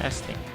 testing.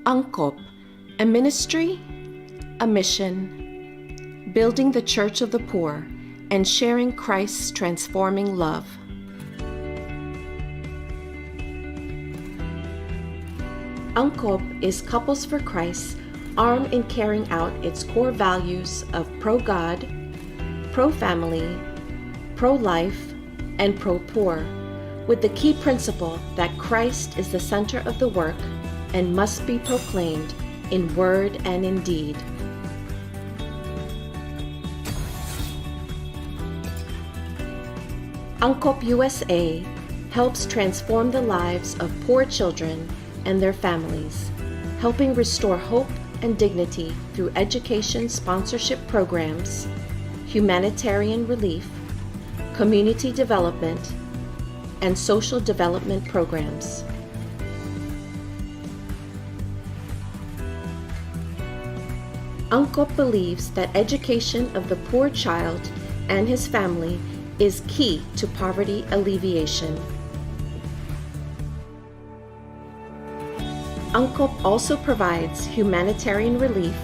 Angkop, a ministry, a mission, building the church of the poor, and sharing Christ's transforming love. Angkop is Couples for Christ, armed in carrying out its core values of pro-God, pro-family, pro-life, and pro-poor, with the key principle that Christ is the center of the work and must be proclaimed in word and in deed. Angkop USA helps transform the lives of poor children and their families, helping restore hope and dignity through education sponsorship programs, humanitarian relief, community development, and social development programs. Angkop believes that education of the poor child and his family is key to poverty alleviation. Angkop also provides humanitarian relief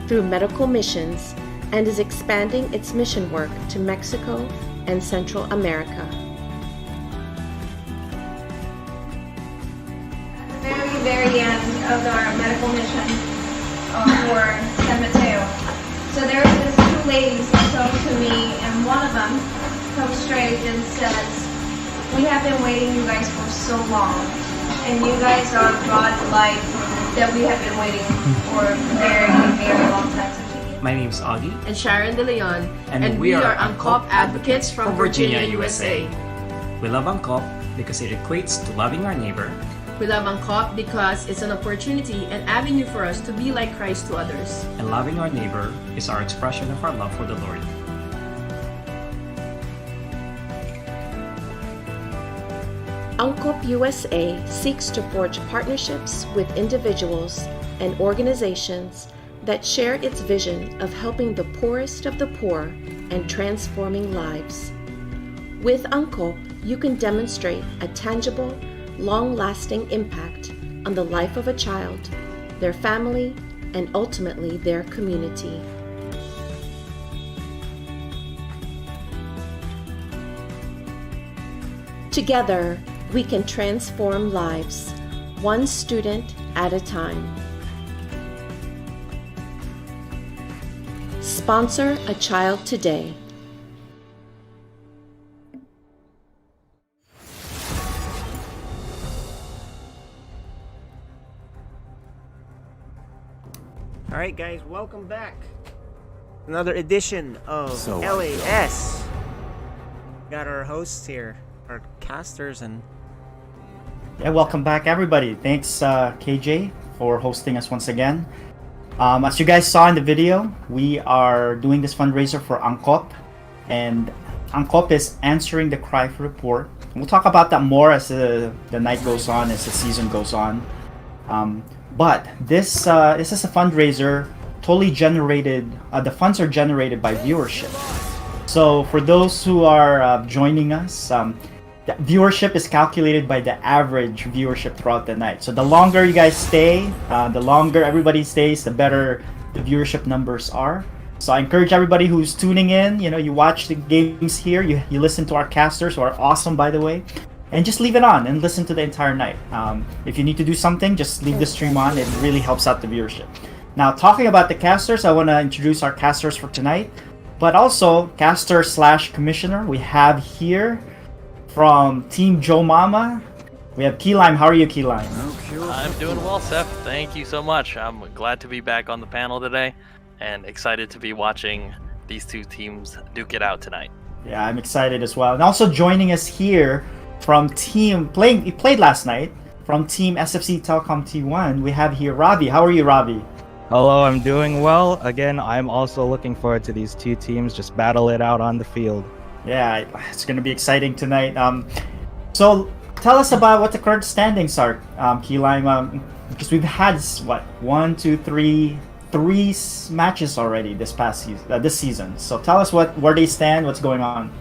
through medical missions and is expanding its mission work to Mexico and Central America. At the very end of our medical mission for San Mateo. So there was these two ladies that talked to me, and one of them comes straight and says, "We have been waiting you guys for so long, and you guys are God light that we have been waiting for a very, very long time." My name is Augie. And Sharon De Leon. And we are Angkop advocates from Virginia, USA. We love Angkop because it equates to loving our neighbor. We love Angkop because it's an opportunity and avenue for us to be like Christ to others. And loving our neighbor is our expression of our love for the Lord. Angkop USA seeks to forge partnerships with individuals and organizations that share its vision of helping the poorest of the poor and transforming lives. With Angkop, you can demonstrate a tangible, long-lasting impact on the life of a child, their family, and ultimately their community. Together, we can transform lives, one student at a time. Sponsor a child today. Alright guys, welcome back. Another edition of LAS. Got our hosts here, our casters, and yeah, welcome back everybody. Thanks KJ for hosting us once again. As you guys saw in the video, we are doing this fundraiser for Angkop, and Angkop is answering the cry for the poor. We'll talk about that more as the night goes on, as the season goes on. But this is a fundraiser totally generated. The funds are generated by viewership. So for those who are joining us, the viewership is calculated by the average viewership throughout the night. So the longer you guys stay, the longer everybody stays, the better the viewership numbers are. So I encourage everybody who's tuning in, you watch the games here, you listen to our casters who are awesome, by the way, and just leave it on and listen to the entire night. If you need to do something, just leave the stream on. It really helps out the viewership. Now, talking about the casters, I want to introduce our casters for tonight, but also caster / commissioner. We have here from Team Joe Mama, we have Keylime. How are you, Keylime? I'm doing well, Seth. Thank you so much. I'm glad to be back on the panel today and excited to be watching these two teams duke it out tonight. Yeah, I'm excited as well. And also joining us here from team he played last night, from Team SFC Telecom T1, we have here Robbie. How are you, Robbie? Hello, I'm doing well. Again, I'm also looking forward to these two teams just battle it out on the field. Yeah, it's going to be exciting tonight. So tell us about what the current standings are, Keylime, because we've had three matches already this season. So tell us where they stand, what's going on.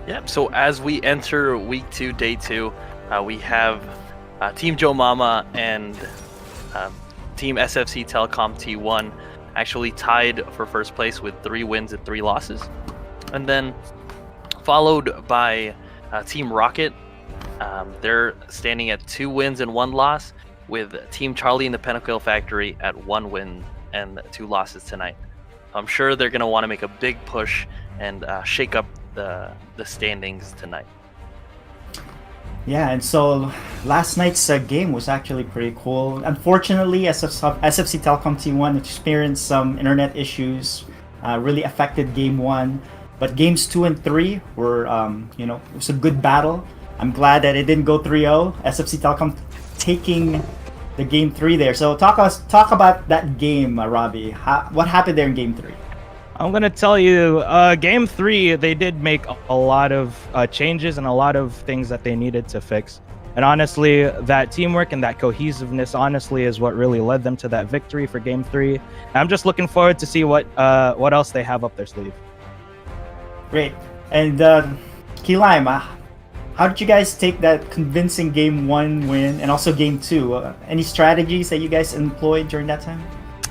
Yep. So as we enter week 2, day 2, we have Team Joe Mama and Team SFC Telecom T1 actually tied for first place with 3 wins and 3 losses. And then followed by Team Rocket. They're standing at 2 wins and 1 loss, with Team Charlie and the PentaKill Factory at 1 win and 2 losses tonight. I'm sure they're going to want to make a big push and shake up the standings tonight. Yeah, and so last night's game was actually pretty cool. Unfortunately, SFC Telecom T1 experienced some internet issues, really affected Game 1. But Games 2 and 3 were, it was a good battle. I'm glad that it didn't go 3-0. SFC Telecom taking the Game 3 there. So talk about that game, Robbie. What happened there in Game 3? I'm gonna tell you, Game 3, they did make a lot of changes and a lot of things that they needed to fix. And honestly, that teamwork and that cohesiveness, honestly, is what really led them to that victory for Game 3. And I'm just looking forward to see what else they have up their sleeve. Great. And Key Lime, how did you guys take that convincing Game 1 win and also Game 2? Any strategies that you guys employed during that time?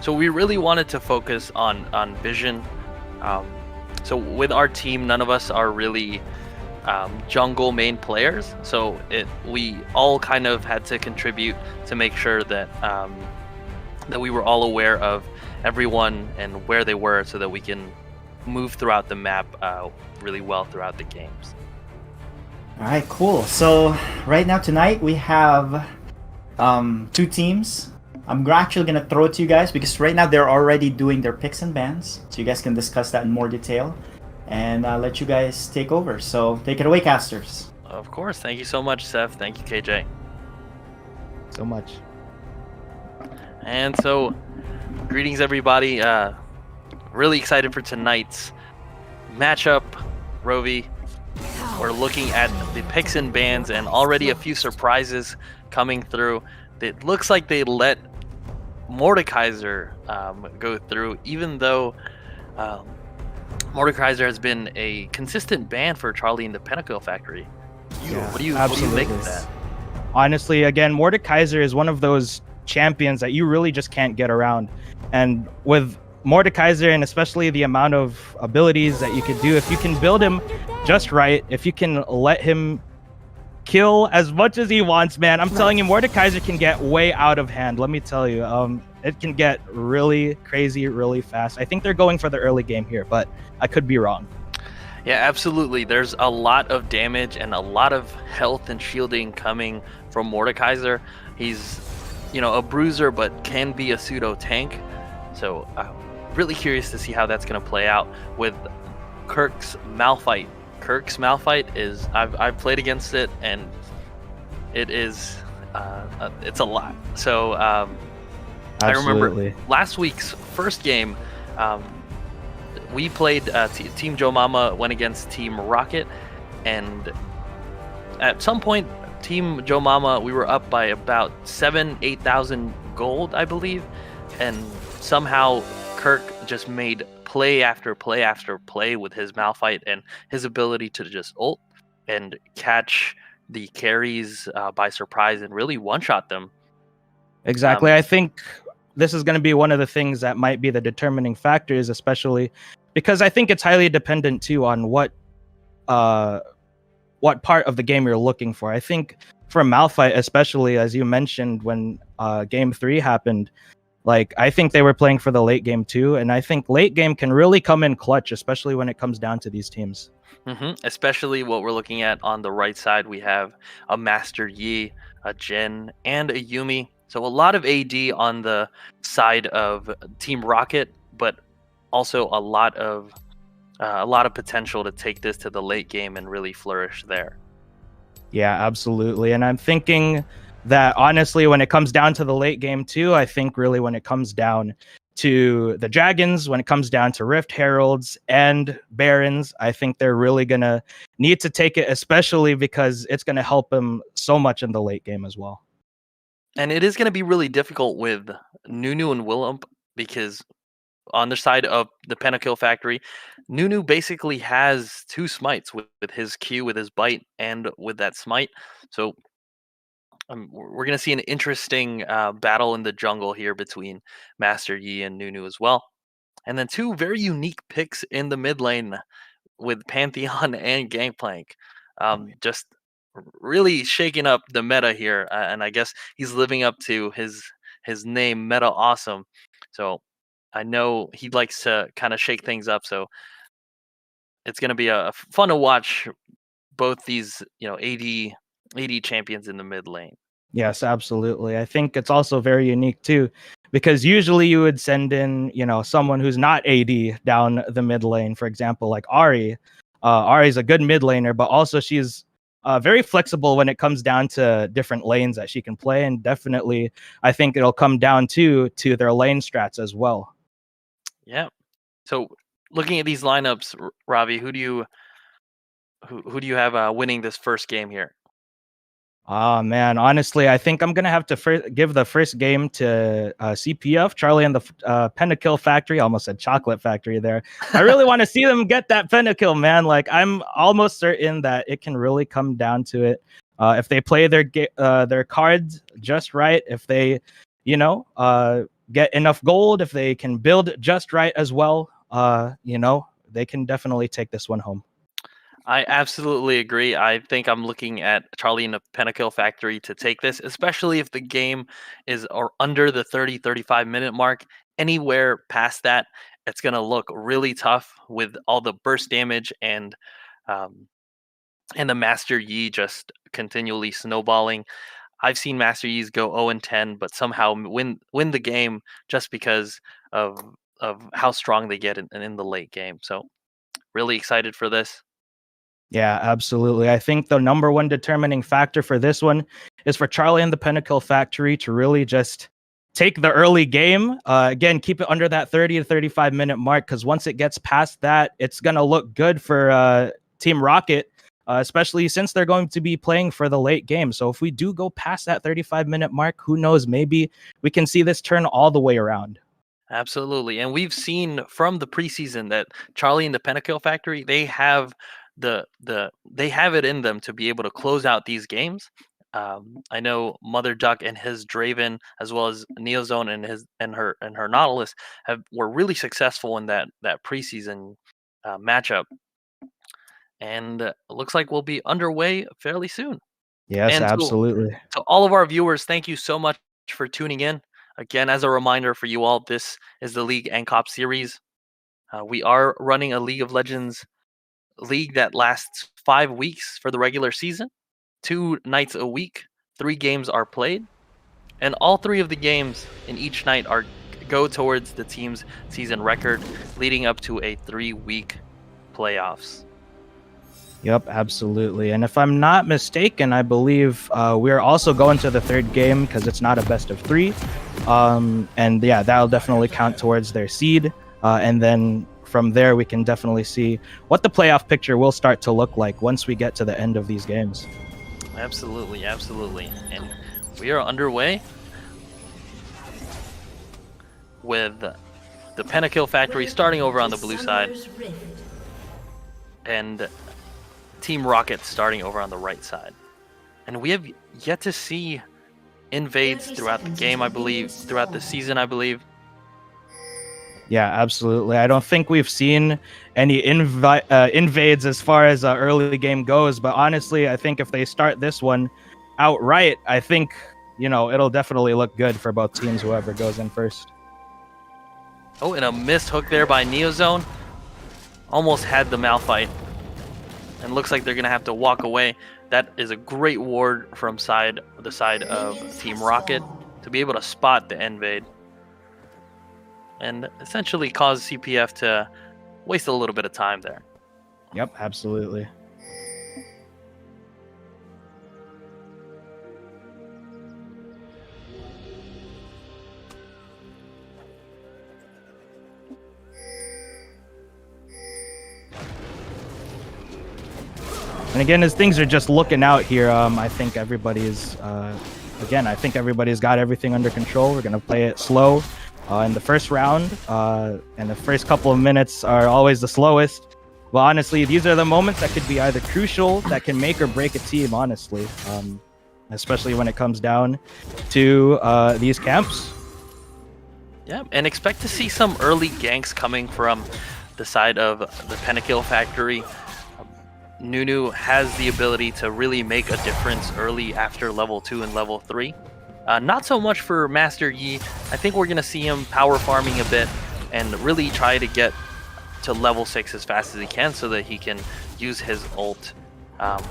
So we really wanted to focus on vision. So with our team, none of us are really jungle main players. So we all kind of had to contribute to make sure that that we were all aware of everyone and where they were, so that we can move throughout the map really well throughout the games. All right, cool. So right now tonight we have 2 teams. I'm actually going to throw it to you guys because right now they're already doing their picks and bans. So you guys can discuss that in more detail and let you guys take over. So take it away, casters. Of course. Thank you so much, Seth. Thank you, KJ. So much. And so, greetings, everybody. Really excited for tonight's matchup. Rovi, we're looking at the picks and bans and already a few surprises coming through. It looks like they let Mordekaiser go through, even though Mordekaiser has been a consistent ban for Charlie and the PentaKill Factory. Yeah, what do you make of that? Honestly, again, Mordekaiser is one of those champions that you really just can't get around. And with Mordekaiser, and especially the amount of abilities that you could do, if you can build him just right, if you can let him kill as much as he wants, man, I'm telling you, Mordekaiser can get way out of hand. Let me tell you, it can get really crazy really fast. I think they're going for the early game here, but I could be wrong. Yeah, absolutely. There's a lot of damage and a lot of health and shielding coming from Mordekaiser. He's, a bruiser, but can be a pseudo tank. So really curious to see how that's going to play out with Kirk's Malphite. Kirk's Malphite is, I've played against it, and it is it's a lot. So I remember last week's first game, we played Team Joe Mama went against Team Rocket, and at some point Team Joe Mama, we were up by about 8,000 gold, I believe, and somehow Kirk just made play after play after play with his Malphite and his ability to just ult and catch the carries by surprise and really one-shot them. Exactly. I think this is going to be one of the things that might be the determining factors, especially because I think it's highly dependent too on what part of the game you're looking for. I think for Malphite, especially as you mentioned when Game 3 happened, I think they were playing for the late game too, and I think late game can really come in clutch, especially when it comes down to these teams. Especially what we're looking at on the right side, we have a Master Yi, a Jin, and a Yumi. So a lot of AD on the side of Team Rocket, but also a lot of potential to take this to the late game and really flourish there. Yeah, absolutely. And I'm thinking that honestly, when it comes down to the late game too, I think really when it comes down to the Dragons, when it comes down to Rift Heralds and Barons, I think they're really going to need to take it, especially because it's going to help them so much in the late game as well. And it is going to be really difficult with Nunu and Willump, because on the side of the PentaKill Factory, Nunu basically has 2 smites with his Q, with his bite, and with that smite. So we're going to see an interesting battle in the jungle here between Master Yi and Nunu as well. And then two very unique picks in the mid lane with Pantheon and Gangplank. Just really shaking up the meta here, and I guess he's living up to his name, Meta Awesome. So I know he likes to kind of shake things up. So it's going to be a fun to watch both these AD champions in the mid lane. Yes, absolutely. I think it's also very unique too, because usually you would send in, someone who's not AD down the mid lane, for example, like Ari. Ari's a good mid laner, but also she's very flexible when it comes down to different lanes that she can play, and definitely I think it'll come down to their lane strats as well. Yeah. So looking at these lineups, Ravi, who do you have winning this first game here? Oh man, honestly, I think I'm gonna have to give the first game to CPF, Charlie and the PentaKill Factory. I almost said Chocolate Factory there. I really want to see them get that PentaKill, man. Like, I'm almost certain that it can really come down to it. If they play their cards just right, if they, get enough gold, if they can build just right as well, they can definitely take this one home. I absolutely agree. I think I'm looking at Charlie and the PentaKill Factory to take this, especially if the game is under the 35 minute mark. Anywhere past that, it's going to look really tough with all the burst damage and the Master Yi just continually snowballing. I've seen Master Yi's go 0-10, but somehow win the game just because of how strong they get in the late game. So really excited for this. Yeah, absolutely. I think the number one determining factor for this one is for Charlie and the PentaKill Factory to really just take the early game. Again, keep it under that 30 to 35 minute mark, because once it gets past that, it's going to look good for Team Rocket, especially since they're going to be playing for the late game. So if we do go past that 35 minute mark, who knows, maybe we can see this turn all the way around. Absolutely. And we've seen from the preseason that Charlie and the PentaKill Factory, they have they have it in them to be able to close out these games. I know Mother Duck and his Draven, as well as Neozone and her Nautilus, were really successful in that preseason matchup, and it looks like we'll be underway fairly soon. Yes, And absolutely. to all of our viewers, thank you so much for tuning in. Again, as a reminder for you all, this is the League NCOP series. We are running a League of Legends league that lasts 5 weeks for the regular season, 2 nights a week, 3 games are played, and all 3 of the games in each night go towards the team's season record, leading up to a 3-week playoffs. Yep, absolutely. And if I'm not mistaken, I believe we're also going to the 3rd game because it's not a best of 3. And yeah, that'll definitely count towards their seed. And then from there, we can definitely see what the playoff picture will start to look like once we get to the end of these games. Absolutely, absolutely. And we are underway with the PentaKill Factory starting over on the blue side, and Team Rocket starting over on the right side. And we have yet to see invades throughout the game, I believe, throughout the season, I believe. Yeah, absolutely. I don't think we've seen any invades as far as early game goes, but honestly, I think if they start this one outright, I think, it'll definitely look good for both teams, whoever goes in first. Oh, and a missed hook there by Neozone. Almost had the Malphite. And looks like they're going to have to walk away. That is a great ward from the side of Team Rocket to be able to spot the invade and essentially cause CPF to waste a little bit of time there. Yep, absolutely. And again, as things are just looking out here, I think everybody's got everything under control. We're going to play it slow in the first round, and the first couple of minutes are always the slowest. Well, honestly, these are the moments that could be either crucial, that can make or break a team, honestly. especially when it comes down to these camps. Yeah, and expect to see some early ganks coming from the side of the PentaKill factory. Nunu has the ability to really make a difference early after level 2 and level 3. Not so much for Master Yi. I think we're going to see him power farming a bit and really try to get to level 6 as fast as he can so that he can use his ult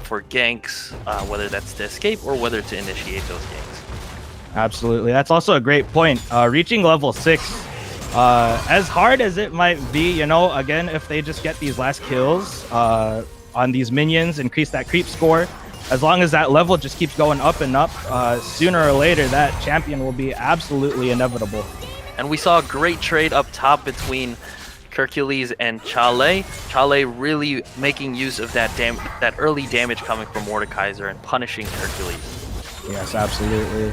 for ganks, whether that's to escape or whether to initiate those ganks. Absolutely. That's also a great point. Reaching level 6, as hard as it might be, you know, again, if they just get these last kills on these minions, increase that creep score, as long as that level just keeps going up and up, sooner or later that champion will be absolutely inevitable. And we saw a great trade up top between Hercules and Chale. Chale really making use of that early damage coming from Mordekaiser and punishing Hercules. Yes, absolutely.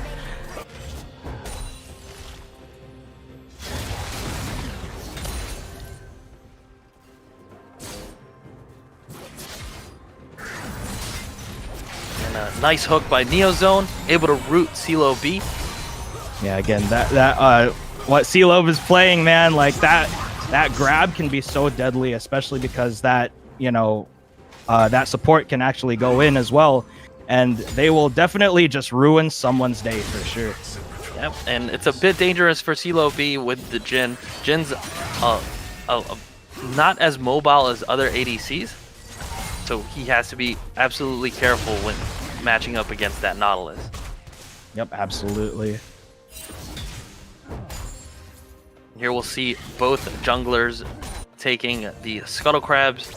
And a nice hook by Neozone, able to root CeeLo B. Yeah, again, what CeeLo is playing, man, like that grab can be so deadly, especially because that, you know, that support can actually go in as well, and they will definitely just ruin someone's day for sure. Yep, and it's a bit dangerous for CeeLo B with the Jhin. Jin's not as mobile as other ADCs, so he has to be absolutely careful when matching up against that Nautilus. Yep, absolutely. Here we'll see both junglers taking the Scuttle Crabs.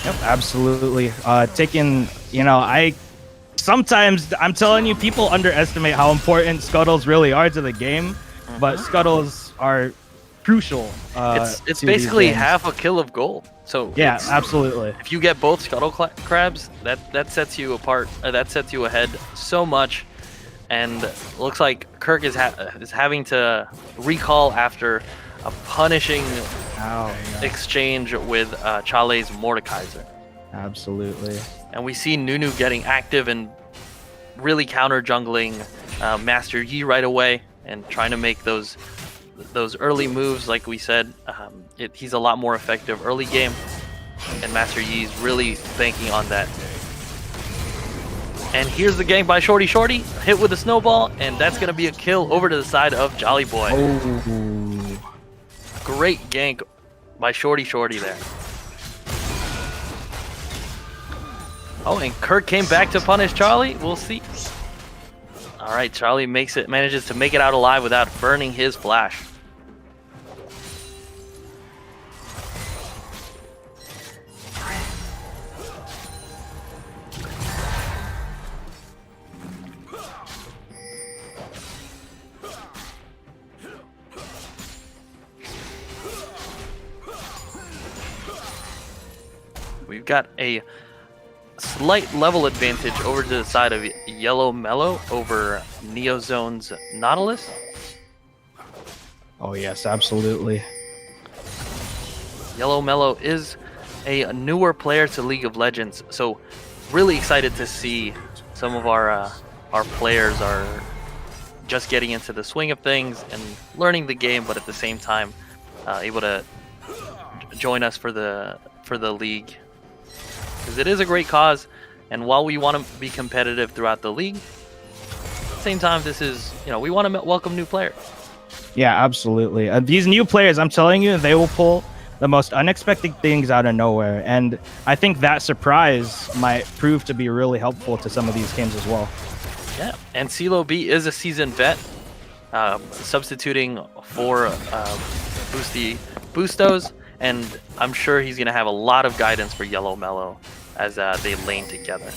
Yep, absolutely. Taking, you know, sometimes I'm telling you, people underestimate how important scuttles really are to the game, but scuttles are crucial. It's basically half a kill of gold. So yeah, absolutely. If you get both Scuttle Crabs, that sets you apart. That sets you ahead so much. And looks like Kirk is having to recall after a punishing exchange with Chale's Mordekaiser. Absolutely. And we see Nunu getting active and really counter jungling Master Yi right away and trying to make those early moves. Like we said, he's a lot more effective early game, and Master Yi is really banking on that. And here's the gank by Shorty. Hit with a snowball, and that's going to be a kill over to the side of Jolly Boy. Oh. Great gank by Shorty there. Oh, and Kirk came back to punish Charlie. We'll see. All right, Charlie manages to make it out alive without burning his flash. We've got a slight level advantage over to the side of Yellow Mellow over Neozone's Nautilus. Oh yes, absolutely. Yellow Mellow is a newer player to League of Legends, so really excited to see some of our players are just getting into the swing of things and learning the game, but at the same time able to join us for the league. Because it is a great cause, and while we want to be competitive throughout the league, at the same time, this is, we want to welcome new players. Yeah, absolutely. These new players, I'm telling you, they will pull the most unexpected things out of nowhere, and I think that surprise might prove to be really helpful to some of these games as well. Yeah, and CeeLo B is a seasoned vet, substituting for Boostos, and I'm sure he's going to have a lot of guidance for Yellow Mellow as they lane together.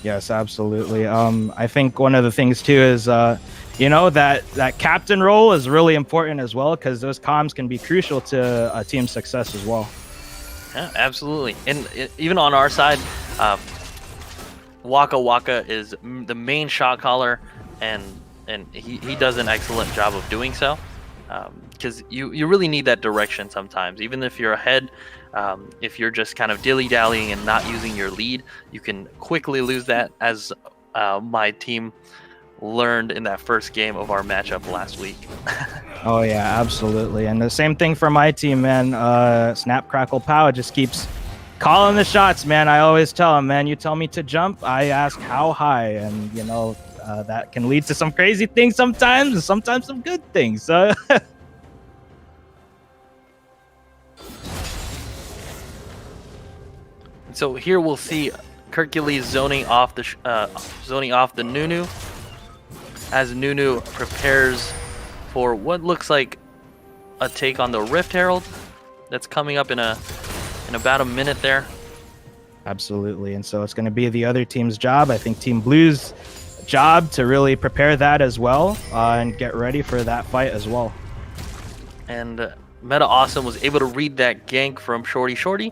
Yes, absolutely. I think one of the things too is, that captain role is really important as well, because those comms can be crucial to a team's success as well. Yeah, absolutely. And even on our side, Waka Waka is the main shot caller, and he does an excellent job of doing so. Because you really need that direction sometimes. Even if you're ahead, If you're just kind of dilly-dallying and not using your lead, you can quickly lose that, as my team learned in that first game of our matchup last week. Oh yeah, absolutely. And the same thing for my team, man. Snap Crackle Pow just keeps calling the shots, man. I always tell him, man, you tell me to jump, I ask how high, and you know that can lead to some crazy things sometimes, and sometimes some good things. So so here we'll see Hercules zoning off the Nunu, as Nunu prepares for what looks like a take on the Rift Herald that's coming up in about a minute there. absolutely. And so it's going to be the other team's job. I think Team Blue's job to really prepare that as well, and get ready for that fight as well. And Meta Awesome was able to read that gank from Shorty.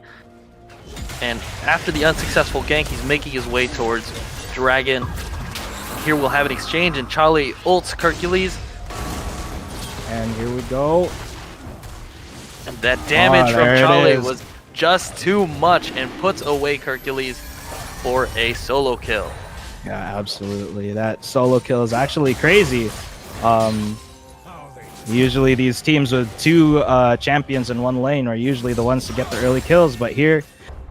And after the unsuccessful gank, he's making his way towards Dragon. Here we'll have an exchange, and Charlie ults Hercules. And here we go. And that damage from there it Charlie is. was just too much and puts away Hercules for a solo kill. Yeah, absolutely. That solo kill is actually crazy. Usually these teams with two champions in one lane are usually the ones to get the early kills, but here,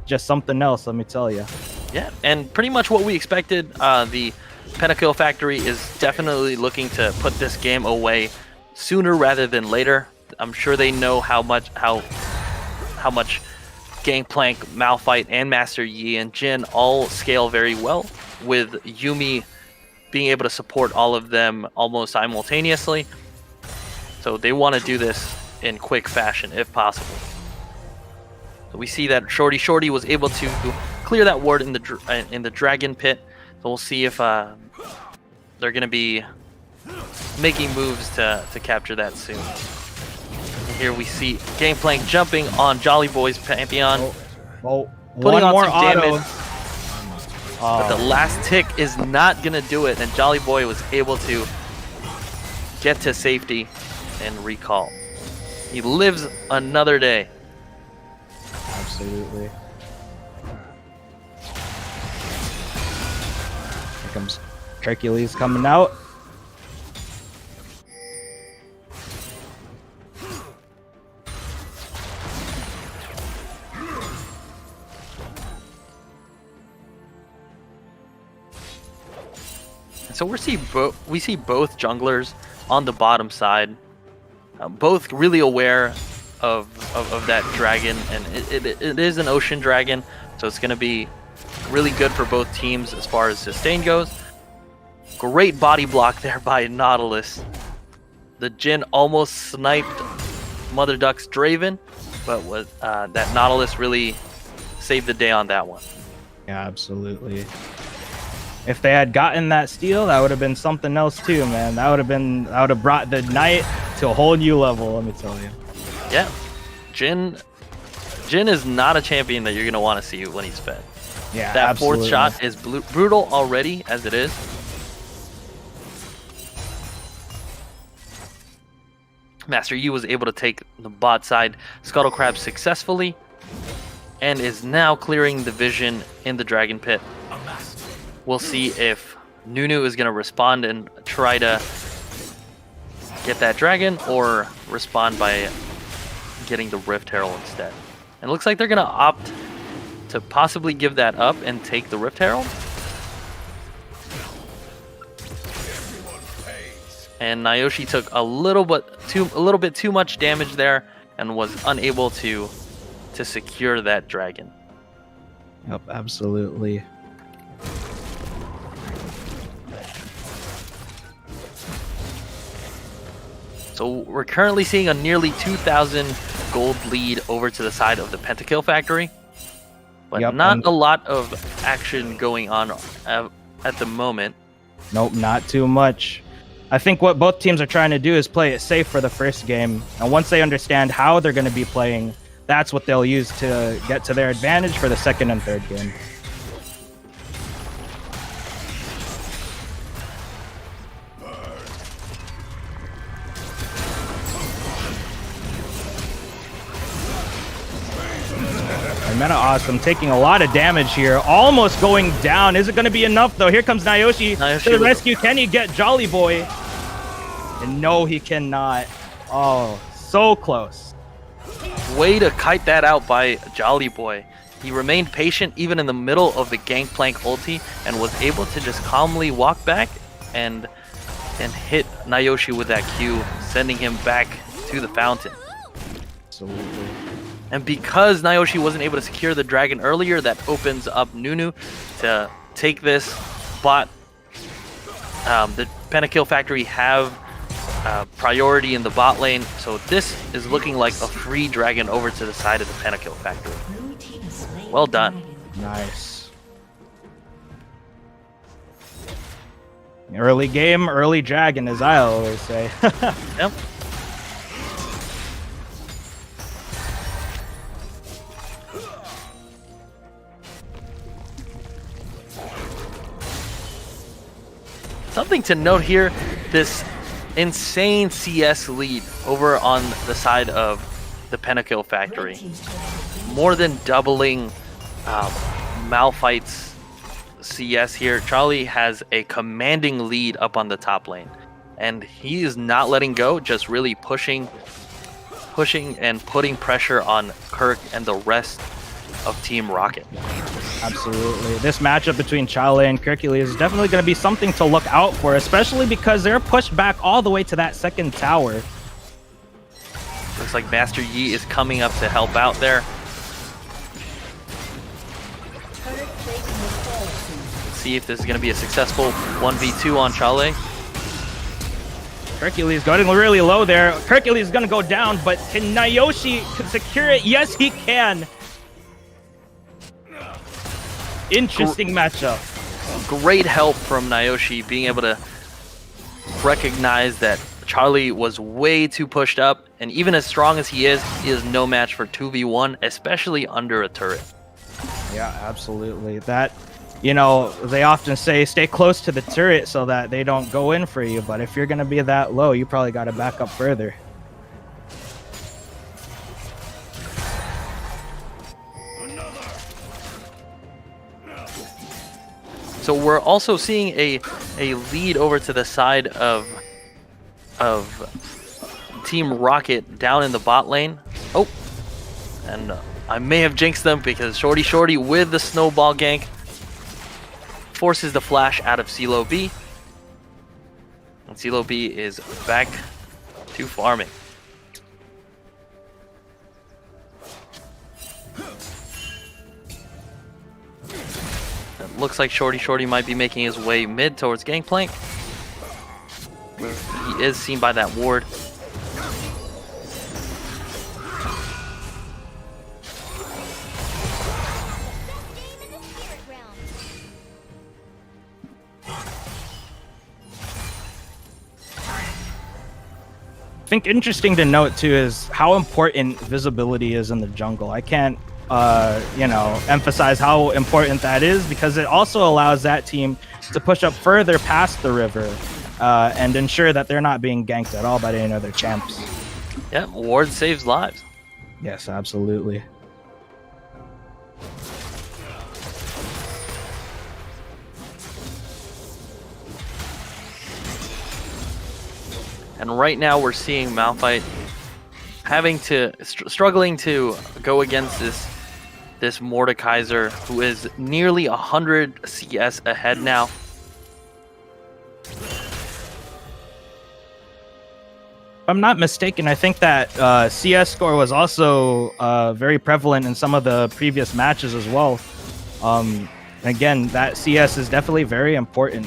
just something else, let me tell you. Yeah, and pretty much what we expected. The PentaKill Factory is definitely looking to put this game away sooner rather than later. I'm sure they know how much Gangplank, Malphite, and Master Yi and Jin all scale very well, with Yuumi being able to support all of them almost simultaneously. So they want to do this in quick fashion if possible. So we see that Shorty was able to clear that ward in the Dragon Pit. So we'll see if they're going to be making moves to capture that soon. And here we see Gangplank jumping on Jolly Boy's Pantheon. Oh, putting one on more some auto. damage. But the last tick is not going to do it, and Jolly Boy was able to get to safety and recall. He lives another day. Absolutely. Here comes Hercules coming out. So we see both junglers on the bottom side, both really aware of that dragon, and it is an ocean dragon, so it's going to be really good for both teams as far as sustain goes. Great body block there by Nautilus. The Jin almost sniped Mother Duck's Draven, but that Nautilus really saved the day on that one. Yeah, absolutely. If they had gotten that steal, that would have been something else too, man. That would have brought the night to a whole new level, let me tell you. Yeah, Jin is not a champion that you're gonna want to see when he's fed. Yeah, that absolutely. fourth shot is brutal already as it is. Master Yi was able to take the bot side Scuttle Crab successfully, and is now clearing the vision in the Dragon Pit. We'll see if Nunu is going to respond and try to get that dragon, or respond by getting the Rift Herald instead. And it looks like they're going to opt to possibly give that up and take the Rift Herald. And Nayoshi took a little bit too much damage there and was unable to secure that dragon. Yep, absolutely. So we're currently seeing a nearly 2,000 gold lead over to the side of the PentaKill Factory, but Yep, not a lot of action going on at the moment. Nope, not too much. I think what both teams are trying to do is play it safe for the first game, and once they understand how they're going to be playing, that's what they'll use to get to their advantage for the second and third game. Meta Awesome taking a lot of damage here. Almost going down. Is it going to be enough, though? Here comes Nayoshi to the rescue. Can he get Jolly Boy? And no, he cannot. Oh, so close. Way to kite that out by Jolly Boy. He remained patient even in the middle of the Gangplank ulti and was able to just calmly walk back and hit Nayoshi with that Q, sending him back to the fountain. Absolutely. And because Nayoshi wasn't able to secure the dragon earlier, that opens up Nunu to take this bot. The PentaKill factory have priority in the bot lane, so this is looking like a free dragon over to the side of the PentaKill factory. Well done. Nice. Early game, early dragon, as I always say. Yep. Something to note here, this insane CS lead over on the side of the PentaKill factory. More than doubling Malphite's CS here. Charlie has a commanding lead up on the top lane. And he is not letting go, just really pushing and putting pressure on Kirk and the rest of Team Rocket. Absolutely. This matchup between Chale and Hercules is definitely going to be something to look out for, especially because they're pushed back all the way to that second tower. Looks like Master Yi is coming up to help out there. Let's see if this is going to be a successful 1v2 on Chale. Hercules going really low there. Hercules is going to go down, but can Nayoshi secure it? Yes, he can. Interesting matchup. Great help from Nayoshi, being able to recognize that Charlie was way too pushed up, and even as strong as he is no match for 2v1, especially under a turret. Yeah, absolutely. That, you know, they often say stay close to the turret so that they don't go in for you, but if you're going to be that low, you probably got to back up further. So we're also seeing a lead over to the side of Team Rocket down in the bot lane. Oh, and I may have jinxed them because Shorty with the snowball gank forces the flash out of CeeLo B. And CeeLo B is back to farming. It looks like Shorty might be making his way mid towards Gangplank. He is seen by that ward. I think interesting to note too is how important visibility is in the jungle. I can't you know, emphasize how important that is because it also allows that team to push up further past the river and ensure that they're not being ganked at all by any other champs. Yeah, ward saves lives. Yes, absolutely. And right now we're seeing Malphite having to struggling to go against this Mordekaiser, who is nearly 100 CS ahead now. If I'm not mistaken, I think that CS score was also very prevalent in some of the previous matches as well. Again, that CS is definitely very important.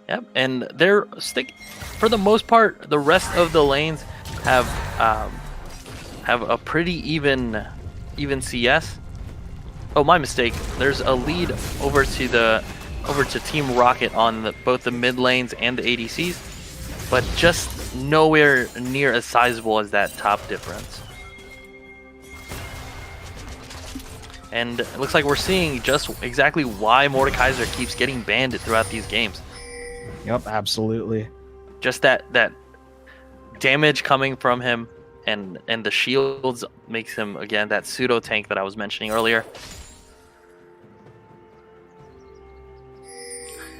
Yep, and they're for the most part, the rest of the lanes have a pretty even CS. Oh, my mistake. There's a lead over to Team Rocket on both the mid lanes and the ADCs, but just nowhere near as sizable as that top difference. And it looks like we're seeing just exactly why Mordekaiser keeps getting banned throughout these games. Yep, absolutely. Just that damage coming from him and the shields makes him again that pseudo tank that I was mentioning earlier.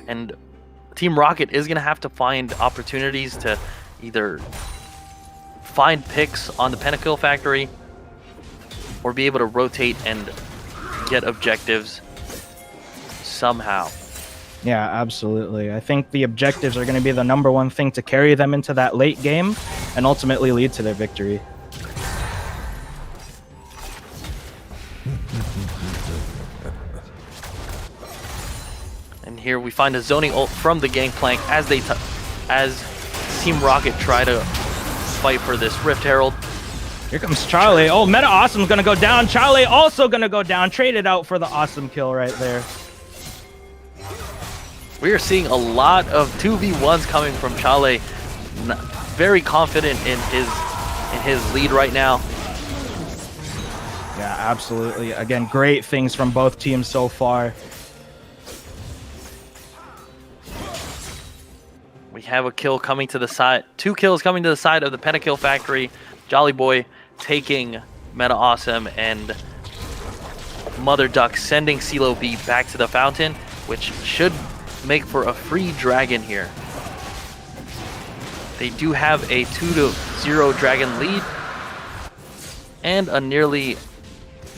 And Team Rocket is going to have to find opportunities to either find picks on the PentaKill factory or be able to rotate and get objectives somehow. Yeah, absolutely. I think the objectives are going to be the number one thing to carry them into that late game and ultimately lead to their victory. And here we find a zoning ult from the Gangplank as Team Rocket try to fight for this Rift Herald. Here comes Charlie. Oh, Meta Awesome's going to go down. Charlie also going to go down. Traded out for the awesome kill right there. We are seeing a lot of 2v1s coming from Chale. Very confident in his lead right now. Yeah, absolutely. Again, great things from both teams so far. We have a kill coming to the side. 2 kills coming to the side of the PentaKill factory. Jolly Boy taking Meta Awesome, and Mother Duck sending CeeLo B back to the fountain, which should make for a free dragon here. They do have a 2-0 dragon lead and a nearly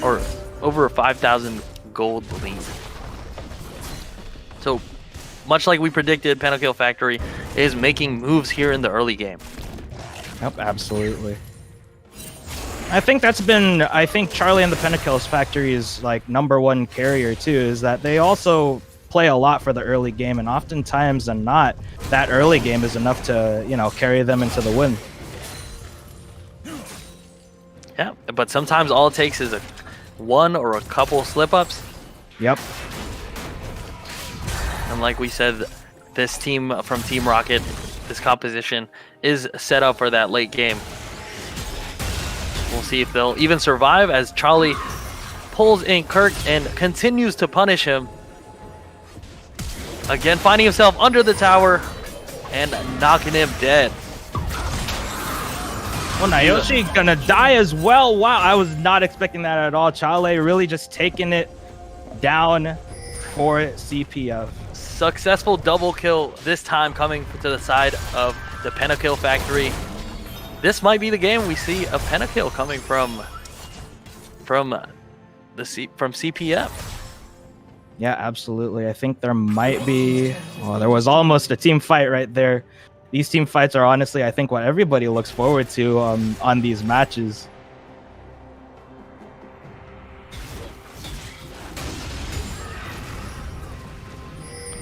or over a 5,000 gold lead. So much like we predicted, PentaKill Factory is making moves here in the early game. Yep, absolutely. I think that's been, I think Charlie and the PentaKill's Factory's like #1 carrier too, is that they also play a lot for the early game, and oftentimes than not, that early game is enough to, you know, carry them into the win. Yeah, but sometimes all it takes is one or a couple slip-ups. Yep. And like we said, this team from Team Rocket, this composition is set up for that late game. We'll see if they'll even survive as Charlie pulls in Kirk and continues to punish him. Again, finding himself under the tower and knocking him dead. Well, Nayoshi gonna die as well. Wow, I was not expecting that at all. Chale really just taking it down for CPF. Successful double kill this time coming to the side of the PentaKill Factory. This might be the game we see a PentaKill coming from CPF. Yeah, absolutely. I think there might be... Oh, there was almost a team fight right there. These team fights are honestly, I think, what everybody looks forward to on these matches.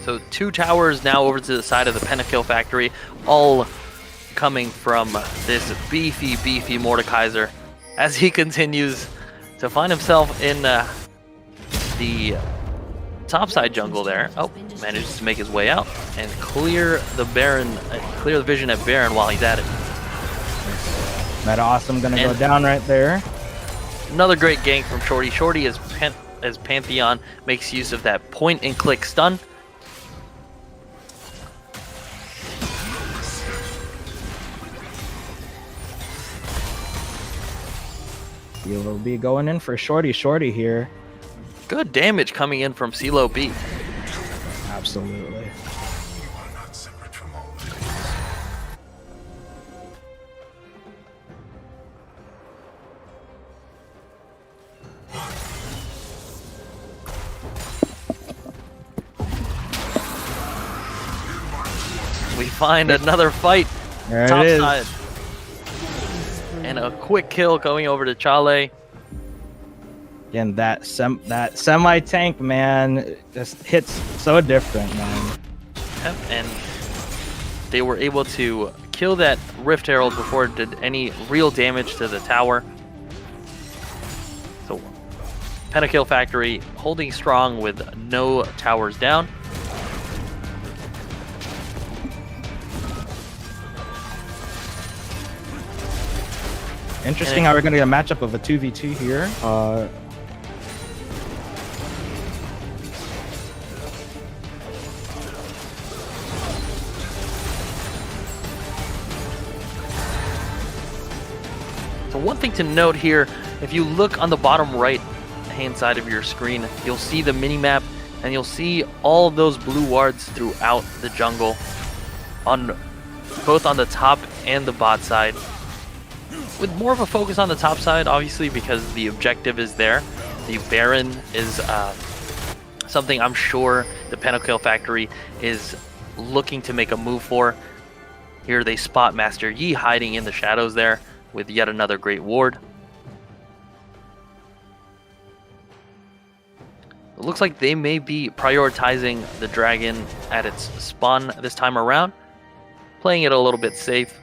So 2 towers now over to the side of the PentaKill Factory, all coming from this beefy Mordekaiser as he continues to find himself in the topside jungle there. Oh, manages to make his way out and clear the vision at Baron while he's at it. Meta Awesome gonna go down right there. Another great gank from Shorty. Shorty as Pantheon makes use of that point and click stun. CeeLo B going in for Shorty here. Good damage coming in from CeeLo B. Absolutely. We find another fight There top it is. side. And a quick kill going over to Chale. Again, that semi-tank, man, just hits so different, man. Yep, and they were able to kill that Rift Herald before it did any real damage to the tower. So PentaKill Factory holding strong with no towers down. Interesting how we're going to get a matchup of a 2v2 here. one thing to note here, if you look on the bottom right hand side of your screen, you'll see the mini-map, and you'll see all those blue wards throughout the jungle, on both on the top and the bot side, with more of a focus on the top side, obviously, because the objective is there. The Baron is something I'm sure the PentaKill factory is looking to make a move for. Here they spot Master Yi hiding in the shadows there with yet another great ward. It looks like they may be prioritizing the dragon at its spawn this time around, playing it a little bit safe.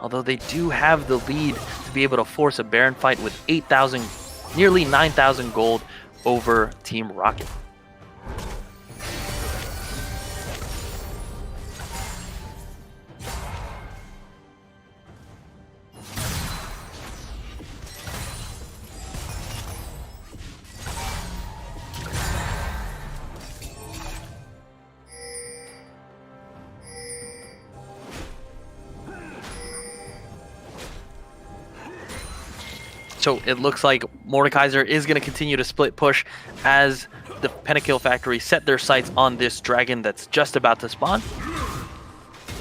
Although they do have the lead to be able to force a Baron fight with 8,000, nearly 9,000 gold over Team Rocket. So it looks like Mordekaiser is going to continue to split push as the PentaKill factory set their sights on this dragon that's just about to spawn.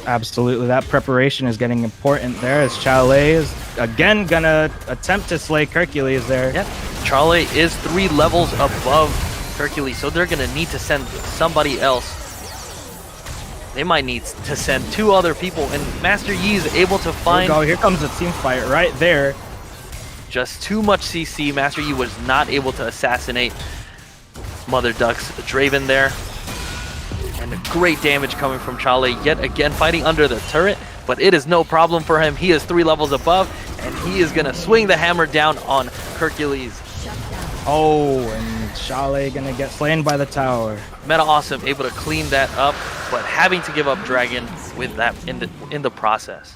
Absolutely, that preparation is getting important there as Chale is again gonna attempt to slay Hercules there. Yep, Chale is 3 levels above Hercules, so they're going to need to send somebody else. They might need to send 2 other people, and Master Yi is able to find... Here comes a team fight right there. Just too much CC. Master Yi was not able to assassinate Mother Duck's Draven there. And great damage coming from Chale, yet again fighting under the turret, but it is no problem for him. He is 3 levels above, and he is going to swing the hammer down on Hercules. Oh, and Chale gonna get slain by the tower. Meta Awesome able to clean that up, but having to give up Dragon with that in the process.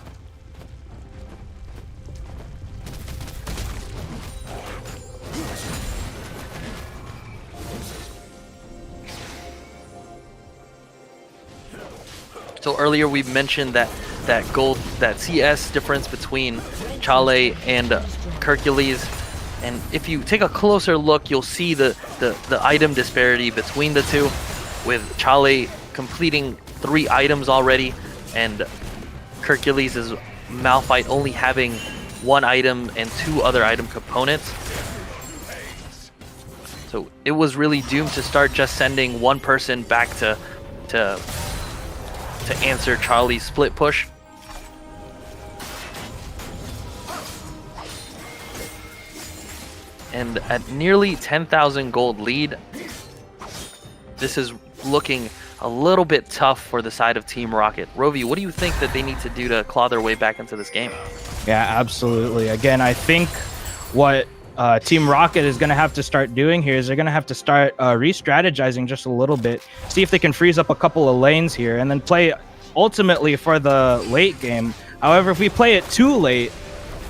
So earlier we mentioned that CS difference between Chale and Hercules, and if you take a closer look, you'll see the item disparity between the two, with Chale completing 3 items already, and Hercules' Malphite only having 1 item and 2 other item components. So it was really doomed to start just sending 1 person back to answer Charlie's split push. And at nearly 10,000 gold lead, this is looking a little bit tough for the side of Team Rocket. Rovi, what do you think that they need to do to claw their way back into this game? Yeah, absolutely. Again, I think what Team Rocket is going to have to start doing here is they're going to have to start re-strategizing just a little bit, see if they can freeze up a couple of lanes here, and then play ultimately for the late game. However, if we play it too late,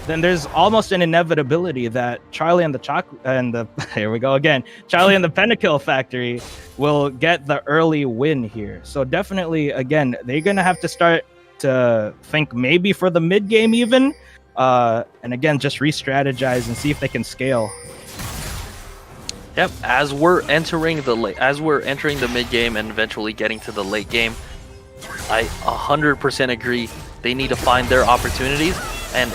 then there's almost an inevitability that Charlie and the here we go again, Charlie and the PentaKill factory will get the early win here. So definitely, again, they're going to have to start to think maybe for the mid game even. And again, just re-strategize and see if they can scale. Yep, as we're entering the mid game and eventually getting to the late game, I 100% agree. They need to find their opportunities. And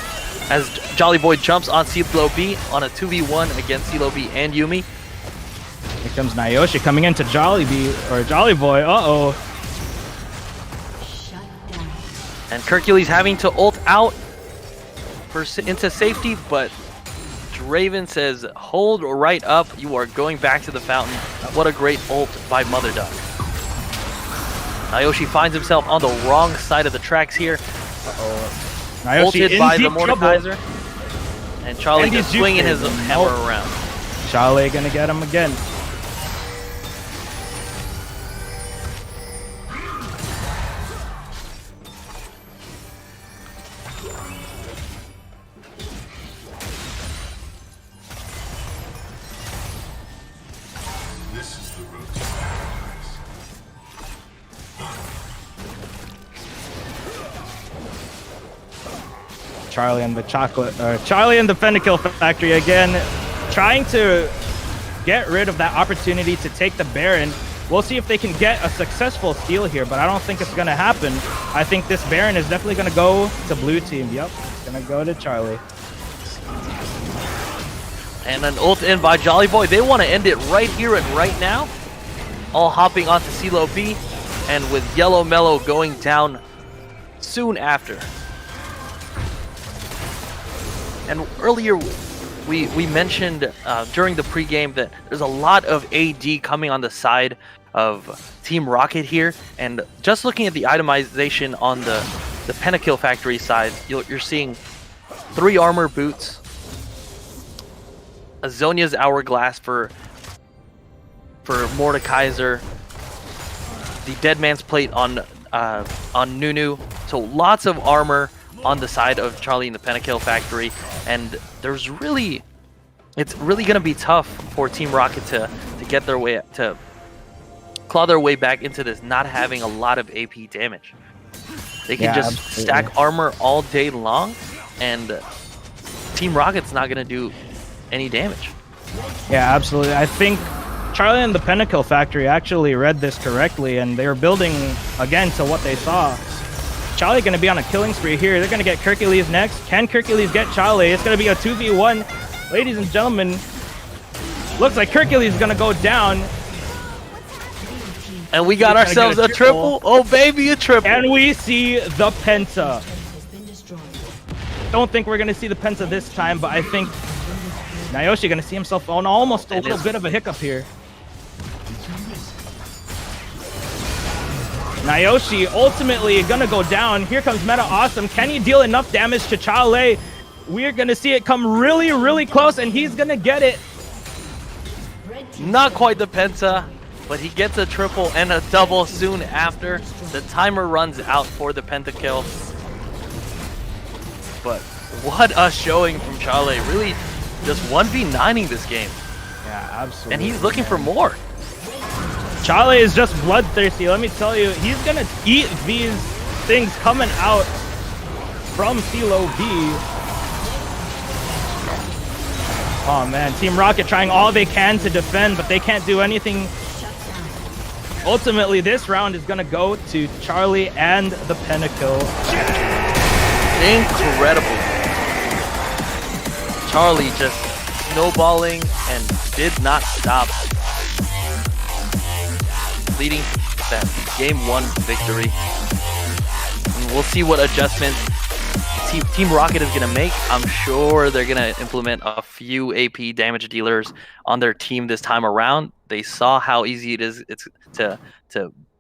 as Jolly Boy jumps on CeeLo B on a 2v1 against CeeLo B and Yuumi. Here comes Nayoshi coming into Jolly Boy. Uh-oh. And Hercules having to ult out into safety, but Draven says, hold right up, you are going back to the fountain. What a great ult by Mother Duck. Nayoshi finds himself on the wrong side of the tracks here. Nayoshi ulted by the Mordekaiser. And Charlie just swinging his hammer around. Charlie gonna get him again. Charlie and the Charlie and the PentaKill factory again, trying to get rid of that opportunity to take the Baron. We'll see if they can get a successful steal here, but I don't think it's gonna happen. I think this Baron is definitely gonna go to blue team. Yep, it's gonna go to Charlie. And an ult in by Jolly Boy. They want to end it right here and right now. All hopping onto CeeLo B, and with Yellow Mellow going down soon after. And earlier we mentioned during the pregame that there's a lot of AD coming on the side of Team Rocket here, and just looking at the itemization on the PentaKill factory side, you're seeing 3 armor boots, a Zhonya's Hourglass for Mordekaiser, the Dead Man's Plate on Nunu. So lots of armor on the side of Charlie and the PentaKill factory, and it's really gonna be tough for Team Rocket to get their way to claw their way back into this, not having a lot of AP damage. They can just stack armor all day long, and Team Rocket's not gonna do any damage. Yeah, absolutely. I think Charlie and the PentaKill factory actually read this correctly, and they were building again to what they saw. Charlie going to be on a killing spree here. They're going to get Hercules next. Can Hercules get Charlie? It's going to be a 2v1. Ladies and gentlemen, looks like Hercules is going to go down. And we got ourselves a triple. Oh, baby, a triple. And we see the Penta. Don't think we're going to see the Penta this time, but I think Nayoshi going to see himself on almost a little bit of a hiccup here. Nayoshi ultimately gonna go down. Here comes Meta Awesome. Can he deal enough damage to Chale? We're gonna see it come really, really close, and he's gonna get it. Not quite the Penta, but he gets a triple and a double soon after. The timer runs out for the PentaKill. But what a showing from Chale. Really just 1v9ing this game. Yeah, absolutely. And he's looking for more. Chale is just bloodthirsty. Let me tell you, he's gonna eat these things coming out from CeeLo B. Oh man, Team Rocket trying all they can to defend, but they can't do anything. Ultimately, this round is gonna go to Charlie and the PentaKill. Incredible. Charlie just snowballing and did not stop, leading to that game 1 victory. And we'll see what adjustments Team Rocket is going to make. I'm sure they're going to implement a few AP damage dealers on their team this time around. They saw how easy it is to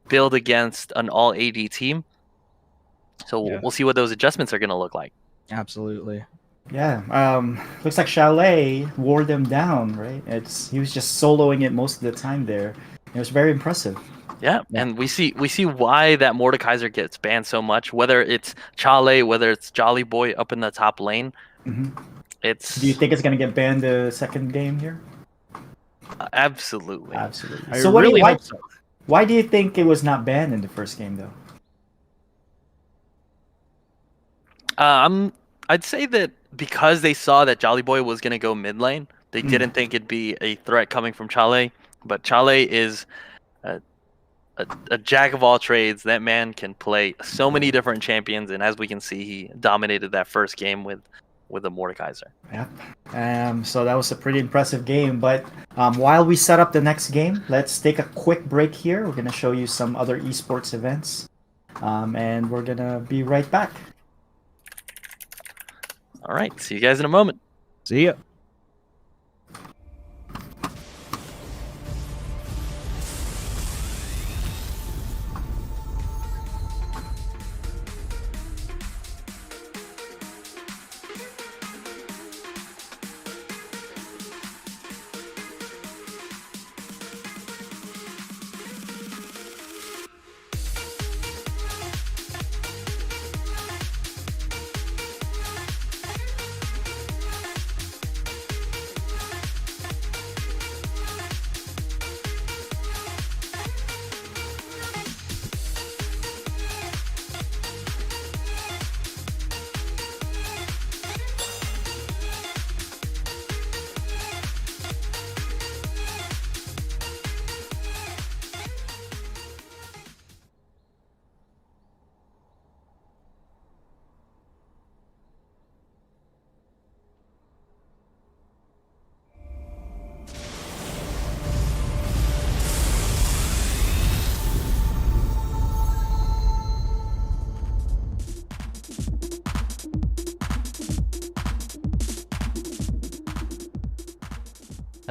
build against an all AD team. So we'll see what those adjustments are going to look like. Absolutely. Yeah, looks like Chalet wore them down, right? He was just soloing it most of the time there. It was very impressive. Yeah, and we see why that Mordekaiser gets banned so much. Whether it's Chale, whether it's Jolly Boy up in the top lane, it's. Do you think it's gonna get banned the second game here? Absolutely. Absolutely. So why do you think it was not banned in the first game though? I'd say that because they saw that Jolly Boy was gonna go mid lane, they didn't think it'd be a threat coming from Chale. But Chale is a jack of all trades. That man can play so many different champions, and as we can see, he dominated that first game with a Mordekaiser. Yeah. So that was a pretty impressive game. But while we set up the next game, let's take a quick break here. We're gonna show you some other esports events, and we're gonna be right back. All right. See you guys in a moment. See ya.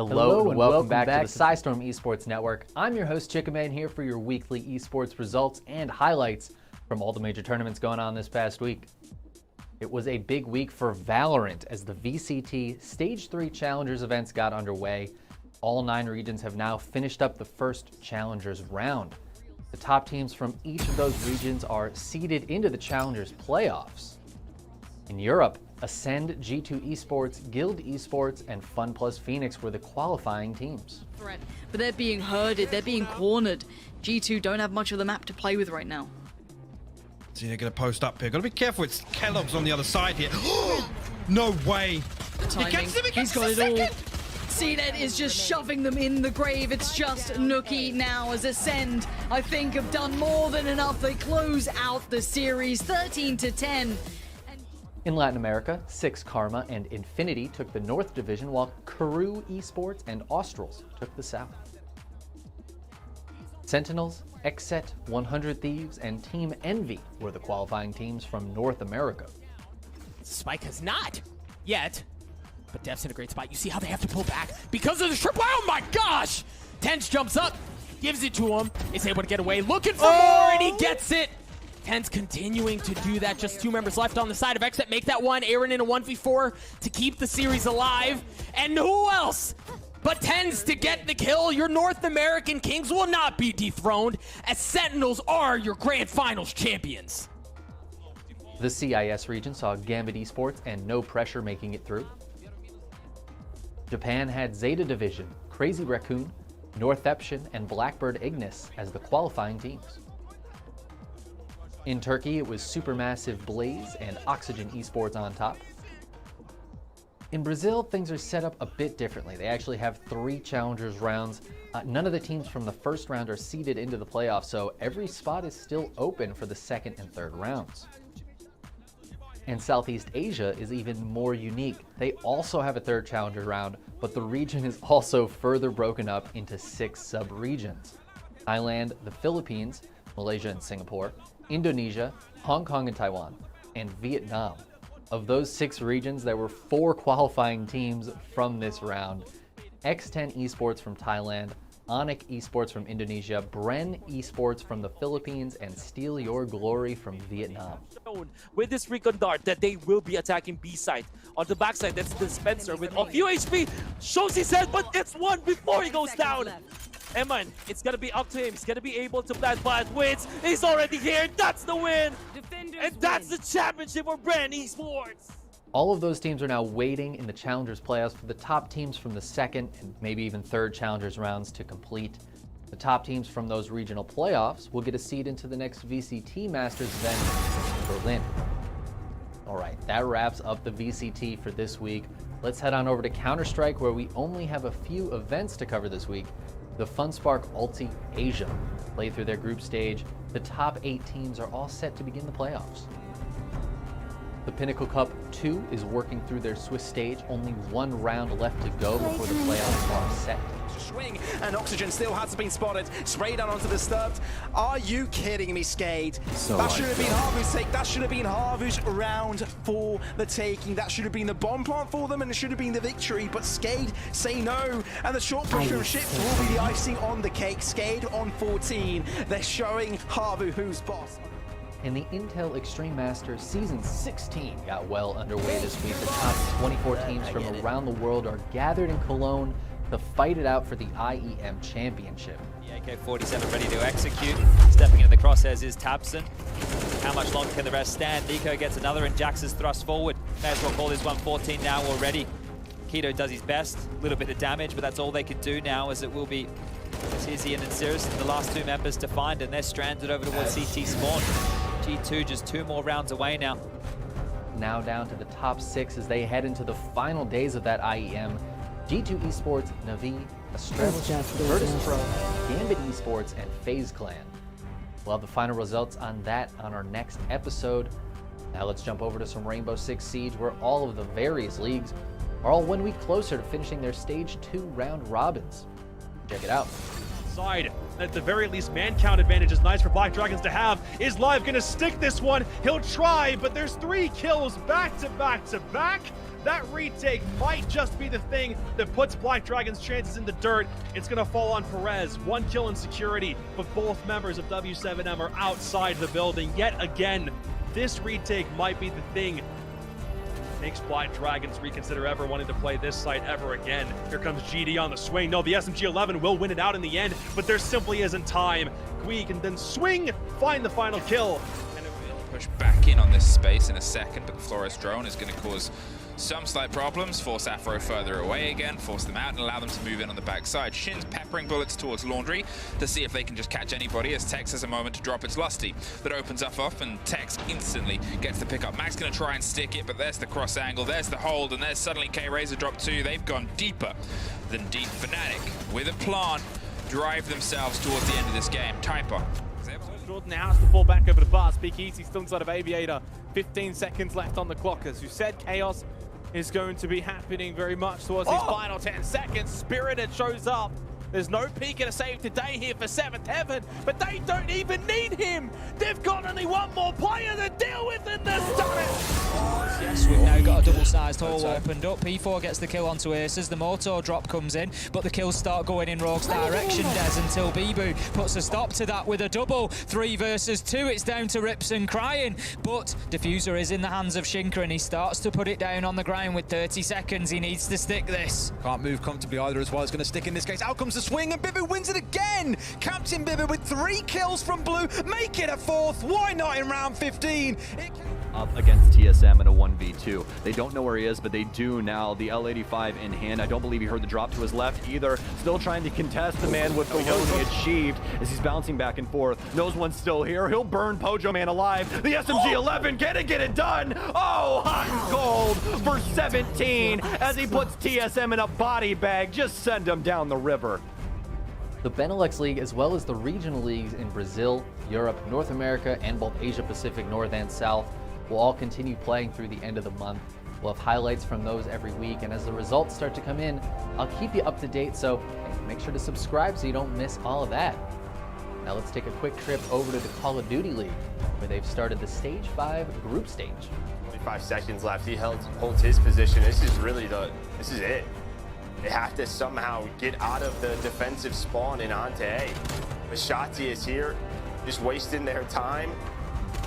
Hello and welcome back to the SciStorm Esports Network. I'm your host Chickaman here for your weekly esports results and highlights from all the major tournaments going on this past week. It was a big week for Valorant as the VCT Stage 3 Challengers events got underway. All 9 regions have now finished up the first Challengers round. The top teams from each of those regions are seeded into the Challengers playoffs. In Europe, Ascend, G2 Esports, Guild Esports, and Fun Plus Phoenix were the qualifying teams. But they're being herded, they're being cornered. G2 don't have much of the map to play with right now. See, they're going to post up here. Got to be careful. It's Kellogg's on the other side here. No way. Timing. He gets him. He's got it all. CNET is just shoving them in the grave. It's just Nookie now as Ascend, I think, have done more than enough. They close out the series 13-10. In Latin America, Six Karma and Infinity took the North Division, while Karoo Esports and Australs took the South. Sentinels, Xset, 100 Thieves, and Team Envy were the qualifying teams from North America. Spike has not yet, but Dev's in a great spot. You see how they have to pull back because of the triple. Oh my gosh! Tens jumps up, gives it to him, is able to get away, looking for more, and he gets it. Tens continuing to do that. Just 2 members left on the side of Xset. Make that one. Aaron in a 1v4 to keep the series alive. And who else but Tens to get the kill? Your North American Kings will not be dethroned, as Sentinels are your Grand Finals champions. The CIS region saw Gambit Esports and No Pressure making it through. Japan had Zeta Division, Crazy Raccoon, Northeption, and Blackbird Ignis as the qualifying teams. In Turkey, it was Supermassive Blaze and Oxygen Esports on top. In Brazil, things are set up a bit differently. They actually have 3 Challengers rounds. None of the teams from the first round are seeded into the playoffs, so every spot is still open for the second and third rounds. And Southeast Asia is even more unique. They also have a 3rd Challenger round, but the region is also further broken up into 6 sub-regions: Thailand, the Philippines, Malaysia and Singapore, Indonesia, Hong Kong and Taiwan, and Vietnam. Of those 6 regions, there were 4 qualifying teams from this round: X10 Esports from Thailand, Onyx Esports from Indonesia, Bren Esports from the Philippines, and Steal Your Glory from Vietnam. With this recon dart that they will be attacking B side. On the backside, that's the Spencer with a few HP. Shows his head, but it's one before he goes down. Eman, it's gonna be up to him. He's gonna be able to plant fire. Wins. He's already here. That's the win. And that's the championship for Bren Esports. All of those teams are now waiting in the Challengers playoffs for the top teams from the 2nd and maybe even 3rd Challengers rounds to complete. The top teams from those regional playoffs will get a seed into the next VCT Masters event in Berlin. All right, that wraps up the VCT for this week. Let's head on over to Counter-Strike, where we only have a few events to cover this week. The FunSpark Ulti Asia play through their group stage. The top 8 teams are all set to begin the playoffs. The Pinnacle Cup 2 is working through their Swiss stage. Only 1 round left to go before the playoffs are set. Swing, and Oxygen still hasn't been spotted. Sprayed down onto the studs. Are you kidding me, Skade? That should have been Harvu's take. That should have been Harvu's round for the taking. That should have been the bomb plant for them, and it should have been the victory. But Skade say no, and the short push from Ships will be the icing on the cake. Skade on 14. They're showing Harvu who's boss. And the Intel Extreme Masters Season 16 got well underway this week. The top 24 teams from around the world are gathered in Cologne to fight it out for the IEM Championship. The AK-47 ready to execute. Stepping into the crosshairs is Tabson. How much longer can the rest stand? Nico gets another, and Jax is thrust forward. May as well call this 114 now already. Keto does his best. A little bit of damage, but that's all they could do now, as it will be Tizian and Cirrus, the last 2 members to find, and they're stranded over towards CT spawn. G2 just 2 more rounds away now. Now down to the top 6 as they head into the final days of that IEM. G2 Esports, Navi, Astralis, Virtus Pro, Gambit Esports, and FaZe Clan. We'll have the final results on that on our next episode. Now let's jump over to some Rainbow Six Siege, where all of the various leagues are all 1 week closer to finishing their Stage 2 round robins. Check it out. side. At the very least, man count advantage is nice for Black Dragons to have. Is Live gonna stick this one? He'll try, but there's 3 kills back to back to back. That retake might just be the thing that puts Black Dragon's chances in the dirt. It's gonna fall on Perez. 1 kill in security, but both members of W7M are outside the building. Yet again, this retake might be the thing makes Black Dragons reconsider ever wanting to play this site ever again. Here comes GD on the swing. No, the SMG-11 will win it out in the end, but there simply isn't time. Gui can then swing, find the final kill. And we'll push back in on this space in a second, but the Flores drone is going to cause some slight problems, force Afro further away again, force them out and allow them to move in on the backside. Shin's peppering bullets towards Laundry to see if they can just catch anybody as Tex has a moment to drop its Lusty. That opens up off and Tex instantly gets the pickup. Max gonna try and stick it, but there's the cross angle, there's the hold, and there's suddenly K-Razor drop 2. They've gone deeper than deep. Fnatic with a plan, drive themselves towards the end of this game. Typer. Jordan now has to fall back over the bar. Speak easy, still inside of Aviator. 15 seconds left on the clock. As you said, chaos is going to be happening very much towards these final 10 seconds. Spirited shows up. There's no Pika to save today here for 7th Heaven, but they don't even need him. They've got only one more player to deal with in this time. Yes, we've now got a double-sized hole opened up. P4 gets the kill onto Aces. The Moto drop comes in, but the kills start going in Rogue's direction, Des, until Bibu puts a stop to that with a double. 3 versus 2, it's down to Ripson crying, but Diffuser is in the hands of Shinker, and he starts to put it down on the ground with 30 seconds. He needs to stick this. Can't move comfortably either as well. It's going to stick in this case. Out comes the swing, and Bibu wins it again. Captain Bibu with 3 kills from Blue. Make it a 4th. Why not in round 15? Up against TSM in a 1v2. They don't know where he is, but they do now. The L85 in hand. I don't believe he heard the drop to his left either. Still trying to contest the man with the load he achieved as he's bouncing back and forth. Knows one's still here. He'll burn Pojo Man alive. The SMG-11 can get it done. Oh, hot and cold for 17 as he puts TSM in a body bag. Just send him down the river. The Benelux League, as well as the regional leagues in Brazil, Europe, North America, and both Asia Pacific, North and South, will all continue playing through the end of the month. We'll have highlights from those every week, and as the results start to come in, I'll keep you up to date, so make sure to subscribe so you don't miss all of that. Now let's take a quick trip over to the Call of Duty League, where they've started the Stage 5 group stage. 25 seconds left, he holds his position. This is it. They have to somehow get out of the defensive spawn and onto A. But Shotzi is here, just wasting their time,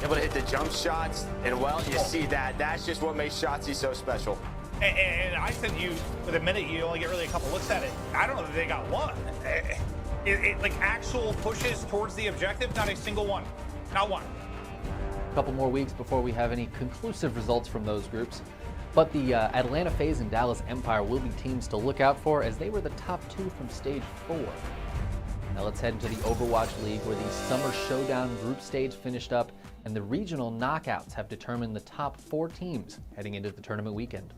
able to hit the jump shots, and well, you see that. That's just what makes Shotzi so special. And I said with a minute, you only get really a couple looks at it. I don't know that they got one. Like actual pushes towards the objective, not a single one. Not one. A couple more weeks before we have any conclusive results from those groups. But the Atlanta FaZe and Dallas Empire will be teams to look out for, as they were the top 2 from Stage 4. Now let's head into the Overwatch League, where the Summer Showdown group stage finished up, and the regional knockouts have determined the top 4 teams heading into the tournament weekend.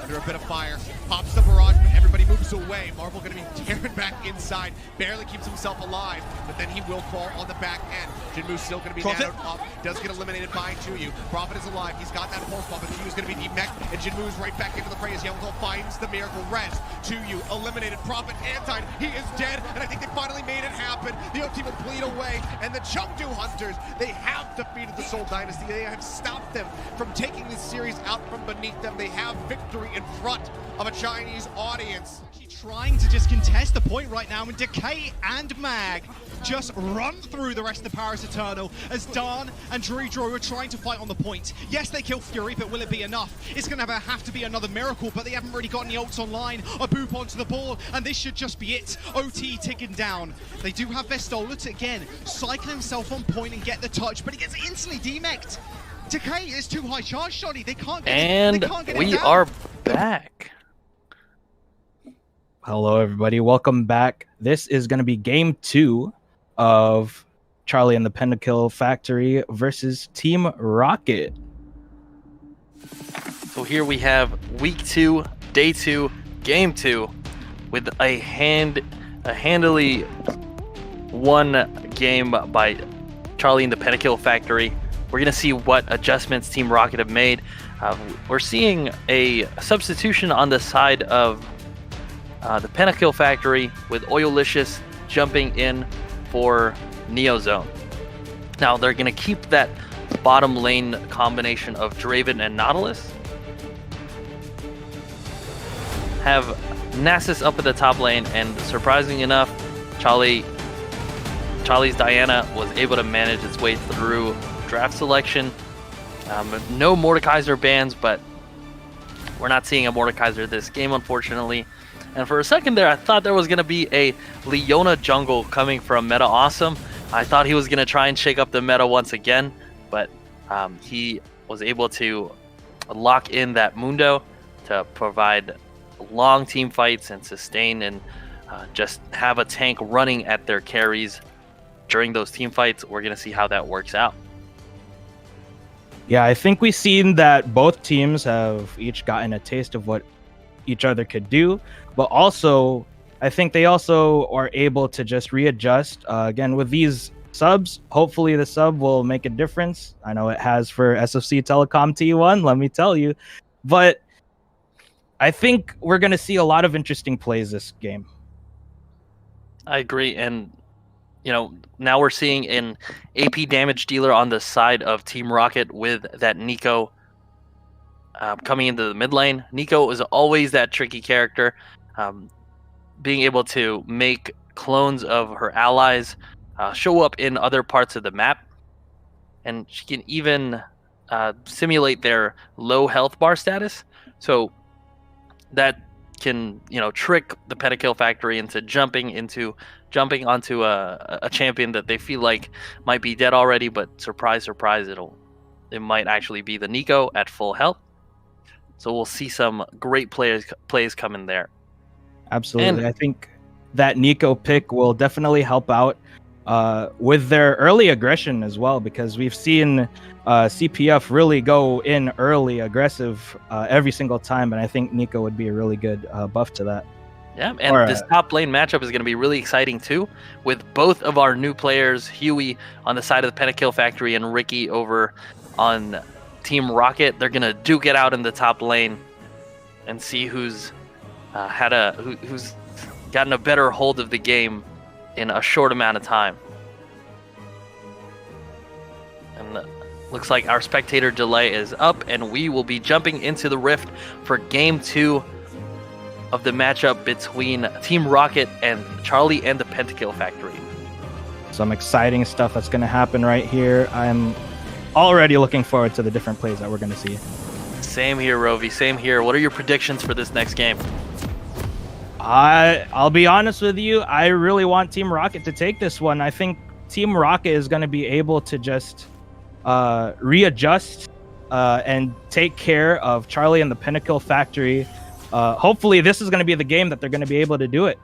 Under a bit of fire, pops the barrage, but everybody moves away. Marvel going to be tearing back inside, barely keeps himself alive, but then he will fall on the back end. Jinmu's still going to be nanoed up, does get eliminated by Chuyu. Prophet is alive, he's got that pulse bomb, but Chuyu's going to be demeched, and Jinmu's right back into the fray as Yamato finds the miracle res. Chuyu eliminated, Prophet anti, he is dead, and I think they finally made it happen. The OT will bleed away, and the Chengdu Hunters, they have defeated the Seoul Dynasty. They have stopped them from taking this series out from beneath them. They have victory in front of a Chinese audience. Trying to just contest the point right now, and Decay and Mag just run through the rest of the Paris Eternal as Dan and Drew are trying to fight on the point. Yes, they kill Fury, but will it be enough? It's going to have to be another miracle, but they haven't really got any ults online. A boop onto the ball, and this should just be it. OT ticking down. They do have Vestola to, again, cycle himself on point and get the touch, but he gets instantly demeched. Decay is too high charge, Shoddy. They can't get and it. And we are back. Hello, everybody. Welcome back. This is going to be game 2 of Charlie and the PentaKill Factory versus Team Rocket. So here we have week 2, day 2, game 2, with a handily won game by Charlie and the PentaKill Factory. We're going to see what adjustments Team Rocket have made. We're seeing a substitution on the side of the PentaKill Factory with Oilicious jumping in for Neo Zone. Now they're going to keep that bottom lane combination of Draven and Nautilus. Have Nasus up at the top lane, and surprisingly enough, Charlie's Diana was able to manage its way through draft selection. No Mordekaiser bans, but we're not seeing a Mordekaiser this game, unfortunately. And for a second there, I thought there was going to be a Leona jungle coming from Meta Awesome. I thought he was going to try and shake up the meta once again, but he was able to lock in that Mundo to provide long team fights and sustain and just have a tank running at their carries during those team fights. We're going to see how that works out. Yeah, I think we've seen that both teams have each gotten a taste of what each other could do, but also I think they also are able to just readjust. Again, with these subs, hopefully the sub will make a difference. I know it has for SFC Telecom T1, let me tell you. But I think we're going to see a lot of interesting plays this game. I agree, and you know, now we're seeing an AP damage dealer on the side of Team Rocket with that Nico coming into the mid lane. Nico is always that tricky character, being able to make clones of her allies show up in other parts of the map, and she can even simulate their low health bar status. So that can, you know, trick the PentaKill factory into jumping onto a champion that they feel like might be dead already, but surprise, surprise, it might actually be the Nico at full health. So we'll see some great plays come in there. Absolutely. And I think that Nico pick will definitely help out with their early aggression as well, because we've seen CPF really go in early aggressive every single time, and I think Nico would be a really good buff to that. Yeah, and this top lane matchup is going to be really exciting too, with both of our new players, Huey on the side of the PentaKill factory and Ricky over on Team Rocket. They're going to duke it out in the top lane and see who's who's gotten a better hold of the game in a short amount of time. And looks like our spectator delay is up, and we will be jumping into the Rift for Game 2 of the matchup between Team Rocket and Charlie and the PentaKill factory. Some exciting stuff that's going to happen right here. I'm already looking forward to the different plays that we're going to see. Same here, Rovi. Same here. What are your predictions for this next game? I'll be honest with you. I really want Team Rocket to take this one. I think Team Rocket is going to be able to just readjust and take care of Charlie and the PentaKill factory. Hopefully this is going to be the game that they're going to be able to do it.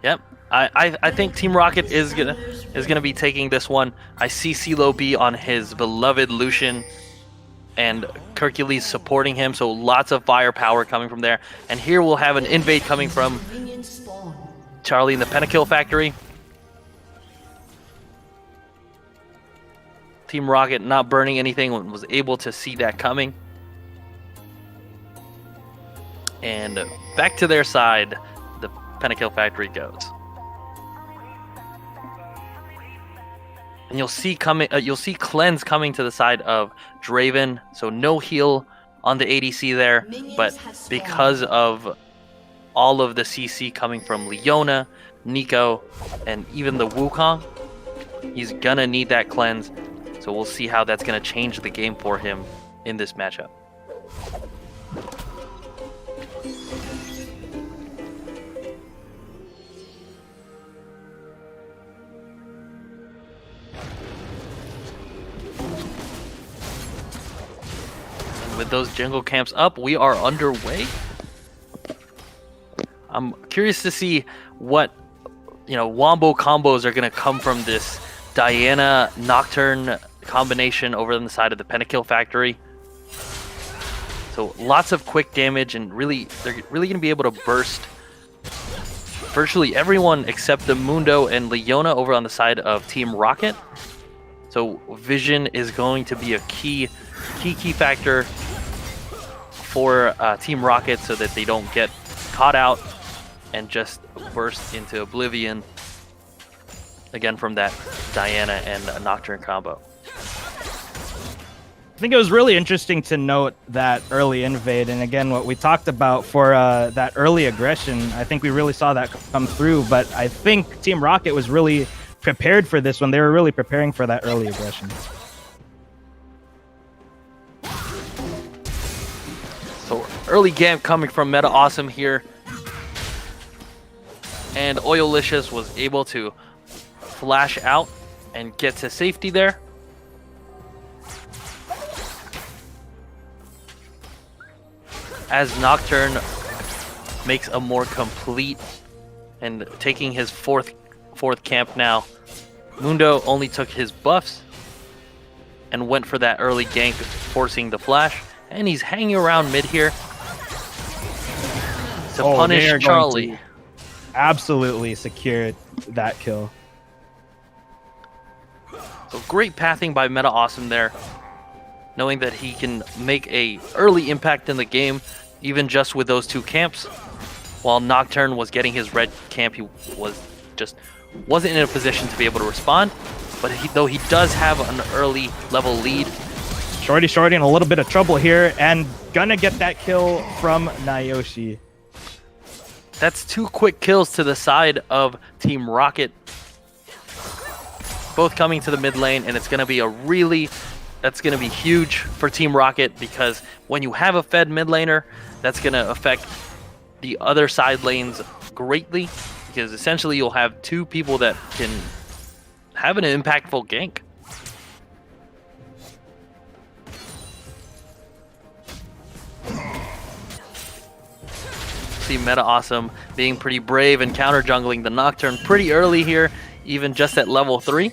Yep. I think Team Rocket is gonna be taking this one. I see CeeLo B on his beloved Lucian and Hercules supporting him, so lots of firepower coming from there. And here we'll have an invade coming from Charlie and the PentaKill factory. Team Rocket not burning anything, was able to see that coming. And back to their side, the PentaKill factory goes. And you'll see cleanse coming to the side of Draven, so no heal on the ADC there, but because of all of the CC coming from Leona, Nico, and even the Wukong, he's gonna need that cleanse. So we'll see how that's gonna change the game for him in this matchup. With those jungle camps up, we are underway. I'm curious to see what, wombo combos are going to come from this Diana Nocturne combination over on the side of the PentaKill factory. So lots of quick damage, and they're really going to be able to burst virtually everyone except the Mundo and Leona over on the side of Team Rocket. So vision is going to be a key factor for Team Rocket, so that they don't get caught out and just burst into oblivion again from that Diana and Nocturne combo. I think it was really interesting to note that early invade, and again, what we talked about for that early aggression, I think we really saw that come through, but I think Team Rocket was really prepared for this one. They were really preparing for that early aggression. So early gank coming from Meta Awesome here, and Oilicious was able to flash out and get to safety there. As Nocturne makes a more complete and taking his fourth camp now. Mundo only took his buffs and went for that early gank, forcing the flash, and he's hanging around mid here to punish Charlie. Absolutely secured that kill. So great pathing by Meta Awesome there, knowing that he can make a early impact in the game, even just with those two camps. While Nocturne was getting his red camp, he wasn't in a position to be able to respond. But though he does have an early level lead. Shorty in a little bit of trouble here, and gonna get that kill from Nayoshi. That's 2 quick kills to the side of Team Rocket. Both coming to the mid lane, and it's gonna be that's gonna be huge for Team Rocket, because when you have a fed mid laner, that's gonna affect the other side lanes greatly, because essentially you'll have 2 people that can have an impactful gank. See Meta Awesome being pretty brave and counter jungling the Nocturne pretty early here, even just at level 3.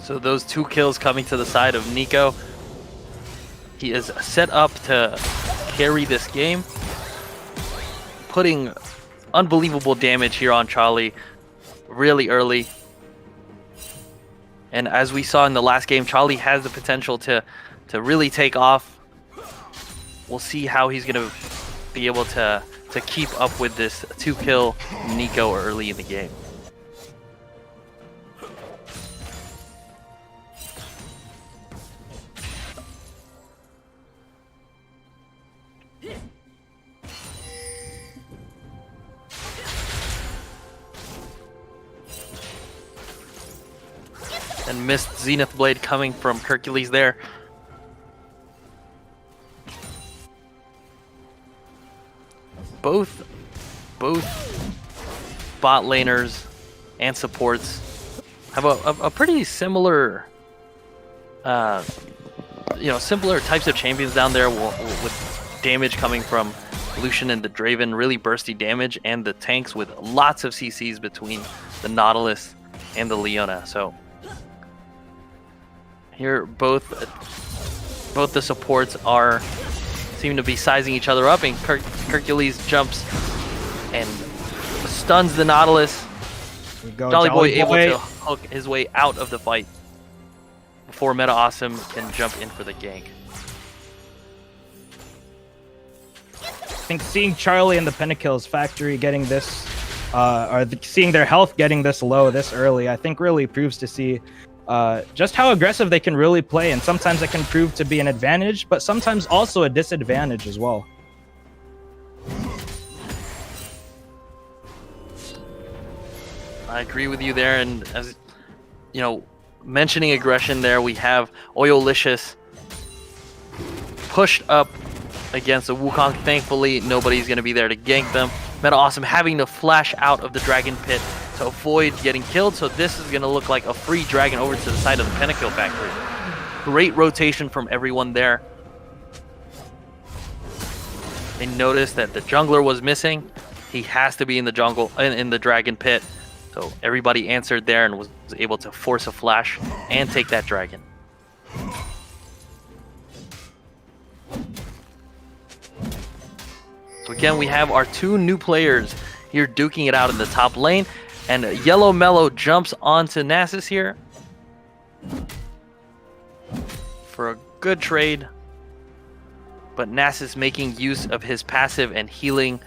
So those 2 kills coming to the side of Nico. He is set up to carry this game, putting unbelievable damage here on Charlie really early. And as we saw in the last game, Charlie has the potential to really take off. We'll see how he's going to be able to keep up with this 2-kill Nico early in the game. And missed Zenith Blade coming from Hercules there. Both bot laners and supports have a pretty similar, simpler types of champions down there, with damage coming from Lucian and the Draven, really bursty damage, and the tanks with lots of CCs between the Nautilus and the Leona. So here, both the supports seem to be sizing each other up, and Hercules jumps and stuns the Nautilus. Jolly Boy able to hook his way out of the fight before Meta Awesome can jump in for the gank. I think seeing Charlie and the PentaKill's factory getting this, seeing their health getting this low this early, I think really proves to see just how aggressive they can really play, and sometimes it can prove to be an advantage, but sometimes also a disadvantage as well. I agree with you there, and as you know, mentioning aggression there, we have Oilicious pushed up against a Wukong. Thankfully, nobody's going to be there to gank them. Meta Awesome having to flash out of the Dragon Pit to avoid getting killed, so this is going to look like a free dragon over to the side of the PentaKill factory. Great rotation from everyone there. They noticed that the jungler was missing. He has to be in the jungle, in the dragon pit. So everybody answered there and was able to force a flash and take that dragon. So again, we have our two new players here duking it out in the top lane. And Yellow Mellow jumps onto Nasus here for a good trade. But Nasus making use of his passive and healing.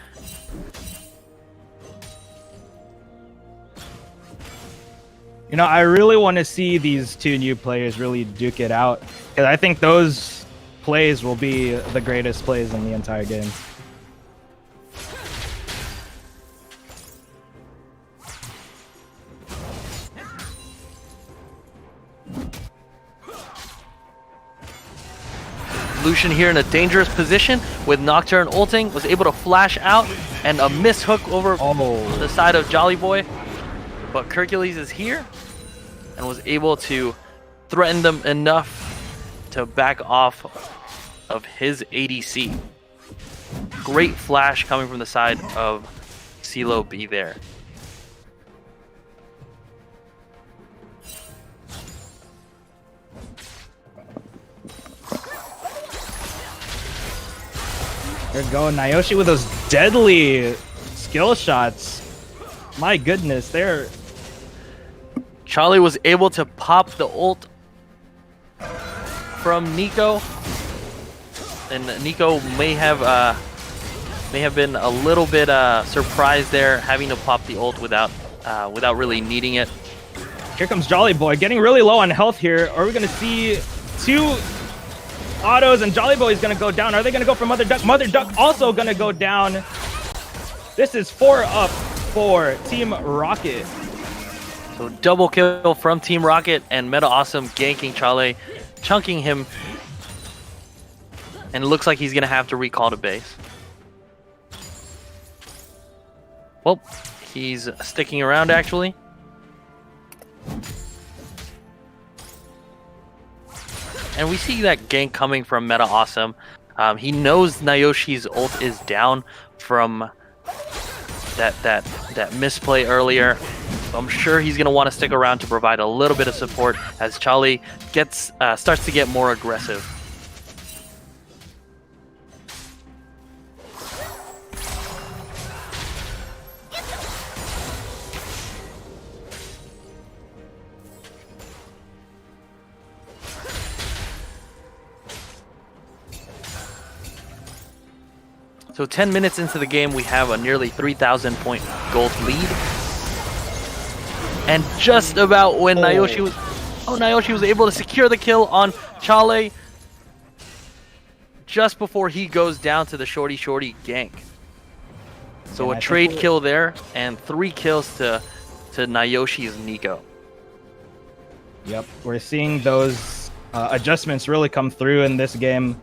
You know, I really want to see these two new players really duke it out, because I think those plays will be the greatest plays in the entire game. Lucian here in a dangerous position with Nocturne ulting, was able to flash out and a miss hook over the side of Jolly Boy. But Hercules is here and was able to threaten them enough to back off of his ADC. Great flash coming from the side of CeeLo B there. There we go, Nayoshi with those deadly skill shots. My goodness, they're... Charlie was able to pop the ult from Nico, and Nico may have been a little bit surprised there, having to pop the ult without really needing it. Here comes Jolly Boy, getting really low on health here. Are we going to see two autos and Jolly Boy is going to go down? Are they going to go for Mother Duck? Mother Duck also going to go down. This is 4 up for Team Rocket. So double kill from Team Rocket, and Meta Awesome ganking Charlie, chunking him. And it looks like he's going to have to recall to base. Well, he's sticking around actually. And we see that gank coming from Meta Awesome. He knows Nayoshi's ult is down from that misplay earlier. So I'm sure he's going to want to stick around to provide a little bit of support as Charlie starts to get more aggressive. So 10 minutes into the game, we have a nearly 3,000 point gold lead. And just about when Nayoshi was able to secure the kill on Chale, just before he goes down to the shorty gank. So a trade kill there, and 3 kills to Nayoshi's Nico. Yep, we're seeing those adjustments really come through in this game.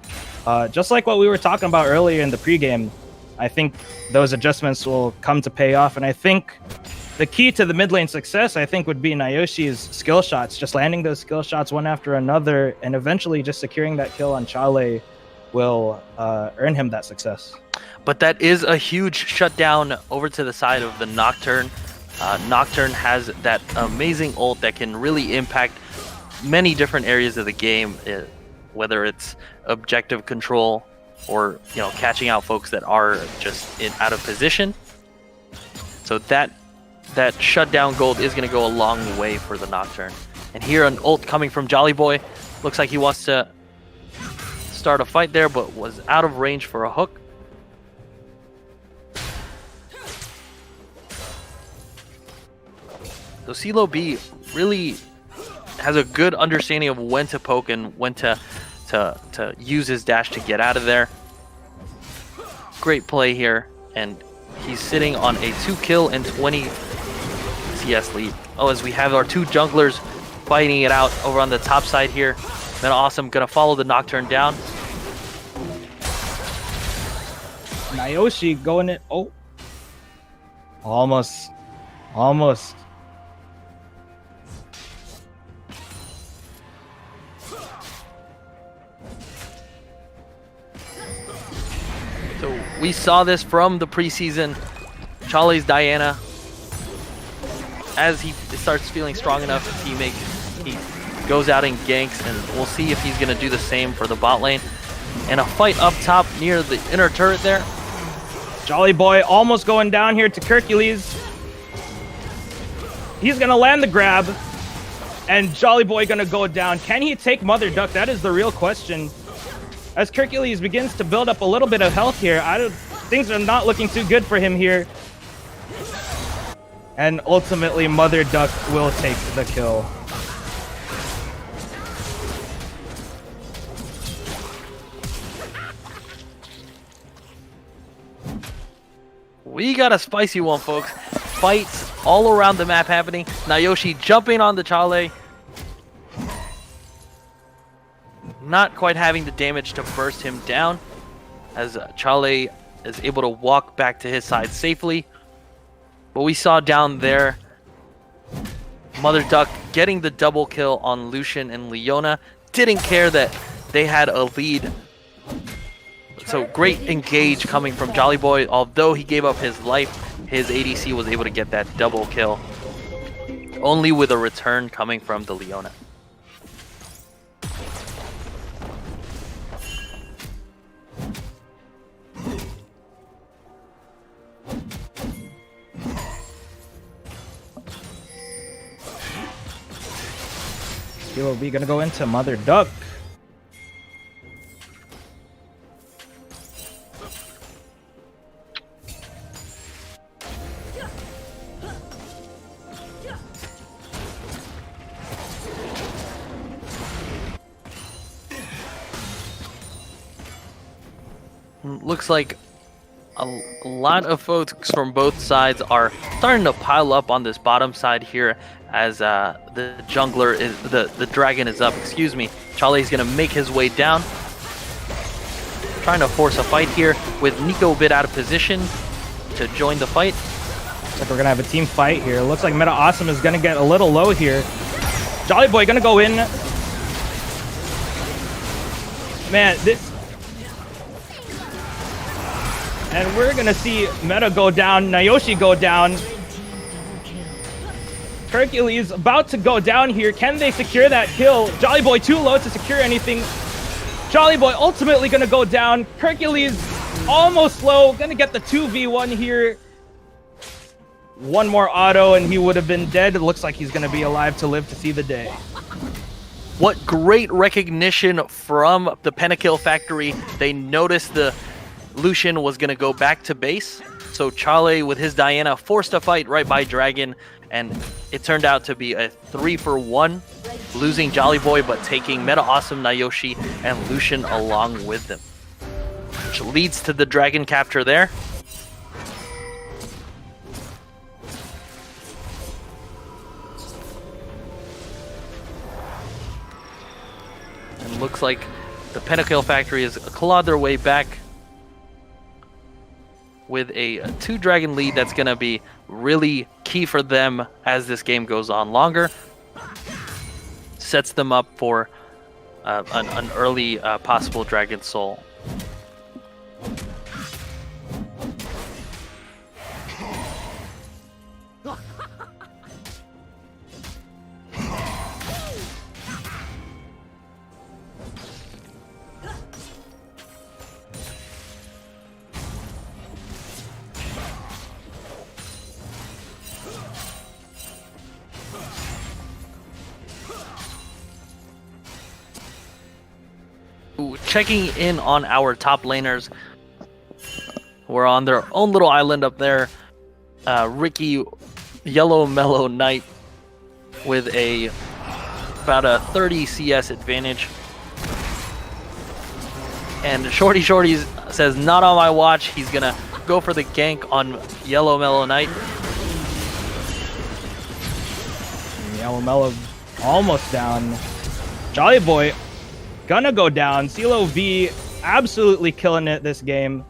Just like what we were talking about earlier in the pregame, I think those adjustments will come to pay off. And I think the key to the mid lane success, I think, would be Nayoshi's skill shots, just landing those skill shots one after another, and eventually just securing that kill on Chale will earn him that success. But that is a huge shutdown over to the side of the Nocturne. Nocturne has that amazing ult that can really impact many different areas of the game, whether it's objective control or catching out folks that are just out of position. So that shutdown gold is going to go a long way for the Nocturne. And here an ult coming from Jolly Boy. Looks like he wants to start a fight there, but was out of range for a hook. So CeeLo B really has a good understanding of when to poke and when to use his dash to get out of there. Great play here, and he's sitting on a 2-kill and 20 CS lead. Oh, as we have our 2 junglers fighting it out over on the top side here. Meta Awesome gonna follow the Nocturne down. Nayoshi going in. Oh, almost We saw this from the preseason. Chale's Diana, as he starts feeling strong enough, he goes out and ganks, and we'll see if he's gonna do the same for the bot lane. And a fight up top near the inner turret there. Jolly Boy almost going down here to Hercules. He's gonna land the grab, and Jolly Boy gonna go down. Can he take Mother Duck? That is the real question. As Hercules begins to build up a little bit of health here, things are not looking too good for him here. And ultimately, Mother Duck will take the kill. We got a spicy one, folks. Fights all around the map happening. Nayoshi jumping on the Chale. Not quite having the damage to burst him down, as Chale is able to walk back to his side safely. But we saw down there Mother Duck getting the double kill on Lucian and Leona. Didn't care that they had a lead. So great engage coming from Jolly Boy. Although he gave up his life, his ADC was able to get that double kill. Only with a return coming from the Leona. Kilo B gonna go into Mother Duck. Looks like a lot of folks from both sides are starting to pile up on this bottom side here, as the jungler is the dragon is up. Excuse me. Chale's gonna make his way down, trying to force a fight here with Nico a bit out of position to join the fight. Looks like we're gonna have a team fight here. Looks like Meta Awesome is gonna get a little low here. Jolly Boy gonna go in. Man, this. And we're gonna see Meta go down, Nayoshi go down. Hercules about to go down here. Can they secure that kill? Jolly Boy too low to secure anything. Jolly Boy ultimately gonna go down. Hercules almost low, gonna get the 2v1 here. One more auto and he would have been dead. It looks like he's gonna be alive to live to see the day. What great recognition from the PentaKill factory. They noticed the Lucian was going to go back to base, so Chale with his Diana forced a fight right by Dragon, and it turned out to be a 3-for-1, losing Jolly Boy but taking Meta Awesome, Nayoshi, and Lucian along with them, which leads to the Dragon capture there. And looks like the PentaKill factory has clawed their way back with a 2-dragon lead that's going to be really key for them as this game goes on longer. Sets them up for an early possible Dragon Soul. Checking in on our top laners. We're on their own little island up there. Ricky, Yellow Mellow Knight with about a 30 CS advantage. And Shorty says, not on my watch. He's gonna go for the gank on Yellow Mellow Knight. Yellow Mellow almost down. Jolly Boy gonna go down. CeeLo V absolutely killing it this game.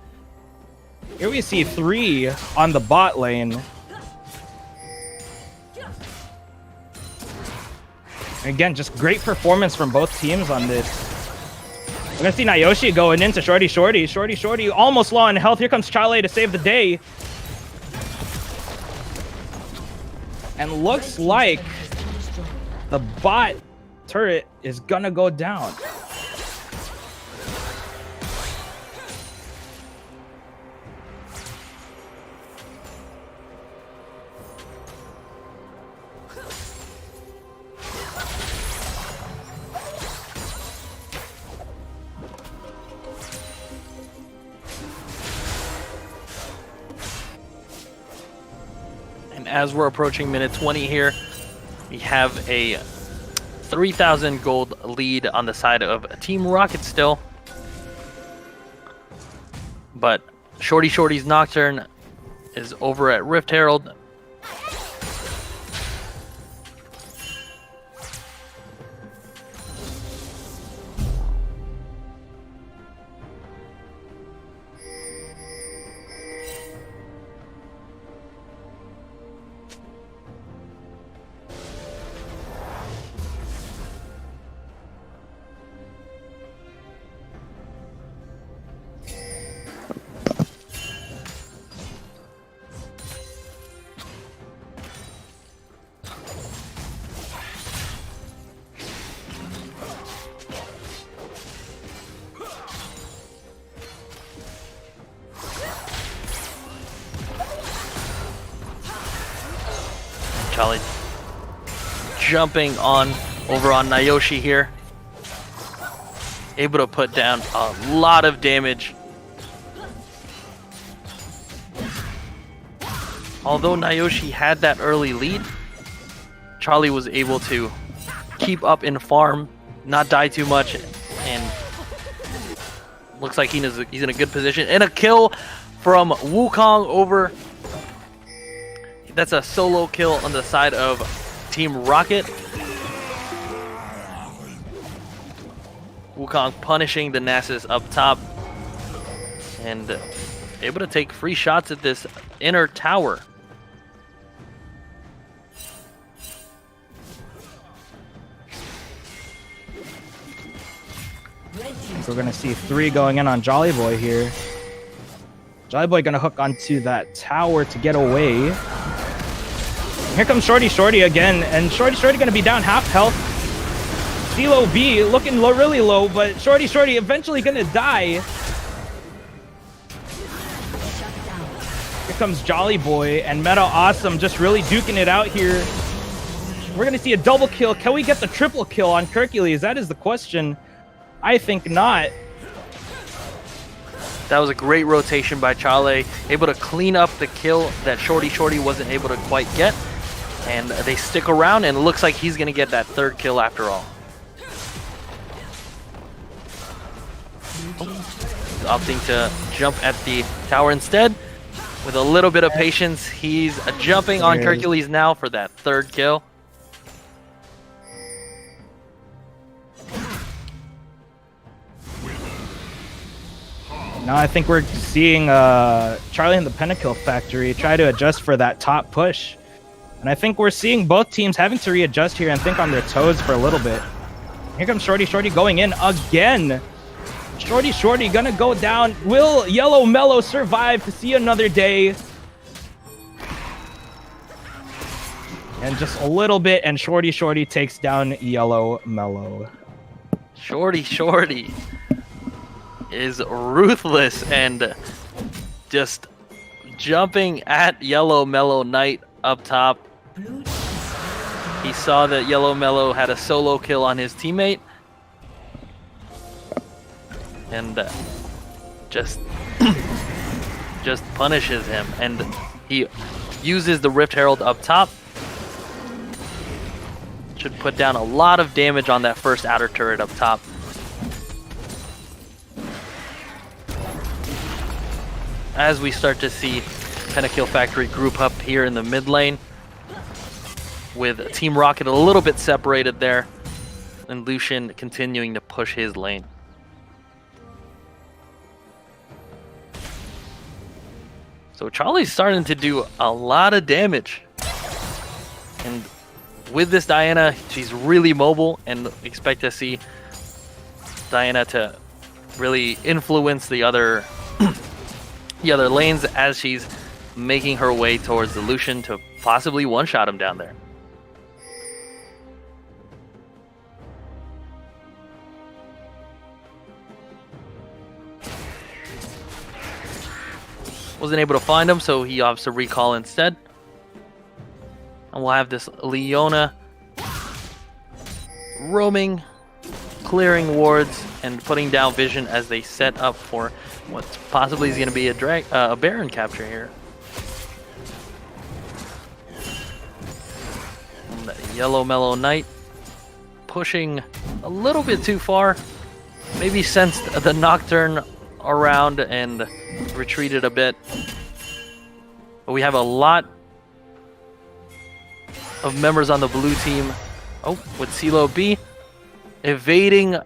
Here we see 3 on the bot lane. Again, just great performance from both teams on this. We're gonna see Nayoshi going into Shorty. Shorty almost low on health. Here comes Chale to save the day. And looks like the bot turret is gonna go down. As we're approaching minute 20 here, we have a 3,000 gold lead on the side of Team Rocket still. But Shorty's Nocturne is over at Rift Herald. Charlie jumping over on Nayoshi here. Able to put down a lot of damage. Although Nayoshi had that early lead, Charlie was able to keep up in farm, not die too much, and looks like he's in a good position. And a kill from Wukong over. That's a solo kill on the side of Team Rocket. Wukong punishing the Nasus up top and able to take free shots at this inner tower. We're gonna see 3 going in on Jolly Boy here. Jolly Boy gonna hook onto that tower to get away. Here comes Shorty again, and Shorty gonna be down half health. CeeLo B looking really low, but Shorty eventually gonna die. Here comes Jolly Boy and Meta Awesome just really duking it out here. We're gonna see a double kill. Can we get the triple kill on Hercules? That is the question. I think not. That was a great rotation by Chale, able to clean up the kill that Shorty wasn't able to quite get. And they stick around, and it looks like he's going to get that 3rd kill after all. Opting to jump at the tower instead. With a little bit of patience, he's jumping on Hercules now for that 3rd kill. Now I think we're seeing Charlie and the PentaKill factory try to adjust for that top push. And I think we're seeing both teams having to readjust here and think on their toes for a little bit. Here comes Shorty going in again. Shorty gonna go down. Will Yellow Mellow survive to see another day? And just a little bit, and Shorty takes down Yellow Mellow. Shorty is ruthless and just jumping at Yellow Mellow Knight up top. He saw that Yellow Mellow had a solo kill on his teammate and just punishes him, and he uses the Rift Herald up top. Should put down a lot of damage on that first outer turret up top. As we start to see PentaKill Factory group up here in the mid lane, with Team Rocket a little bit separated there, and Lucian continuing to push his lane. So Charlie's starting to do a lot of damage. And with this Diana, she's really mobile, and expect to see Diana to really influence the other the other lanes as she's making her way towards the Lucian to possibly one-shot him down there. Wasn't able to find him, so he opts to recall instead. And we'll have this Leona roaming, clearing wards, and putting down vision as they set up for what possibly is going to be a Baron capture here. And the Yellow Mellow Knight pushing a little bit too far. Maybe sensed the Nocturne around and retreated a bit. But we have a lot of members on the blue team. Oh, with CeeLo B evading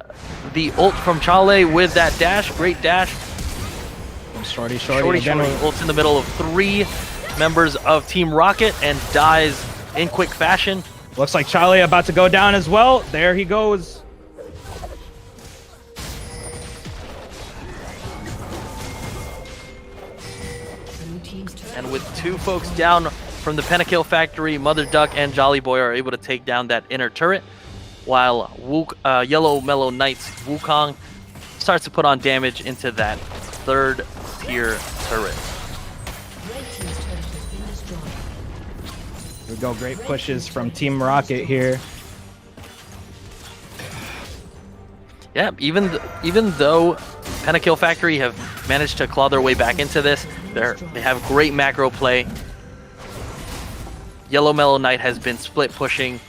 the ult from Chale with that dash. Great dash. Shorty ults in the middle of 3 members of Team Rocket and dies in quick fashion. Looks like Chale about to go down as well. There he goes. And with 2 folks down from the PentaKill factory, Mother Duck and Jolly Boy are able to take down that inner turret, while Yellow Mellow Knight's Wukong starts to put on damage into that 3rd tier turret. Here we go, great pushes from Team Rocket here. Yeah, even though PentaKill Factory have managed to claw their way back into this, they have great macro play. Yellow Mellow Knight has been split pushing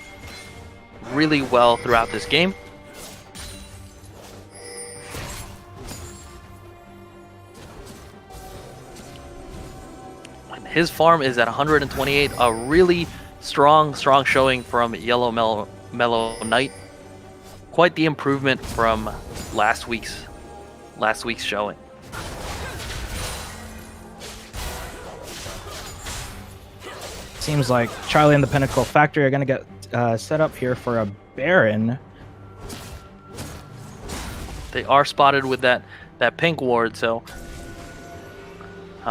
really well throughout this game. His farm is at 128, a really strong showing from Yellow Mellow Knight. Quite the improvement from last week's showing. Seems like Charlie and the PentaKill Factory are going to get set up here for a Baron. They are spotted with that pink ward, so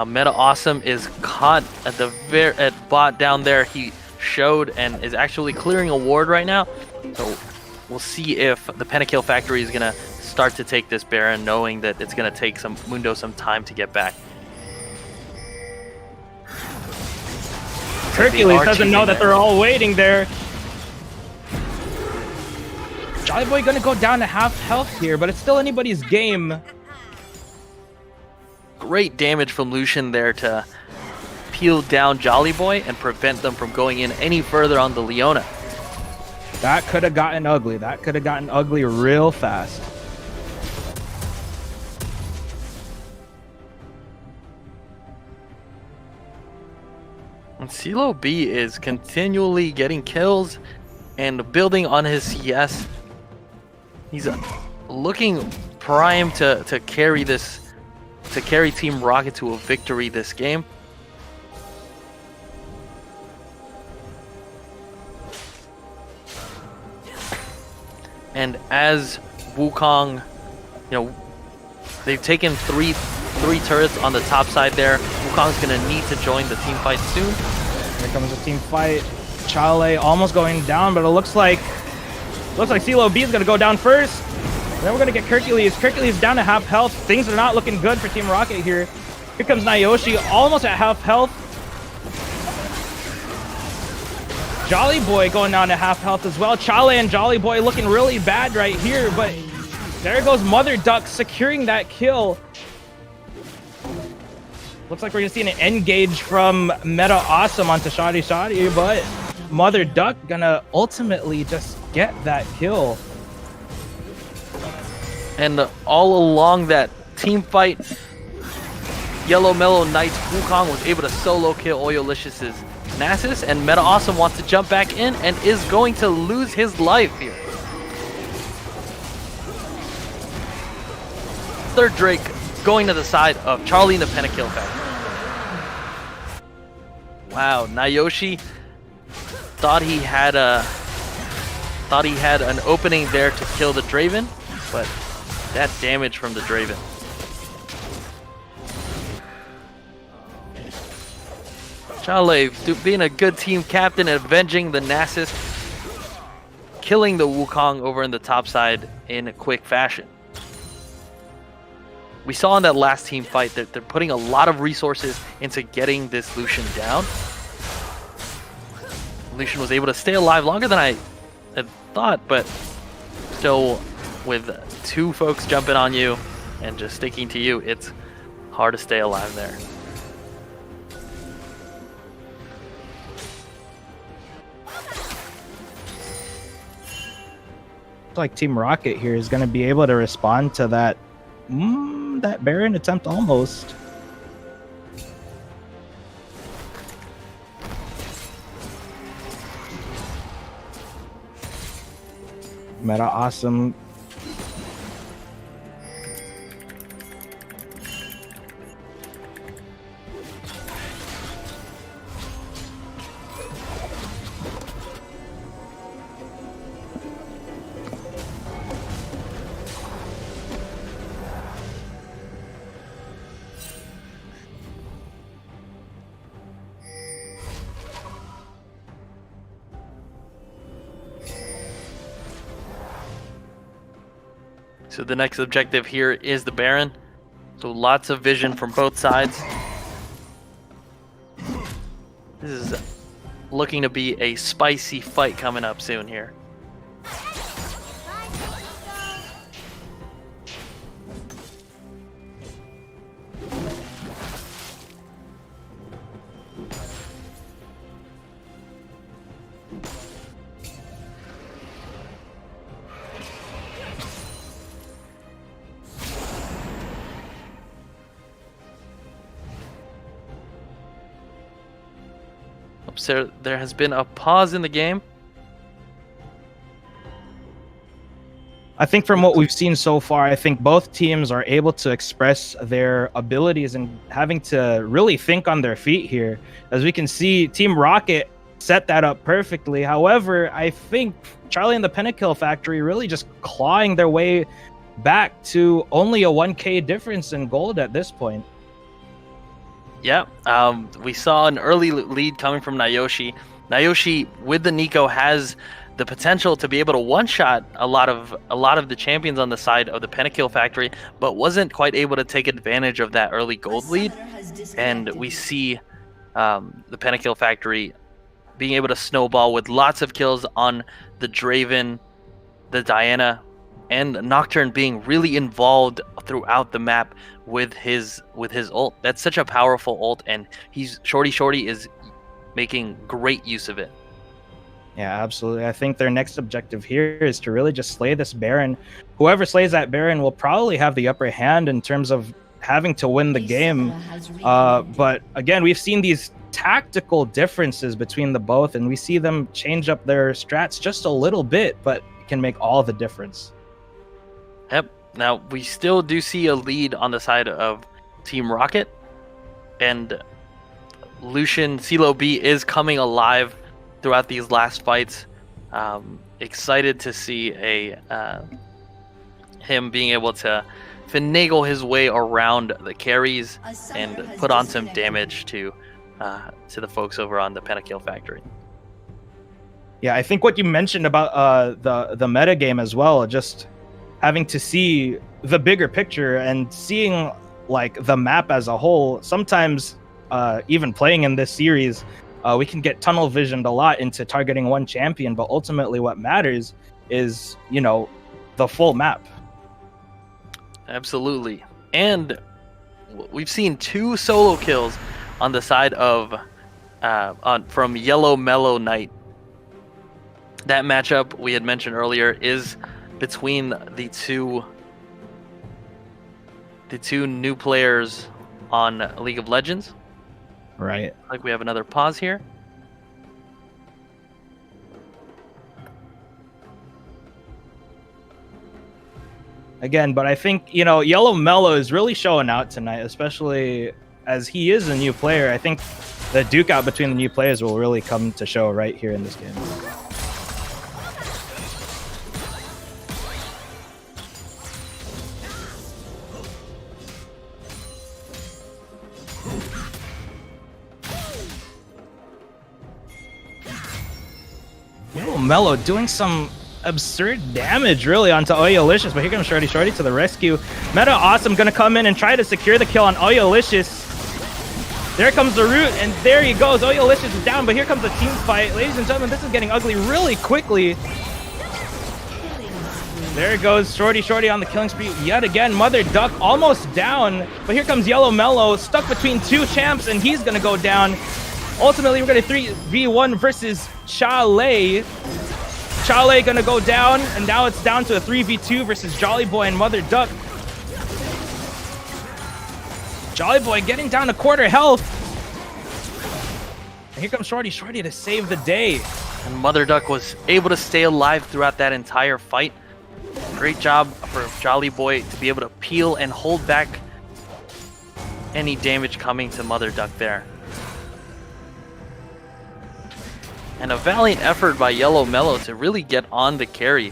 Meta Awesome is caught at bot down there. He showed and is actually clearing a ward right now. So we'll see if the PentaKill Factory is going to start to take this Baron, knowing that it's going to take Mundo some time to get back. Hercules doesn't know that they're all waiting there. Jolly Boy gonna go down to half health here, but it's still anybody's game. Great damage from Lucian there to peel down Jolly Boy and prevent them from going in any further on the Leona. That could have gotten ugly. That could have gotten ugly real fast. And CeeLo B is continually getting kills and building on his CS. He's looking prime to carry Team Rocket to a victory this game. And as Wukong, they've taken three turrets on the top side there. Wukong's gonna need to join the team fight soon. Here comes the team fight. Chale almost going down, but it looks like CeeLo B is gonna go down first. And then we're gonna get Hercules. Hercules down to half health. Things are not looking good for Team Rocket here. Here comes Nayoshi, almost at half health. Jolly Boy going down to half health as well. Chale and Jolly Boy looking really bad right here, but there goes Mother Duck securing that kill. Looks like we're gonna see an engage from Meta Awesome onto Shoddy, but Mother Duck gonna ultimately just get that kill. And all along that team fight, Yellow Mellow Knight's Wukong was able to solo kill Oyolicious' Nasus, and Meta Awesome wants to jump back in and is going to lose his life here. Third Drake going to the side of Charlie and the PentaKill Factory. Wow, Nayoshi thought he had an opening there to kill the Draven, but that damage from the Draven. Chale being a good team captain, avenging the Nasus, killing the Wukong over in the top side in a quick fashion. We saw in that last team fight that they're putting a lot of resources into getting this Lucian down. Lucian was able to stay alive longer than I had thought, but still with 2 folks jumping on you and just sticking to you, it's hard to stay alive there. Like Team Rocket here is going to be able to respond to that that Baron attempt almost. Meta awesome. So the next objective here is the Baron. So lots of vision from both sides. This is looking to be a spicy fight coming up soon here. So there has been a pause in the game. I think from what we've seen so far, I think both teams are able to express their abilities and having to really think on their feet here. As we can see, Team Rocket set that up perfectly. However, I think Charlie and the PentaKill Factory really just clawing their way back to only a 1k difference in gold at this point. Yeah, we saw an early lead coming from Nayoshi. Nayoshi with the Nico has the potential to be able to one-shot a lot of the champions on the side of the PentaKill Factory, but wasn't quite able to take advantage of that early gold lead. And we see the PentaKill Factory being able to snowball with lots of kills on the Draven, the Diana, and Nocturne being really involved throughout the map with his ult. That's such a powerful ult, and Shorty is making great use of it. Yeah, absolutely. I think their next objective here is to really just slay this Baron. Whoever slays that Baron will probably have the upper hand in terms of having to win the game. But again, we've seen these tactical differences between the both, and we see them change up their strats just a little bit, but it can make all the difference. Yep. Now, we still do see a lead on the side of Team Rocket, and Lucian CeeLo B is coming alive throughout these last fights. Excited to see him being able to finagle his way around the carries and put on some damage to the folks over on the PentaKill Factory. Yeah, I think what you mentioned about the meta game as well, just having to see the bigger picture and seeing like the map as a whole. Sometimes even playing in this series, we can get tunnel visioned a lot into targeting one champion, but ultimately what matters is, you know, the full map. Absolutely. And we've seen 2 solo kills on the side of from Yellow Mellow Knight. That matchup we had mentioned earlier is between the two new players on League of Legends. Right. Like we have another pause here. Again, but I think, you know, Yellow Mellow is really showing out tonight, especially as he is a new player. I think the duke out between the new players will really come to show right here in this game. Mello doing some absurd damage really onto Oyalicious, but here comes Shorty to the rescue. Meta Awesome gonna come in and try to secure the kill on Oyalicious. There comes the root, and there he goes. Oyalicious is down, but here comes a team fight. Ladies and gentlemen, this is getting ugly really quickly. There goes Shorty on the killing spree yet again. Mother Duck almost down, but here comes Yellow Mello stuck between two champs, and he's gonna go down. Ultimately, we're gonna 3v1 versus Chale. Chale gonna go down, and now it's down to a 3v2 versus Jolly Boy and Mother Duck. Jolly Boy getting down to quarter health. And here comes Shorty to save the day. And Mother Duck was able to stay alive throughout that entire fight. Great job for Jolly Boy to be able to peel and hold back any damage coming to Mother Duck there. And a valiant effort by Yellow Mello to really get on the carry.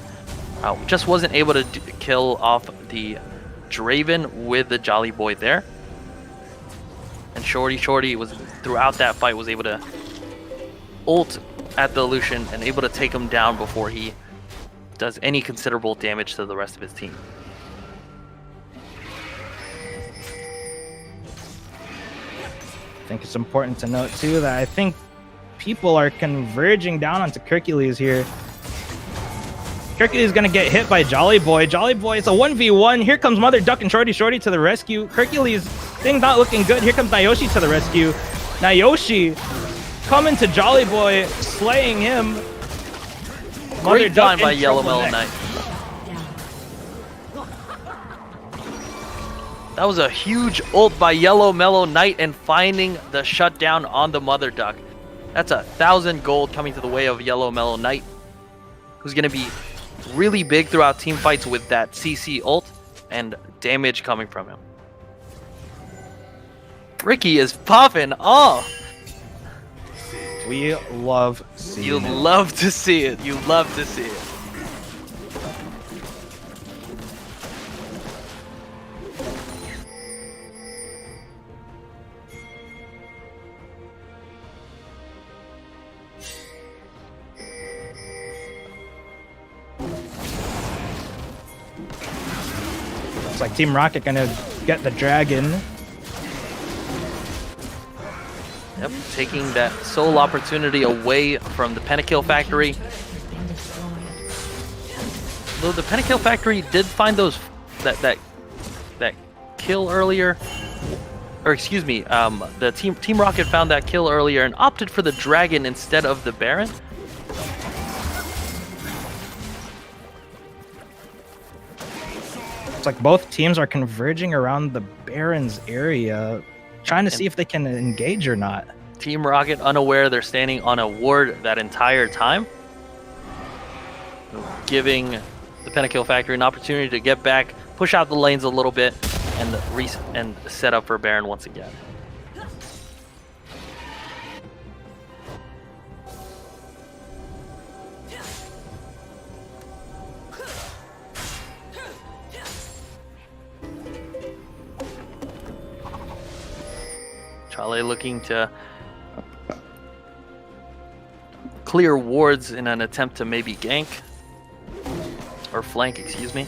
Just wasn't able to kill off the Draven with the Jolly Boy there. And Shorty was throughout that fight was able to ult at the Lucian and able to take him down before he does any considerable damage to the rest of his team. I think it's important to note too that I think people are converging down onto Hercules here. Hercules is gonna get hit by Jolly Boy. Jolly Boy, it's a 1v1. Here comes Mother Duck and Shorty to the rescue. Hercules, things not looking good. Here comes Nayoshi to the rescue. Nayoshi coming to Jolly Boy, slaying him. Great time by Yellow Mellow Knight. That was a huge ult by Yellow Mellow Knight and finding the shutdown on the Mother Duck. That's 1,000 gold coming to the way of Yellow Mellow Knight, who's going to be really big throughout team fights with that CC ult and damage coming from him. Ricky is popping off. We love seeing You it. love to see it. You love to see it. Looks like Team Rocket gonna get the dragon. Yep, taking that sole opportunity away from the PentaKill factory. Though the PentaKill factory did find those that kill earlier, or excuse me, the Team Rocket found that kill earlier and opted for the dragon instead of the Baron. It's like both teams are converging around the Baron's area, trying to see if they can engage or not. Team Rocket unaware they're standing on a ward that entire time, giving the PentaKill factory an opportunity to get back, push out the lanes a little bit, and set up for Baron once again. Chale looking to clear wards in an attempt to maybe gank or flank, excuse me.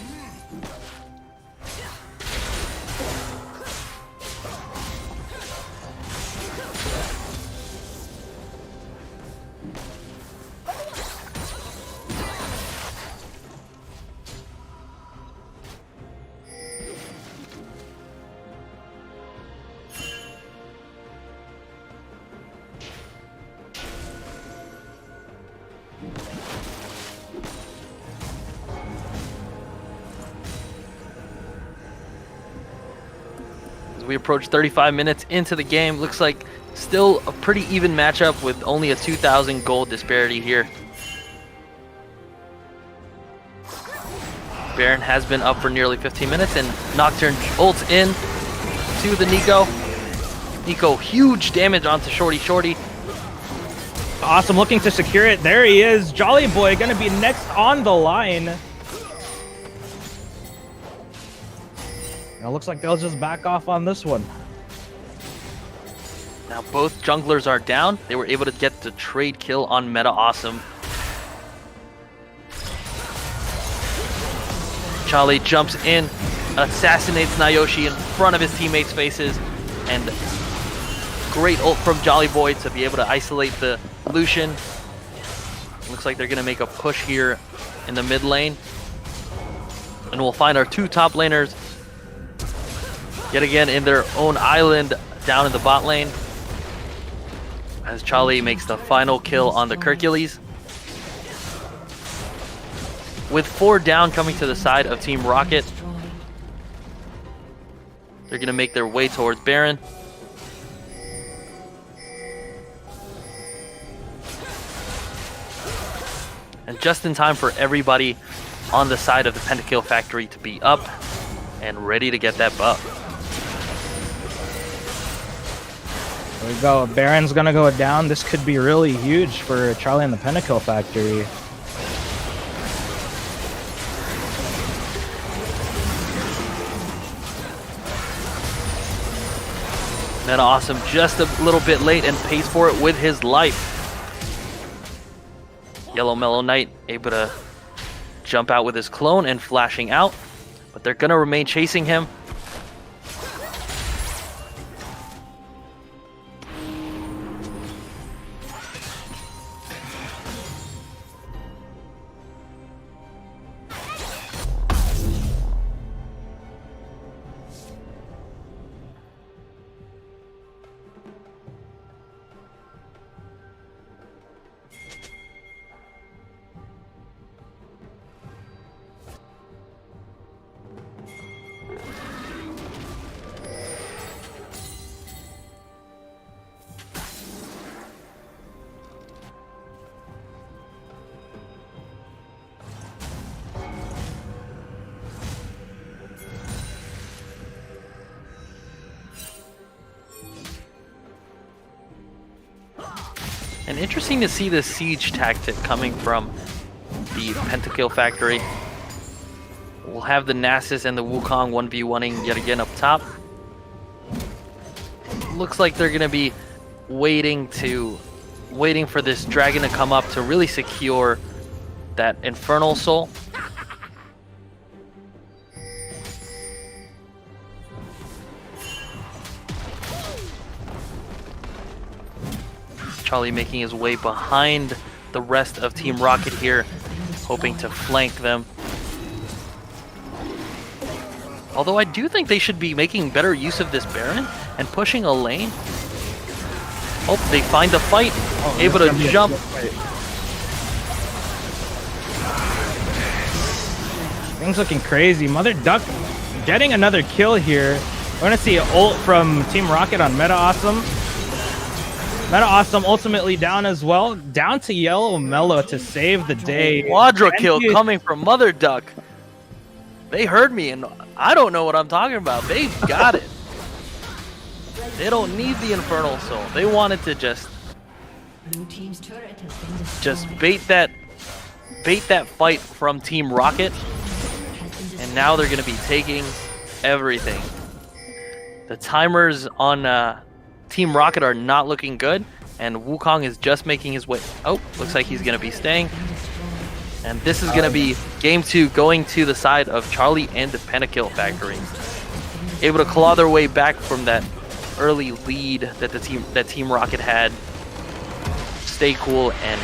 We approach 35 minutes into the game. Looks like still a pretty even matchup with only a 2,000 gold disparity here. Baron has been up for nearly 15 minutes and Nocturne ults in to the Nico. Nico, huge damage onto Shorty. Awesome, looking to secure it. There he is. Jolly Boy gonna be next on the line. It looks like they'll just back off on this one. Now both junglers are down. They were able to get the trade kill on Meta Awesome. Charlie jumps in, assassinates Nayoshi in front of his teammates' faces, and great ult from Jolly Boy to be able to isolate the Lucian. Looks like they're going to make a push here in the mid lane. And we'll find our 2 top laners yet again in their own island down in the bot lane, as Charlie makes the final kill on the Hercules. With 4 down coming to the side of Team Rocket, they're going to make their way towards Baron. And just in time for everybody on the side of the PentaKill factory to be up and ready to get that buff. There we go. Baron's gonna go down. This could be really huge for Charlie and the PentaKill factory. Meta Awesome just a little bit late and pays for it with his life. Yellow Mellow Knight able to jump out with his clone and flashing out, but they're gonna remain chasing him. And interesting to see the siege tactic coming from the PentaKill factory. We'll have the Nasus and the Wukong 1v1ing yet again up top. Looks like they're gonna be waiting for this dragon to come up to really secure that Infernal Soul. Charlie making his way behind the rest of Team Rocket here, hoping to flank them. Although I do think they should be making better use of this Baron and pushing a lane. Oh, they find the fight, able to jump. Things looking crazy. Mother Duck getting another kill here. We're gonna see an ult from Team Rocket on Meta Awesome. Meta Awesome ultimately down as well. Down to Yellow Mellow to save the day. Quadra kill coming from Mother Duck. They heard me, and I don't know what I'm talking about. They got it. They don't need the Infernal Soul. They wanted to just bait that fight from Team Rocket, and now they're going to be taking everything. The timers on Team Rocket are not looking good, and Wukong is just making his way. Oh, looks like he's going to be staying. And this is going to be game 2 going to the side of Charlie and the PentaKill factory. Able to claw their way back from that early lead that Team Rocket had. Stay cool and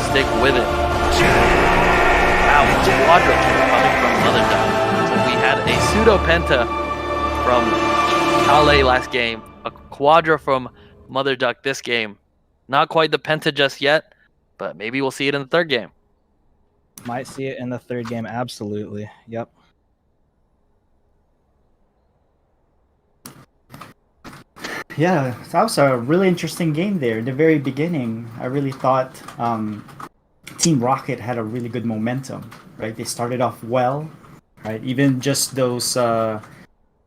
stick with it. Wow, quadra kill coming from Mother Duck. So we had a pseudo penta from Kale last game. A quadra from Mother Duck this game. Not quite the penta just yet, but maybe we'll see it in the 3rd game. Might see it in the 3rd game, absolutely. Yep. Yeah, that was a really interesting game there. In the very beginning, I really thought Team Rocket had a really good momentum, right? They started off well, right? Even just those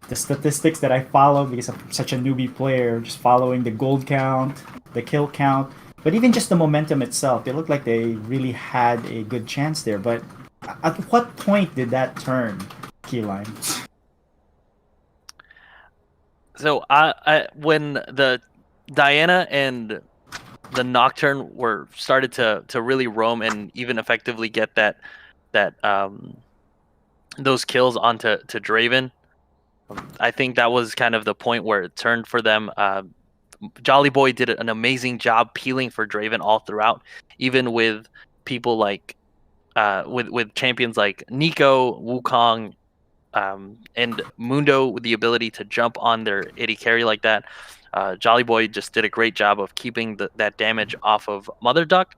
the statistics that I follow, because I'm such a newbie player, just following the gold count, the kill count, but even just the momentum itself, they looked like they really had a good chance there. But at what point did that turn, Keyline? So when the Diana and the Nocturne were started to really roam and even effectively get that those kills onto Draven. I think that was kind of the point where it turned for them. Jolly Boy did an amazing job peeling for Draven all throughout, even with people like with champions like Nico, Wukong, and Mundo with the ability to jump on their AD carry like that. Jolly Boy just did a great job of keeping that damage off of Mother Duck,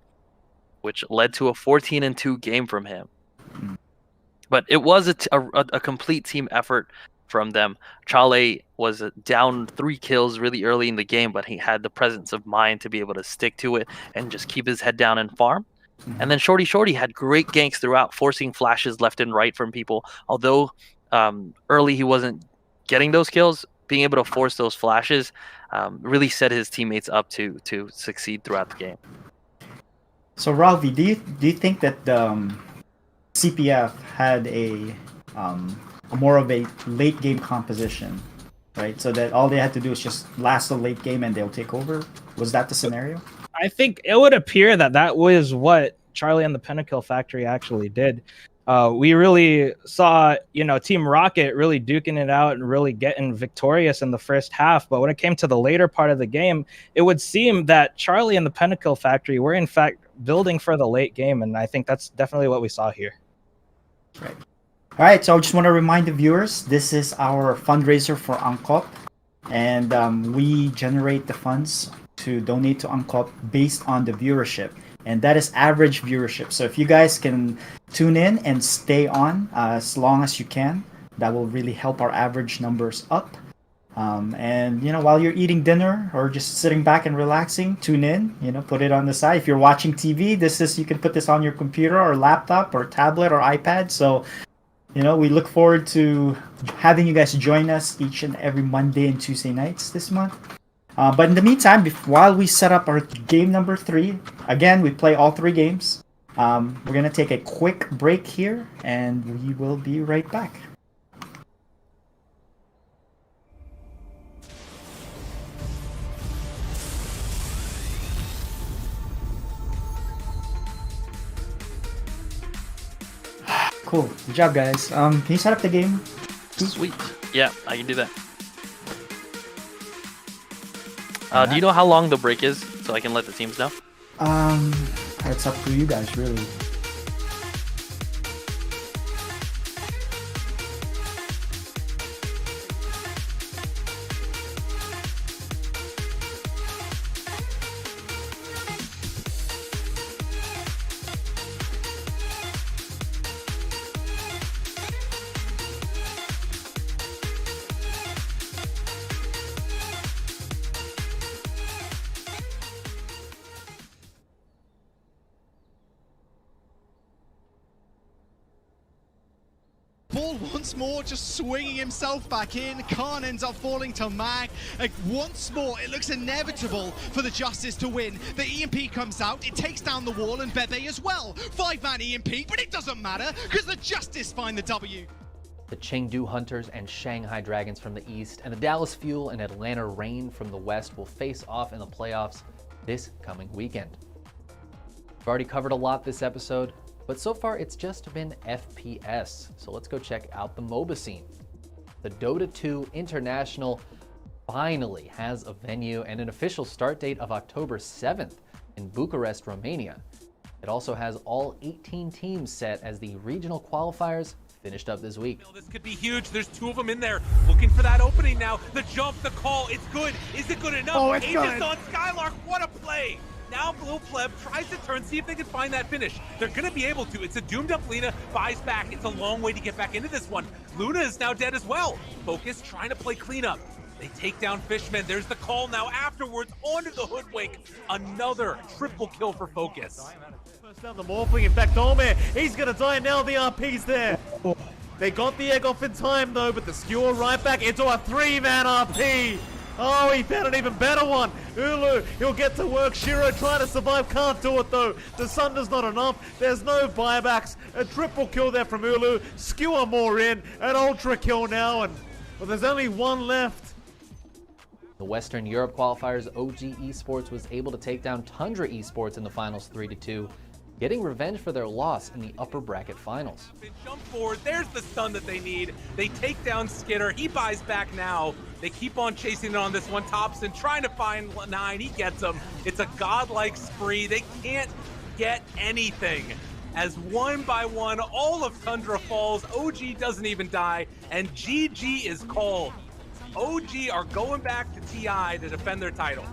which led to a 14-2 game from him. But it was a complete team effort from them. Chale was down 3 kills really early in the game, but he had the presence of mind to be able to stick to it and just keep his head down and farm. And then Shorty had great ganks throughout, forcing flashes left and right from people. Although early he wasn't getting those kills, being able to force those flashes really set his teammates up to succeed throughout the game. So Ralvi, do you think that CPF had a more of a late game composition, right? So that all they had to do is just last the late game and they'll take over. Was that the scenario? I think it would appear that was what Charlie and the PentaKill Factory actually did. We really saw, Team Rocket really duking it out and really getting victorious in the first half. But when it came to the later part of the game, it would seem that Charlie and the PentaKill Factory were in fact building for the late game, and I think that's definitely what we saw here. Right. All right, so I just want to remind the viewers, this is our fundraiser for Angkop, and we generate the funds to donate to Angkop based on the viewership, and that is average viewership. So if you guys can tune in and stay on as long as you can, that will really help our average numbers up. And while you're eating dinner or just sitting back and relaxing, tune in, put it on the side. If you're watching TV, you can put this on your computer or laptop or tablet or iPad. So we look forward to having you guys join us each and every Monday and Tuesday nights this month. But in the meantime, while we set up our game number 3, again, we play all 3 games. We're going to take a quick break here, and we will be right back. Cool. Good job, guys. Can you set up the game? Sweet. Yeah, I can do that. Do you know how long the break is, so I can let the teams know? It's up to you guys, really. Ball once more, just swinging himself back in. Khan ends up falling to Mag. Once more, it looks inevitable for the Justice to win. The EMP comes out, it takes down the wall and Bebe as well. 5-man EMP, but it doesn't matter because the Justice find the W. The Chengdu Hunters and Shanghai Dragons from the east and the Dallas Fuel and Atlanta Reign from the west will face off in the playoffs this coming weekend. We've already covered a lot this episode, but so far it's just been FPS. So let's go check out the MOBA scene. The Dota 2 International finally has a venue and an official start date of October 7th in Bucharest, Romania. It also has all 18 teams set as the regional qualifiers finished up this week. This could be huge. There's 2 of them in there looking for that opening now. The jump, the call, it's good. Is it good enough? Oh, it's Aegis good. on Skylark, what a play! Now Blue Pleb tries to turn, see if they can find that finish. They're gonna be able to. It's a doomed up Lina, buys back. It's a long way to get back into this one. Luna is now dead as well. Focus trying to play cleanup. They take down Fishman. There's the call now afterwards onto the Hoodwink. Another triple kill for Focus. First down the morphling, in fact, Olmir, he's gonna die now, the RP's there. They got the egg off in time though, but the skewer right back into a 3-man RP. Oh, he found an even better one. Ulu, he'll get to work. Shiro trying to survive, can't do it though. The Sunder's not enough. There's no buybacks. A triple kill there from Ulu. Skewer more in, an ultra kill now, and well, there's only one left. The Western Europe qualifiers, OG Esports was able to take down Tundra Esports in the finals 3-2. getting revenge for their loss in the upper bracket finals. Jump forward, there's the stun that they need. They take down Skitter, he buys back now. They keep on chasing it on this one. Thompson trying to find 9, he gets him. It's a godlike spree, they can't get anything. As one by one, all of Tundra falls, OG doesn't even die, and GG is called. OG are going back to TI to defend their title.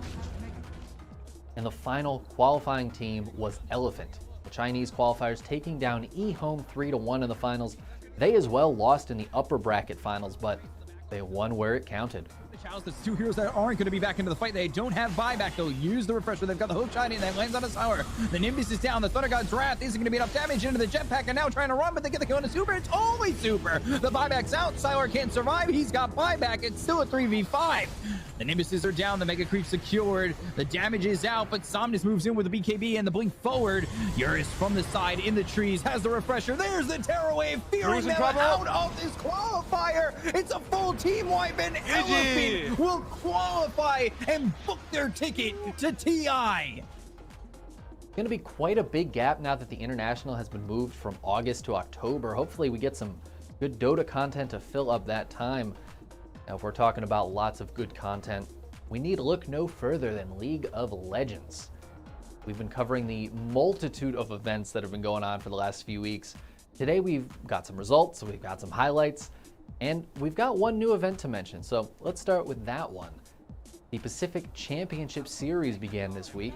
And the final qualifying team was Elephant. The Chinese qualifiers taking down eHome 3-1 in the finals. They as well lost in the upper bracket finals, but they won where it counted. There's 2 heroes that aren't going to be back into the fight. They don't have buyback. They'll use the refresher. They've got the hook shiny, and that lands on a sour. The Nimbus is down. The Thunder God's Wrath isn't going to be enough damage into the jetpack, and now trying to run, but they get the kill on a super. It's only super. The buyback's out. Sour can't survive. He's got buyback. It's still a 3v5. The Nimbuses are down. The Mega Creep secured. The damage is out, but Somnus moves in with the BKB and the blink forward. Eurus from the side in the trees has the refresher. There's the Terror Wave. Fearing them out of this qualifier. It's a full team wipe, and Elephant will qualify and book their ticket to TI. Going to be quite a big gap now that the International has been moved from August to October. Hopefully we get some good Dota content to fill up that time. Now, if we're talking about lots of good content, we need to look no further than League of Legends. We've been covering the multitude of events that have been going on for the last few weeks. Today we've got some results, we've got some highlights, and we've got one new event to mention. So let's start with that one. The Pacific Championship Series began this week.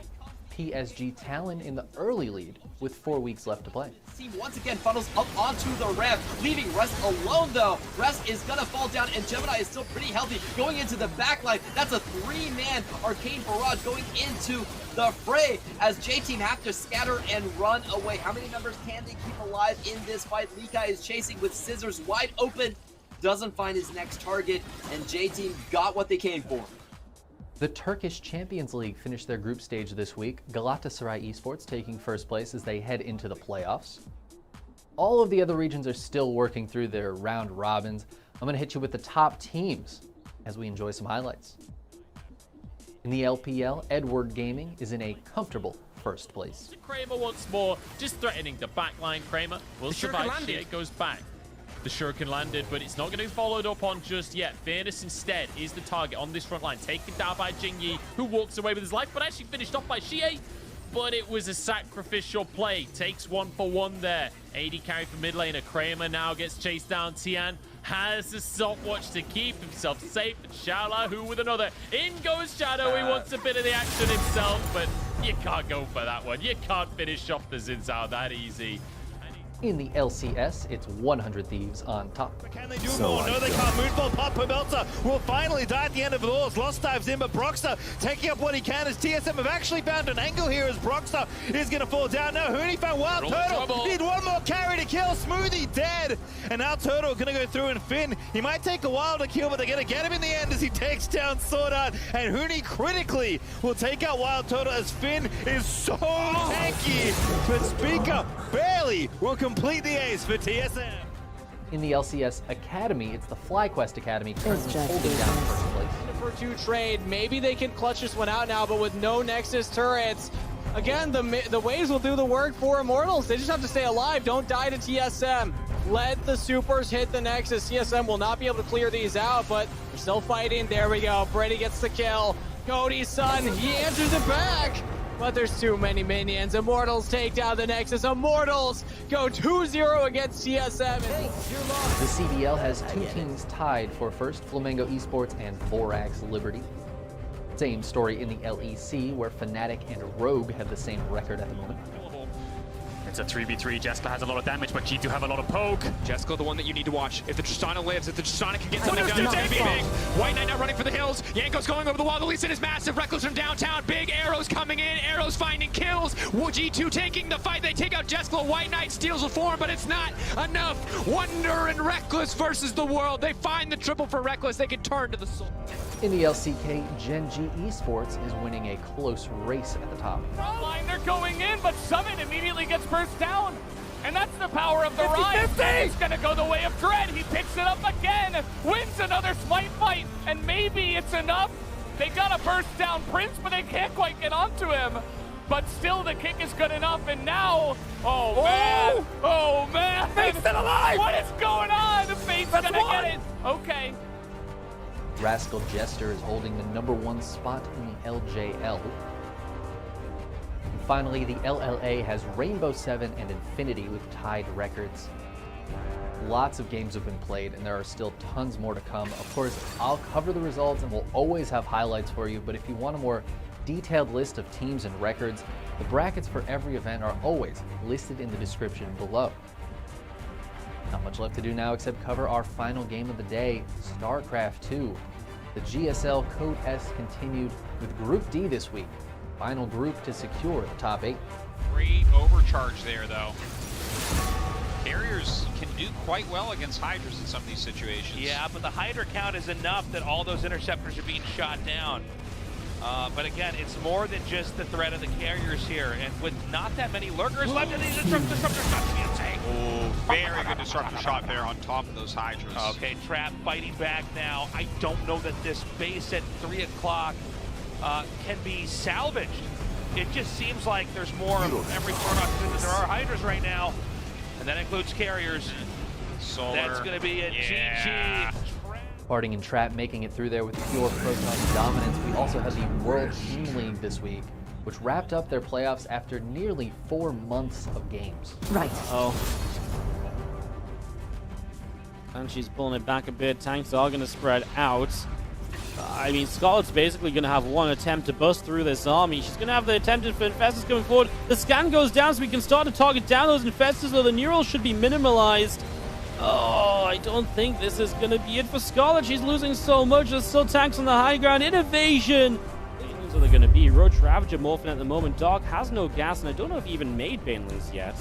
PSG Talon in the early lead with 4 weeks left to play. Team once again funnels up onto the ramp, leaving Rest alone though. Rest is gonna fall down, and Gemini is still pretty healthy going into the backline. That's a 3-man Arcane Barrage going into the fray as J-Team have to scatter and run away. How many members can they keep alive in this fight? Lika is chasing with Scissors wide open, doesn't find his next target, and J-Team got what they came for. The Turkish Champions League finished their group stage this week. Galatasaray Esports taking first place as they head into the playoffs. All of the other regions are still working through their round robins. I'm going to hit you with the top teams as we enjoy some highlights. In the LPL, Edward Gaming is in a comfortable first place. Kramer once more, just threatening the backline. Kramer will survive. Shea goes back. The Shuriken landed, but it's not going to be followed up on just yet. Fairness instead is the target on this front line, taken down by Jingyi, who walks away with his life, but actually finished off by Xie. But it was a sacrificial play. Takes 1 for 1 there. AD carry for mid laner. Kramer now gets chased down. Tian has a stopwatch to keep himself safe. And Shaolahu with another. In goes Shadow. He wants a bit of the action himself, but you can't go for that one. You can't finish off the Xin Zhao that easy. In the LCS, it's 100 Thieves on top. Can they do more? No, they can't. Moonfall pop. Pumelta will finally die at the end of the Laws. Lost dives in, but Broxter taking up what he can as TSM have actually found an angle here as Broxter is going to fall down. Now, Huni found Wild Turtle. Need one more carry to kill. Smoothie dead. And now Turtle going to go through and Finn. He might take a while to kill, but they're going to get him in the end as he takes down Sword Art. And Huni critically will take out Wild Turtle as Finn is so tanky. But Speaker barely will complete the ace for TSM. In the LCS Academy, it's the FlyQuest Academy currently holding down first place. For 2 trade, maybe they can clutch this one out now, but with no Nexus turrets, again, the waves will do the work for Immortals. They just have to stay alive. Don't die to TSM. Let the supers hit the Nexus. TSM will not be able to clear these out, but they're still fighting. There we go. Brady gets the kill. Cody's son, he answers it back. But there's too many minions. Immortals take down the Nexus. Immortals go 2-0 against TSM. The CDL has 2 teams tied for first, Flamengo Esports and Vorax Liberty. Same story in the LEC, where Fnatic and Rogue have the same record at the moment. It's a 3v3. Jesper has a lot of damage, but G2 have a lot of poke. Jesper, the one that you need to watch. If the Tristana lives, if the Tristana can get something done, it's going to be big. White Knight now running for the hills. Yanko's going over the wall. The Lee Sin is massive. Reckless from downtown. Big arrows coming in. Arrows finding kills. G2 taking the fight. They take out Jesper. White Knight steals the form, but it's not enough. Wonder and Reckless versus the world. They find the triple for Reckless. They can turn to the soul. In the LCK, Gen G Esports is winning a close race at the top. Front line, they're going in, but Summit immediately gets burst down. And that's the power of the Rhyme. It's going to go the way of Dread. He picks it up again, wins another smite fight, and maybe it's enough. They got to burst down Prince, but they can't quite get onto him. but still the kick is good enough, and now, oh man, Fate's still alive! What is going on? The Fate's gonna get it! Okay. Rascal Jester is holding the #1 spot in the LJL. And finally, the LLA has Rainbow 7 and Infinity with tied records. Lots of games have been played, and there are still tons more to come. Of course, I'll cover the results, and we'll always have highlights for you, but if you want a more detailed list of teams and records, the brackets for every event are always listed in the description below. Not much left to do now except cover our final game of the day, StarCraft 2. The GSL Code S continued with Group D this week, final group to secure the top 8. Great overcharge there, though. Carriers can do quite well against Hydras in some of these situations. Yeah, but the Hydra count is enough that all those interceptors are being shot down. But again, it's more than just the threat of the carriers here, and with not that many lurkers left, and these disruptor shots to be insane. Oh, very good disruptor shot there on top of those Hydras. Okay, Trap fighting back now. I don't know that this base at 3 o'clock can be salvaged. It just seems like there's more of every Chronox than there are Hydras right now, and that includes carriers. Solar. That's going to be a GG. Parting and Trap making it through there with pure Proton dominance. We also had the World Team League this week, which wrapped up their playoffs after nearly 4 months of games. Right. Oh. And she's pulling it back a bit. Tanks are going to spread out. I mean, Scarlet's basically going to have one attempt to bust through this army. She's going to have the attempt for Infestors coming forward. The scan goes down, so we can start to target down those Infestors, though the Neural should be minimalized. Oh, I don't think this is going to be it for Scarlet. She's losing so much. There's still tanks on the high ground. Innovation. Banelings are they going to be? Roach Ravager morphing at the moment. Dark has no gas, and I don't know if he even made Banelings yet.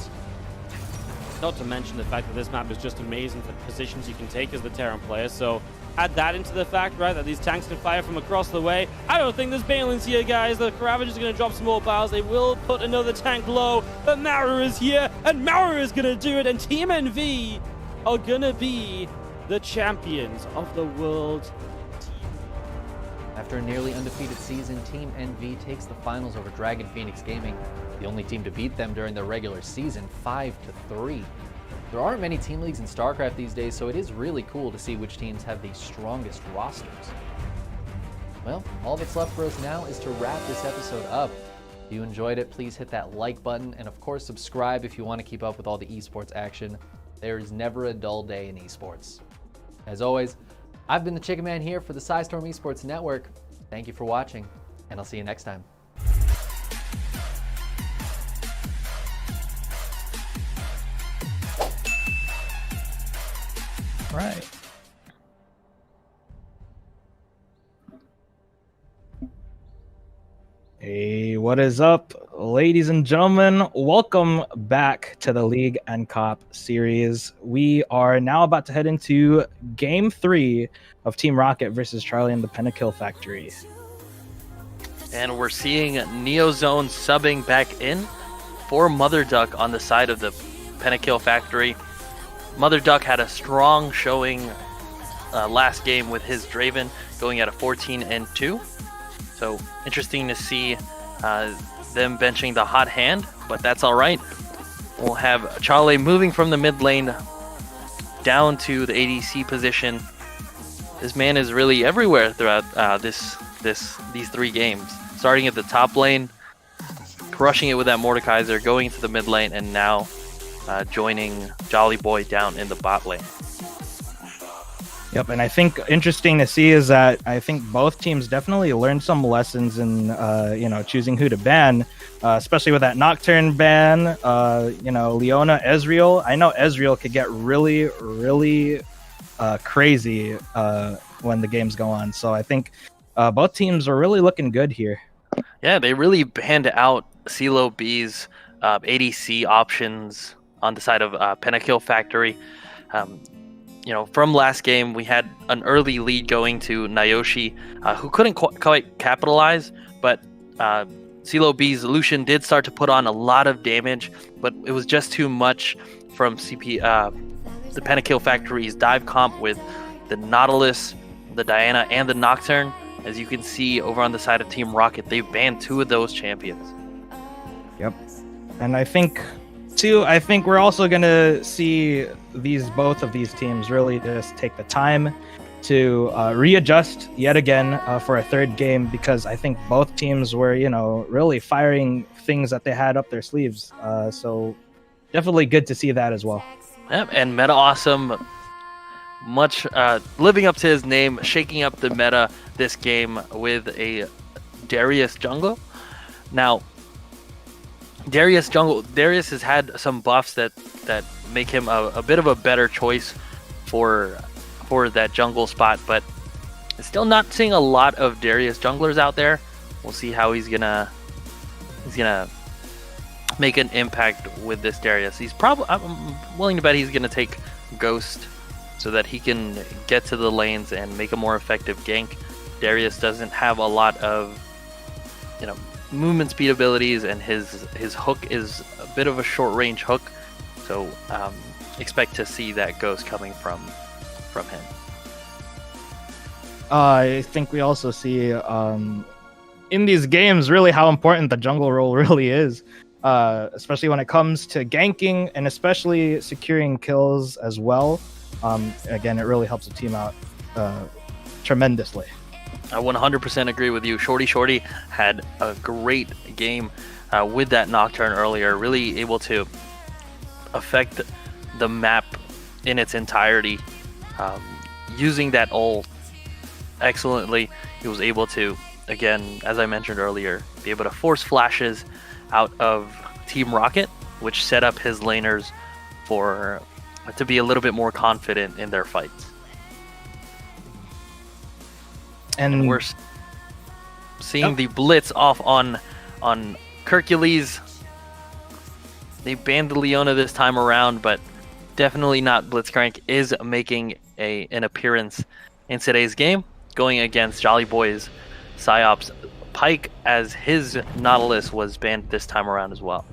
Not to mention the fact that this map is just amazing for the positions you can take as the Terran player. So add that into the fact, right, that these tanks can fire from across the way. I don't think there's Banelings here, guys. The Ravager's going to drop some more piles. They will put another tank low. But Mara is here, and Mara is going to do it. And Team NV are gonna be the champions of the world. After a nearly undefeated season, Team NV takes the finals over Dragon Phoenix Gaming, the only team to beat them during their regular season, 5-3. There aren't many team leagues in StarCraft these days, so it is really cool to see which teams have the strongest rosters. Well, all that's left for us now is to wrap this episode up. If you enjoyed it, please hit that like button, and of course subscribe if you want to keep up with all the esports action. There is never a dull day in esports. As always, I've been the Chicken Man here for the Psystorm Esports Network. Thank you for watching, and I'll see you next time. Right. Hey, what is up, ladies and gentlemen? Welcome back to the League and Cop series. We are now about to head into Game 3 of Team Rocket versus Charlie and the PentaKill Factory. And we're seeing Neozone subbing back in for Mother Duck on the side of the PentaKill Factory. Mother Duck had a strong showing last game with his Draven going at a 14-2. So interesting to see them benching the hot hand, but that's all right. We'll have Charlie moving from the mid lane down to the ADC position. This man is really everywhere throughout these 3 games. Starting at the top lane, crushing it with that Mordekaiser, going into the mid lane, and now joining Jolly Boy down in the bot lane. Yep, and I think interesting to see is that I think both teams definitely learned some lessons in choosing who to ban, especially with that Nocturne ban. Leona, Ezreal. I know Ezreal could get really, really crazy when the games go on. So I think both teams are really looking good here. Yeah, they really banned out CeeLo B's ADC options on the side of PentaKill Factory. From last game, we had an early lead going to Nayoshi, who couldn't quite capitalize, but CeeLo B's Lucian did start to put on a lot of damage, but it was just too much from the PentaKill Factory's dive comp with the Nautilus, the Diana, and the Nocturne. As you can see over on the side of Team Rocket, they've banned 2 of those champions. Yep. And I think, too, we're also going to see both of these teams really just take the time to readjust yet again for a third game, because I think both teams were, really firing things that they had up their sleeves. So definitely good to see that as well. Yep, and Meta Awesome, much living up to his name, shaking up the meta this game with a Darius jungle. Now, Darius has had some buffs that make him a bit of a better choice for that jungle spot, but still not seeing a lot of Darius junglers out there. We'll see how he's gonna make an impact with this Darius. I'm willing to bet he's gonna take Ghost so that he can get to the lanes and make a more effective gank. Darius doesn't have a lot of movement speed abilities, and his hook is a bit of a short range hook, so expect to see that Ghost coming from him. I think we also see in these games really how important the jungle role really is, especially when it comes to ganking and especially securing kills as well. Again, it really helps the team out tremendously. I 100% agree with you. Shorty had a great game with that Nocturne earlier, really able to affect the map in its entirety, using that ult excellently. He was able to, again, as I mentioned earlier, be able to force flashes out of Team Rocket, which set up his laners to be a little bit more confident in their fights. And we're seeing the blitz off on Hercules. They banned the Leona this time around, but definitely not Blitzcrank is making an appearance in today's game, going against Jolly Boy's Psyops Pike, as his Nautilus was banned this time around as well.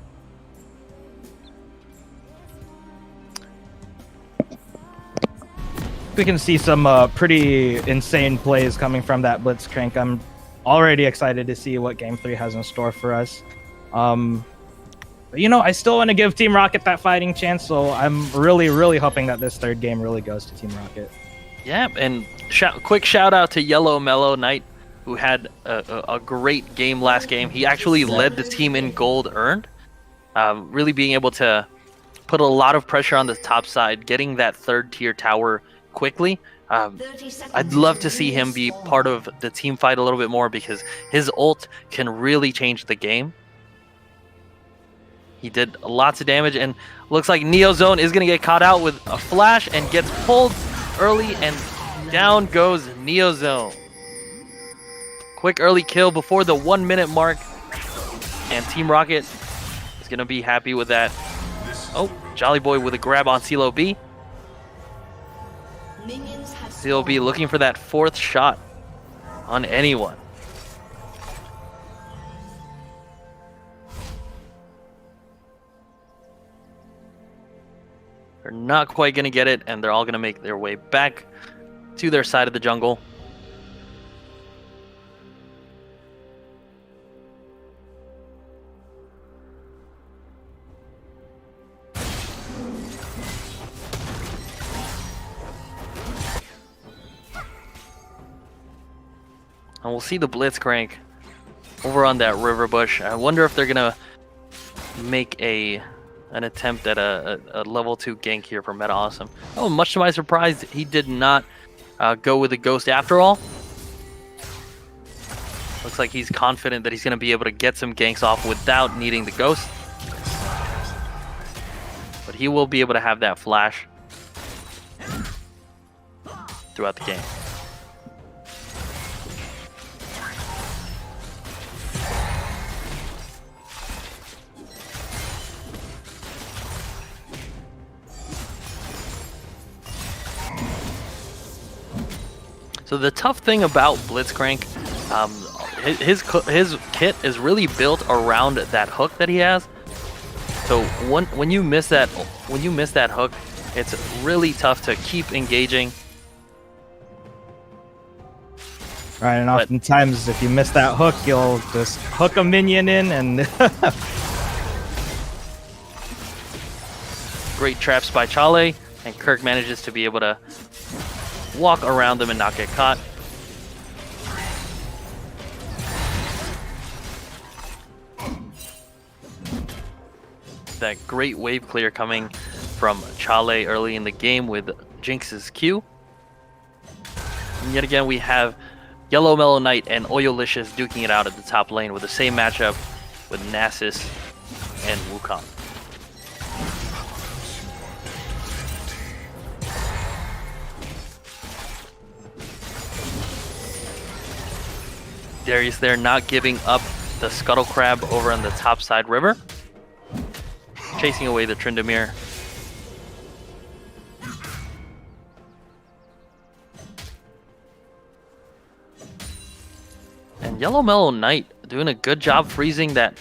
We can see some pretty insane plays coming from that Blitzcrank. I'm already excited to see what Game 3 has in store for us. But, I still want to give Team Rocket that fighting chance, so I'm really, really hoping that this third game really goes to Team Rocket. Yeah, and quick shout out to Yellow Mellow Knight, who had a great game last game. He actually led the team in gold earned, really being able to put a lot of pressure on the top side, getting that third tier tower quickly. I'd love to see him be part of the team fight a little bit more, because his ult can really change the game. He did lots of damage, and looks like Neozone is going to get caught out with a flash and gets pulled early, and down goes Neozone. Quick early kill before the 1 minute mark, and Team Rocket is going to be happy with that. Oh, Jolly Boy with a grab on CeeLo B. CeeLo B looking for that fourth shot on anyone. They're not quite going to get it, and they're all going to make their way back to their side of the jungle. And we'll see the Blitzcrank over on that river bush. I wonder if they're going to make an attempt at a level 2 gank here for Meta Awesome. Oh, much to my surprise, he did not go with the Ghost after all. Looks like he's confident that he's going to be able to get some ganks off without needing the Ghost. But he will be able to have that flash throughout the game. So the tough thing about Blitzcrank, his kit is really built around that hook that he has. So when you miss that hook, it's really tough to keep engaging. Right, and oftentimes if you miss that hook, you'll just hook a minion in and Great traps by Chale, and Kirk manages to be able to walk around them and not get caught. That great wave clear coming from Chale early in the game with Jinx's Q. And yet again, we have Yellow Mellow Knight and Oyolicious duking it out at the top lane with the same matchup with Nasus and Wukong. Darius there not giving up the Scuttle Crab over on the top side river. Chasing away the Tryndamere. And Yellow Mellow Knight doing a good job freezing that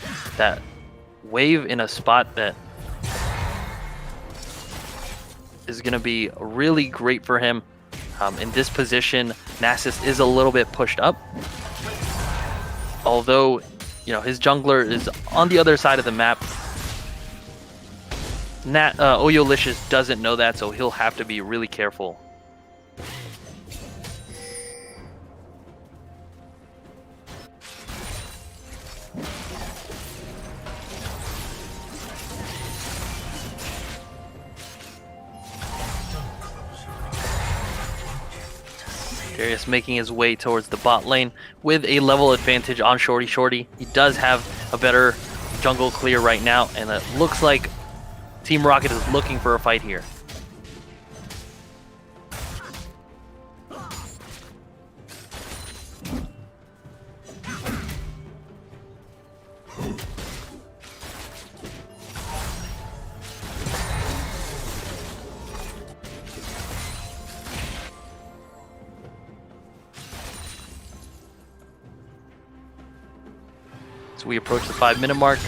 wave in a spot that is going to be really great for him. In this position, Nasus is a little bit pushed up. Although, you know, his jungler is on the other side of the map. Oyolicious doesn't know that, so he'll have to be really careful. Darius making his way towards the bot lane with a level advantage on Shorty. Shorty, he does have a better jungle clear right now, and it looks like Team Rocket is looking for a fight here. So we approach the 5-minute mark.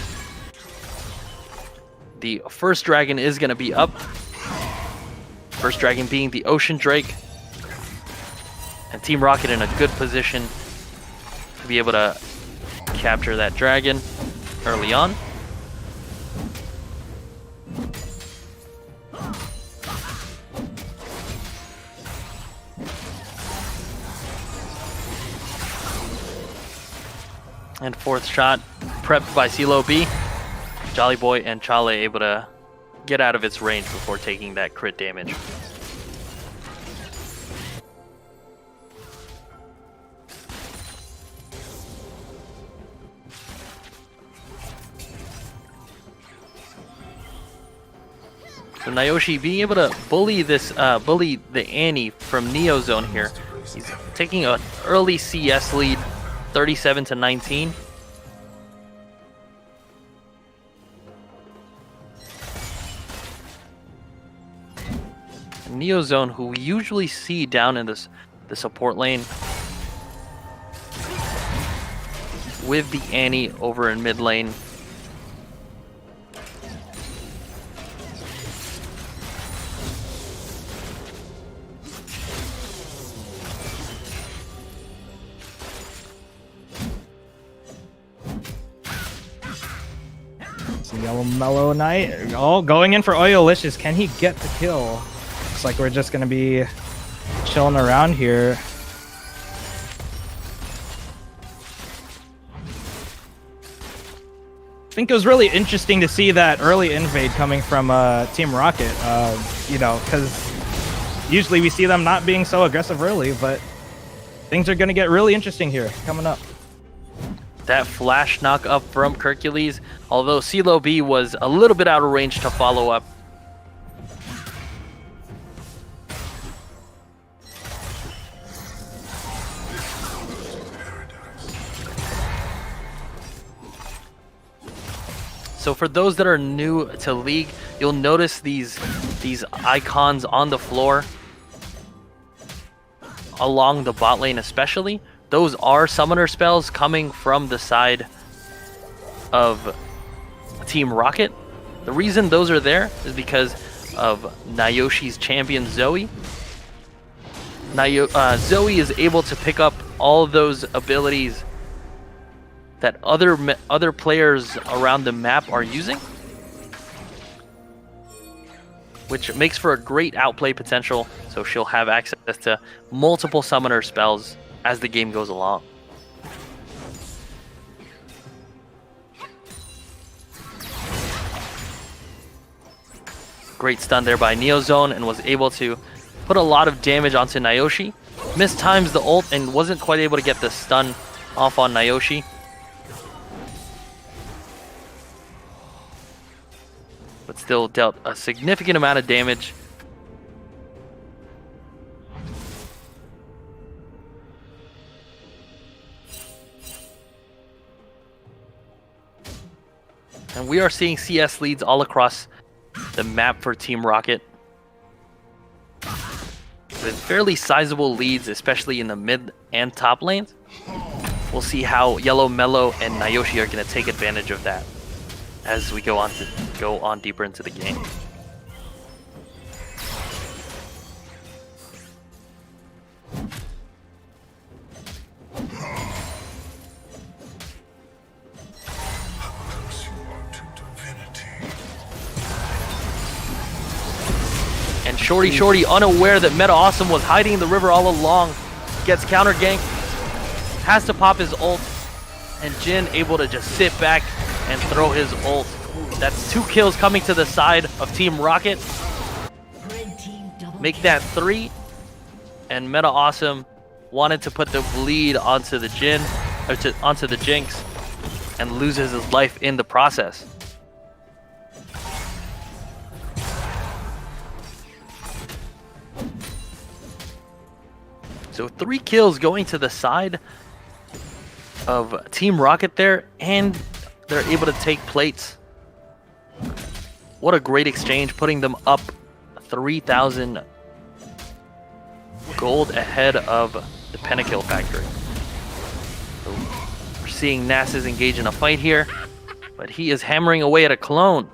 The first dragon is going to be up. First dragon being the Ocean Drake. And Team Rocket in a good position to be able to capture that dragon early on. And fourth shot prepped by CeeLo B. Jolly Boy and Chale able to get out of its range before taking that crit damage. So Nayoshi being able to bully the Annie from Neo Zone here. He's taking an early CS lead, 37-19. Neo Zone, who we usually see down in the support lane with the Annie over in mid lane. Yellow Mellow Knight, oh, going in for Oyolicious. Can he get the kill? Looks like we're just gonna be chilling around here. I think it was really interesting to see that early invade coming from Team Rocket. You know, because usually we see them not being so aggressive early, but things are gonna get really interesting here coming up. That flash knock up from Hercules, although CeeLo B was a little bit out of range to follow up. So for those that are new to League, you'll notice these icons on the floor along the bot lane especially. Those are summoner spells coming from the side of Team Rocket. The reason those are there is because of Nayoshi's champion Zoe. Zoe is able to pick up all of those abilities that other players around the map are using. which makes for a great outplay potential, so she'll have access to multiple summoner spells as the game goes along. Great stun there by Neozone, and was able to put a lot of damage onto Nayoshi. Mistimes the ult and wasn't quite able to get the stun off on Nayoshi. But still dealt a significant amount of damage. And we are seeing CS leads all across the map for Team Rocket, with fairly sizable leads, especially in the mid and top lanes. We'll see how Yellow Mellow and Nayoshi are going to take advantage of that as we go on deeper into the game. And Shorty unaware that Meta Awesome was hiding in the river all along, gets counter ganked, has to pop his ult, and Jin able to just sit back and throw his ult. That's 2 kills coming to the side of Team Rocket. Make that 3, and Meta Awesome wanted to put the bleed onto the Jin, or onto the Jinx, and loses his life in the process. So 3 kills going to the side of Team Rocket there, and they're able to take plates. What a great exchange, putting them up 3,000 gold ahead of the PentaKill factory. So we're seeing Nasus engage in a fight here, but he is hammering away at a clone.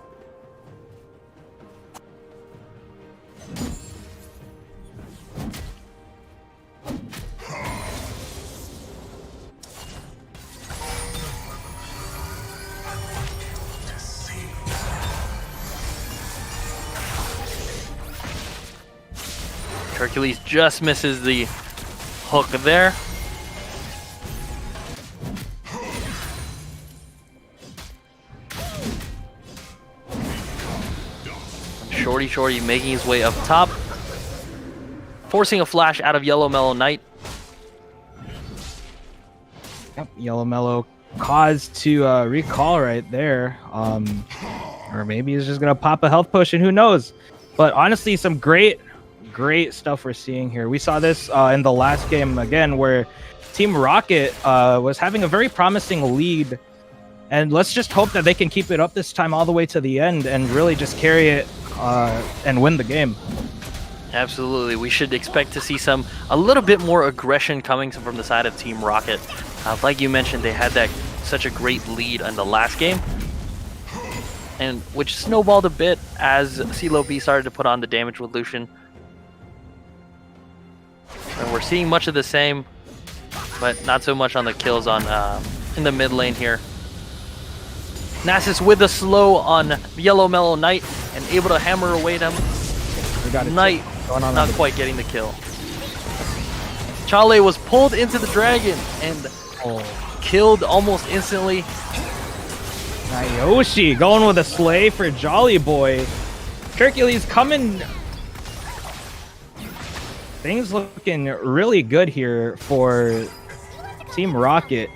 Hercules just misses the hook there. Shorty making his way up top, forcing a flash out of Yellow Mellow Knight. Yep, Yellow Mellow caused to recall right there. Or maybe he's just gonna pop a health potion, who knows? But honestly, some great stuff we're seeing here. We saw this in the last game again, where Team Rocket was having a very promising lead, and let's just hope that they can keep it up this time all the way to the end and really just carry it and win the game. Absolutely, we should expect to see a little bit more aggression coming from the side of Team Rocket. Like you mentioned, they had such a great lead in the last game, and which snowballed a bit as CeeLo B started to put on the damage with Lucian. And we're seeing much of the same, but not so much on the kills on in the mid lane here. Nasus with the slow on Yellow Mellow Knight and able to hammer away them. Knight not quite getting the kill. Chale was pulled into the dragon and killed almost instantly. Nayoshi going with a slay for Jolly Boy. Hercules coming. Things looking really good here for Team Rocket.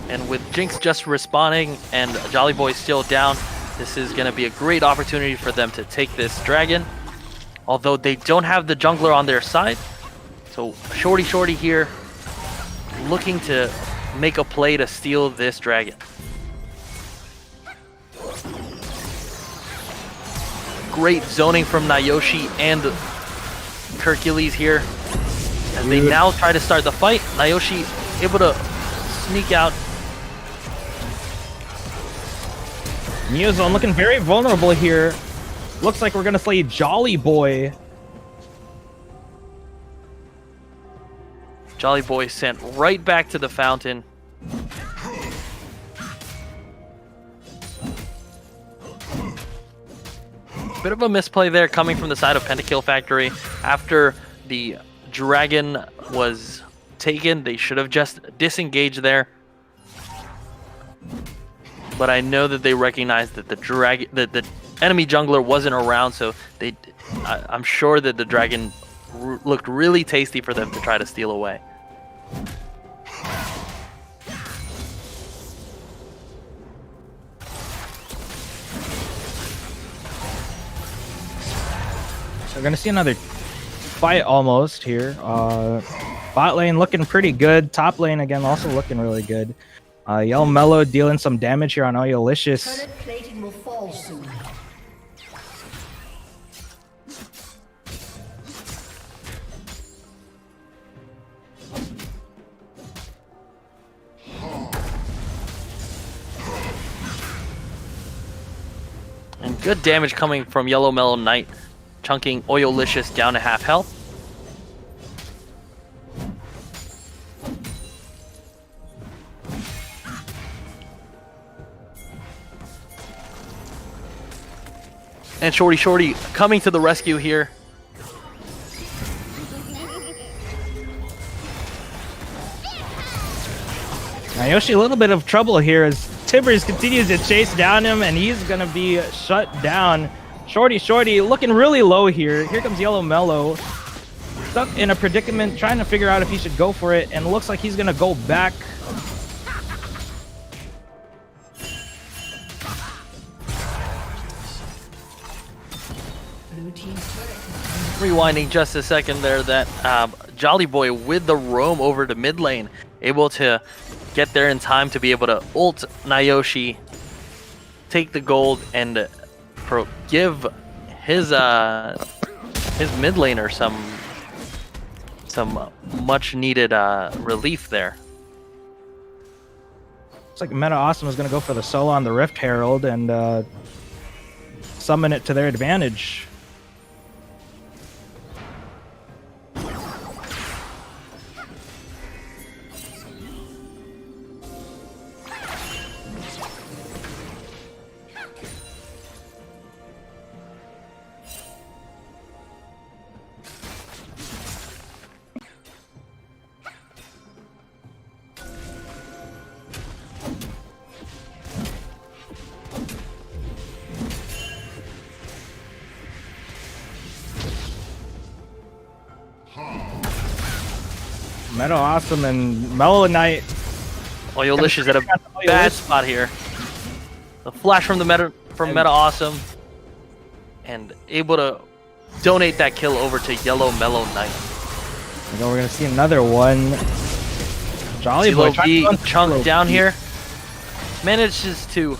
And with Jinx just respawning and Jolly Boy still down, this is going to be a great opportunity for them to take this dragon. Although they don't have the jungler on their side. So Shorty here looking to make a play to steal this dragon. Great zoning from Nayoshi and Hercules here as they now try to start the fight. Nayoshi able to sneak out. Neozone looking very vulnerable here. Looks like we're gonna slay Jolly Boy. Jolly Boy sent right back to the fountain. bit of a misplay there coming from the side of PentaKill Factory. After the dragon was taken, they should have just disengaged there. But I know that they recognized that the enemy jungler wasn't around, so I'm sure that the dragon looked really tasty for them to try to steal away. So we're gonna see another fight almost here. Bot lane looking pretty good. Top lane again also looking really good. Yellow Mellow dealing some damage here on Oyolicious. Turret plating will fall soon. And good damage coming from Yellow Mellow Knight, chunking Oyolicious down to half health. And Shorty coming to the rescue here. Nayoshi a little bit of trouble here as Tibbers continues to chase down him, and he's gonna be shut down. Shorty looking really low here. Here comes Yellow Mellow, stuck in a predicament, trying to figure out if he should go for it, and it looks like he's gonna go back. Rewinding just a second there, that Jolly Boy with the roam over to mid lane, able to get there in time to be able to ult Nayoshi, take the gold, and give his mid laner some much needed relief there. Looks like Meta Awesome is going to go for the solo on the Rift Herald and summon it to their advantage. Meta Awesome and Mellow Knight. Oyolicious at a bad spot here. The flash from Meta Awesome, and able to donate that kill over to Yellow Mellow Knight. And then we're gonna see another one. Jolly Boy chunked down here. Manages to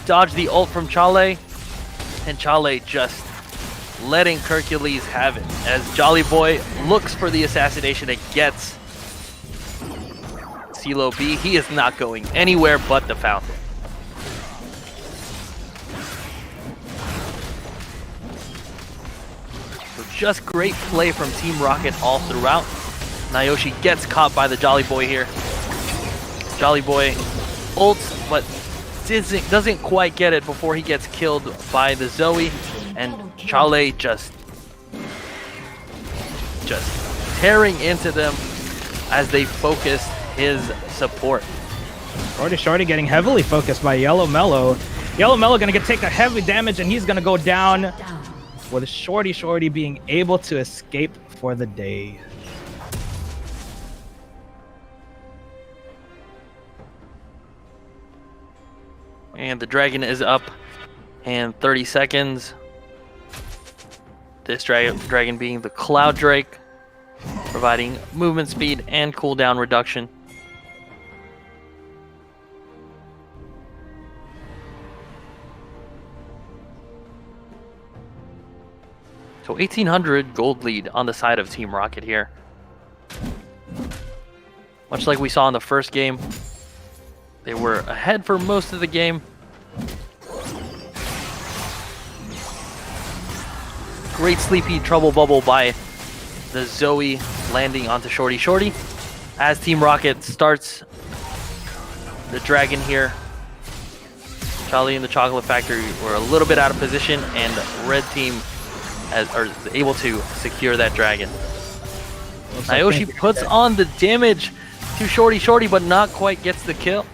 dodge the ult from Chale, and Chale just letting Hercules have it as Jolly Boy looks for the assassination and gets CeeLo B. He is not going anywhere but the fountain. So just great play from Team Rocket all throughout. Nayoshi gets caught by the Jolly Boy here. Jolly Boy ults, but doesn't quite get it before he gets killed by the Zoe. And Chale just tearing into them as they focus his support. Shorty getting heavily focused by Yellow Mellow. Yellow Mellow gonna take a heavy damage, and he's gonna go down with Shorty being able to escape for the day. And the dragon is up in 30 seconds. This dragon being the Cloud Drake, providing movement speed and cooldown reduction. So 1800 gold lead on the side of Team Rocket here. Much like we saw in the first game, they were ahead for most of the game. Great sleepy trouble bubble by the Zoe, landing onto Shorty. As Team Rocket starts the dragon here, Charlie and the Chocolate Factory were a little bit out of position, and red team are able to secure that dragon. Nayoshi puts on the damage to Shorty, but not quite gets the kill.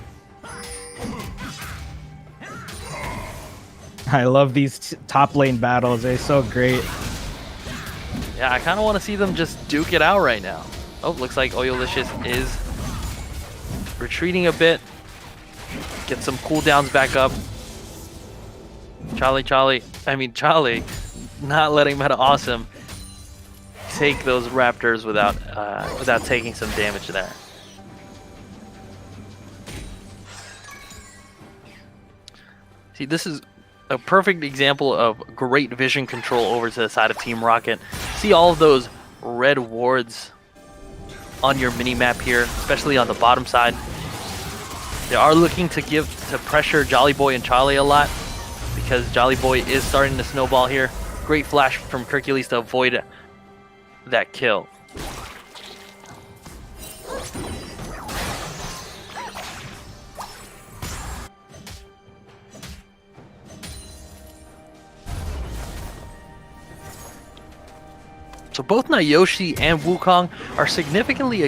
I love these top lane battles. They're so great. Yeah, I kind of want to see them just duke it out right now. Oh, looks like Oyolicious is retreating a bit. Get some cooldowns back up. Charlie, not letting Meta Awesome take those Raptors without taking some damage there. See, this is a perfect example of great vision control over to the side of Team Rocket. See all of those red wards on your mini-map here, especially on the bottom side. They are looking to pressure Jolly Boy and Charlie a lot, because Jolly Boy is starting to snowball here. Great flash from Hercules to avoid that kill. So both Nayoshi and Wukong are significantly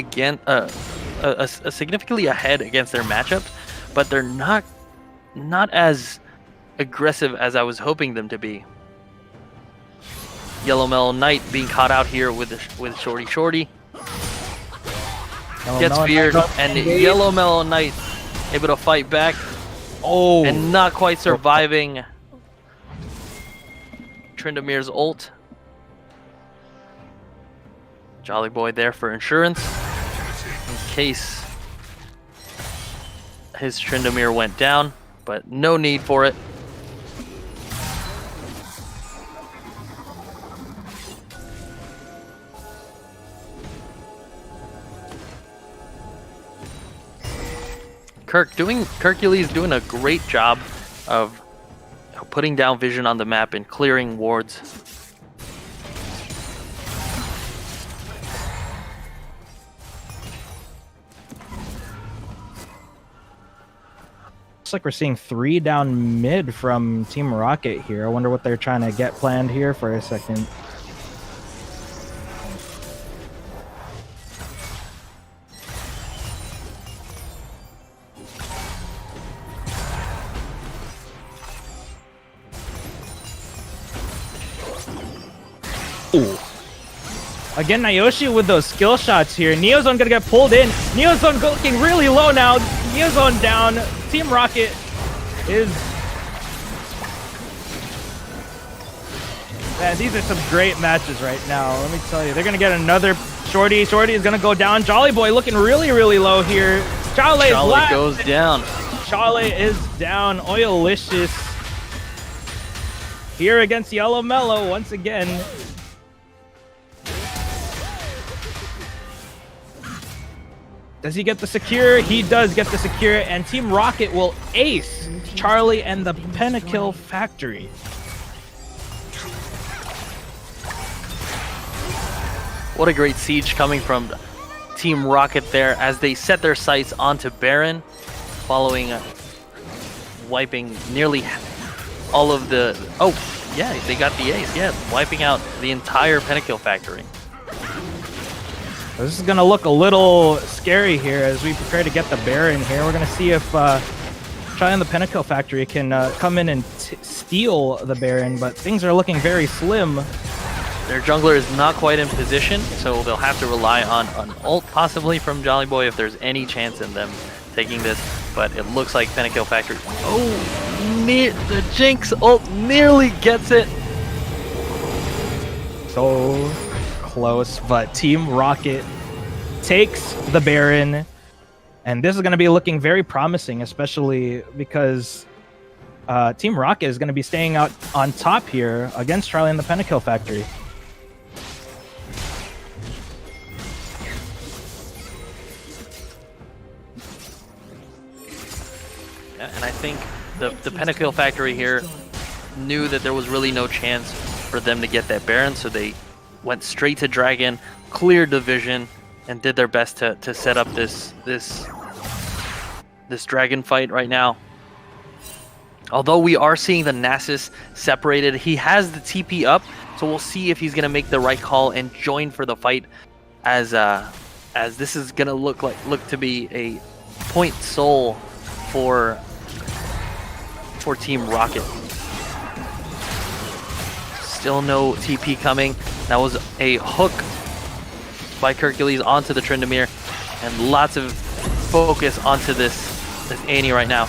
significantly ahead against their matchups, but they're not as aggressive as I was hoping them to be. Yellow Mellow Knight being caught out here with Shorty. Gets feared, and Yellow Mellow Knight able to fight back. Oh, and not quite surviving Tryndamere ult. Jolly Boy there for insurance, in case his Tryndamere went down, but no need for it. Hercules doing a great job of putting down vision on the map and clearing wards. Looks like we're seeing 3 down mid from Team Rocket here. I wonder what they're trying to get planned here for a second. Ooh. Again, Nayoshi with those skill shots here. Neozone gonna get pulled in. Neozone looking really low now. Neozone down. Team Rocket is... Man, these are some great matches right now. Let me tell you. They're gonna get another Shorty. Shorty is gonna go down. Jolly Boy looking really, really low here. Charlie goes down. Charlie is down. Oyolicious here against Yellow Mellow once again. Does he get the secure? He does get the secure, and Team Rocket will ace Charlie and the PentaKill Factory. What a great siege coming from Team Rocket there as they set their sights onto Baron, following wiping nearly all of the... Oh, yeah, they got the ace. Yeah, wiping out the entire PentaKill Factory. This is going to look a little scary here as we prepare to get the Baron here. We're going to see if Charlie and the PentaKill Factory can come in and steal the Baron, but things are looking very slim. Their jungler is not quite in position, so they'll have to rely on an ult possibly from Jolly Boy if there's any chance in them taking this, but it looks like PentaKill Factory... Oh, the Jinx ult nearly gets it. So close, but Team Rocket takes the Baron, and this is going to be looking very promising, especially because Team Rocket is going to be staying out on top here against Charlie and the PentaKill Factory. Yeah, and I think the PentaKill Factory here knew that there was really no chance for them to get that Baron, so they went straight to Dragon, cleared the vision, and did their best to set up this Dragon fight right now. Although we are seeing the Nasus separated, he has the TP up, so we'll see if he's gonna make the right call and join for the fight, as this is gonna look to be a point soul for Team Rocket. Still no TP coming. That was a hook by Hercules onto the Tryndamere, and lots of focus onto this Annie right now.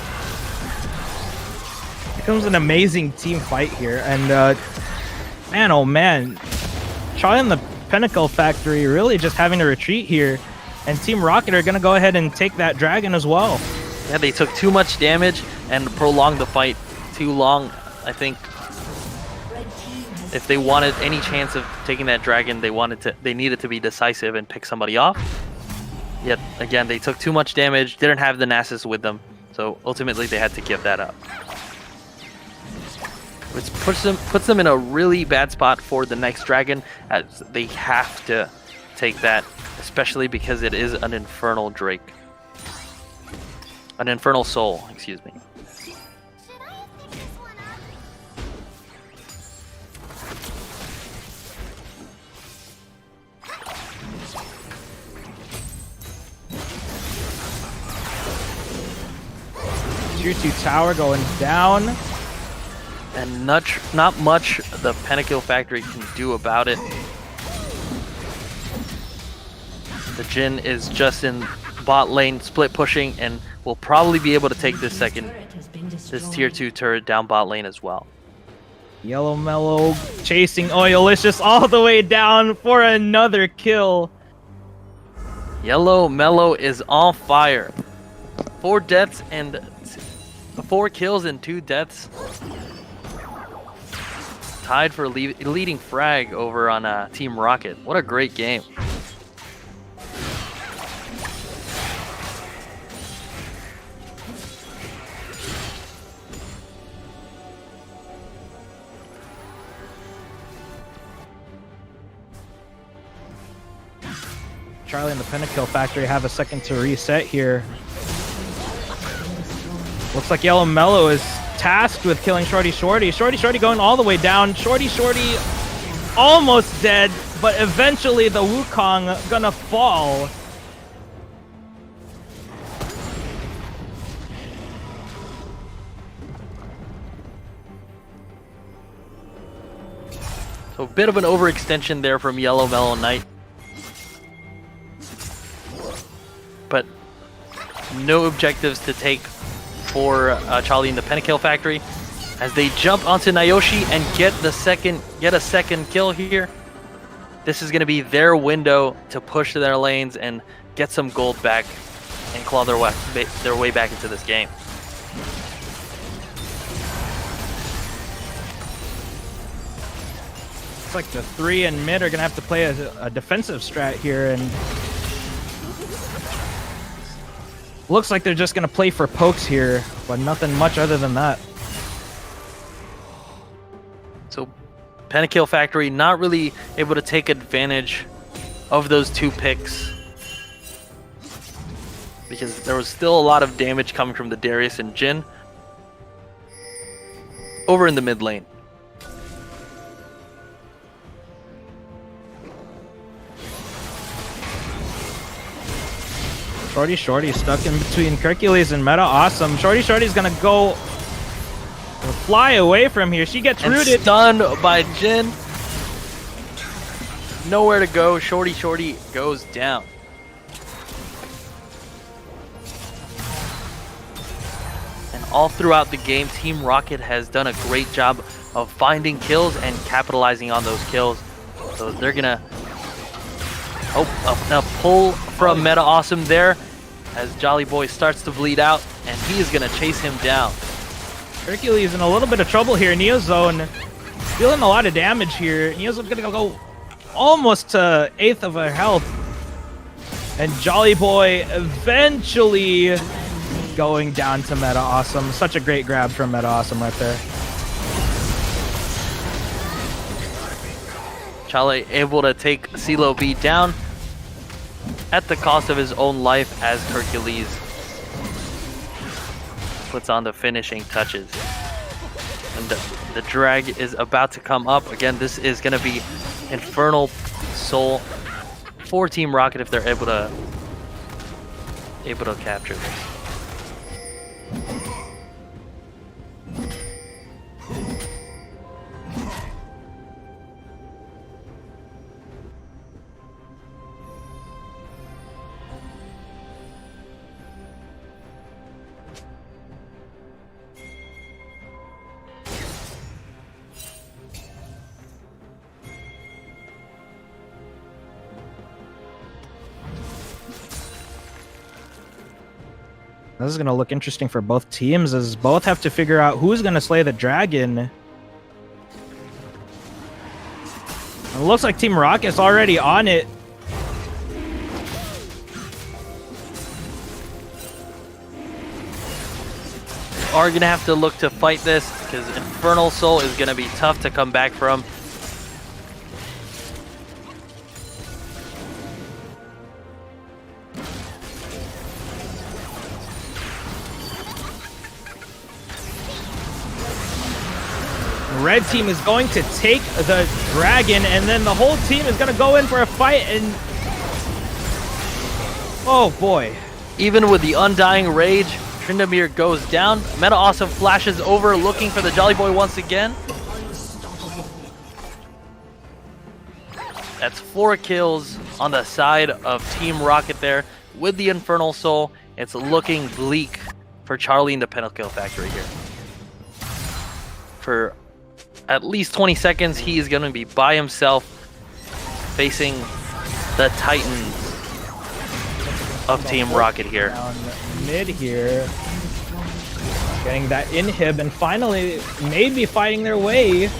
Becomes an amazing team fight here, and man, oh man, Charlie and the PentaKill Factory really just having to retreat here, and Team Rocket are gonna go ahead and take that dragon as well. Yeah, they took too much damage and prolonged the fight too long. I think if they wanted any chance of taking that dragon, they needed to be decisive and pick somebody off. Yet again, they took too much damage, didn't have the Nasus with them, so ultimately they had to give that up. Which puts them in a really bad spot for the next dragon, as they have to take that, especially because it is an Infernal Drake. An Infernal Soul, excuse me. Tier 2 tower going down. And not much the PentaKill Factory can do about it. The Jhin is just in bot lane split pushing and will probably be able to take this tier 2 turret down bot lane as well. Yellow Mellow chasing Oilicious all the way down for another kill. Yellow Mellow is on fire. 4 deaths and 4 kills and 2 deaths. Tied for leading frag over on Team Rocket. What a great game. Charlie and the PentaKill Factory have a second to reset here. Looks like Yellow Mellow is tasked with killing Shorty. Shorty going all the way down. Shorty almost dead, but eventually the Wukong gonna fall. So a bit of an overextension there from Yellow Mellow Knight. But no objectives to take for Charlie and the PentaKill Factory, as they jump onto Nayoshi and get a second kill here. This is going to be their window to push to their lanes and get some gold back and claw their way back into this game. Looks like the 3 in mid are going to have to play a defensive strat here, and looks like they're just going to play for pokes here, but nothing much other than that. So PentaKill Factory not really able to take advantage of those 2 picks, because there was still a lot of damage coming from the Darius and Jhin over in the mid lane. Shorty stuck in between Hercules and Meta Awesome. Shorty's gonna go fly away from here. She gets rooted. Stunned by Jhin. Nowhere to go. Shorty goes down. And all throughout the game, Team Rocket has done a great job of finding kills and capitalizing on those kills. So they're gonna a pull from Meta Awesome there, as Jolly Boy starts to bleed out, and he is going to chase him down. Hercules in a little bit of trouble here. Neozone dealing a lot of damage here. Neozone's going to go almost to 1/8 of her health. And Jolly Boy eventually going down to Meta Awesome. Such a great grab from Meta Awesome right there. Chale able to take CeeLo B down at the cost of his own life, as Hercules puts on the finishing touches. And the drag is about to come up. Again, this is going to be Infernal Soul for Team Rocket if they're able to capture this. This is going to look interesting for both teams, as both have to figure out who's going to slay the dragon. It looks like Team Rocket's already on it. Are going to have to look to fight this, because Infernal Soul is going to be tough to come back from. Red team is going to take the dragon, and then the whole team is going to go in for a fight, and oh boy. Even with the Undying Rage, Tryndamere goes down. Meta also flashes over looking for the Jolly Boy once again. That's 4 kills on the side of Team Rocket there with the Infernal Soul. It's looking bleak for Charlie in the PentaKill factory here. For at least 20 seconds, he is going to be by himself facing the Titans of Team Rocket here. Down mid here. Getting that inhib and finally maybe fighting their way.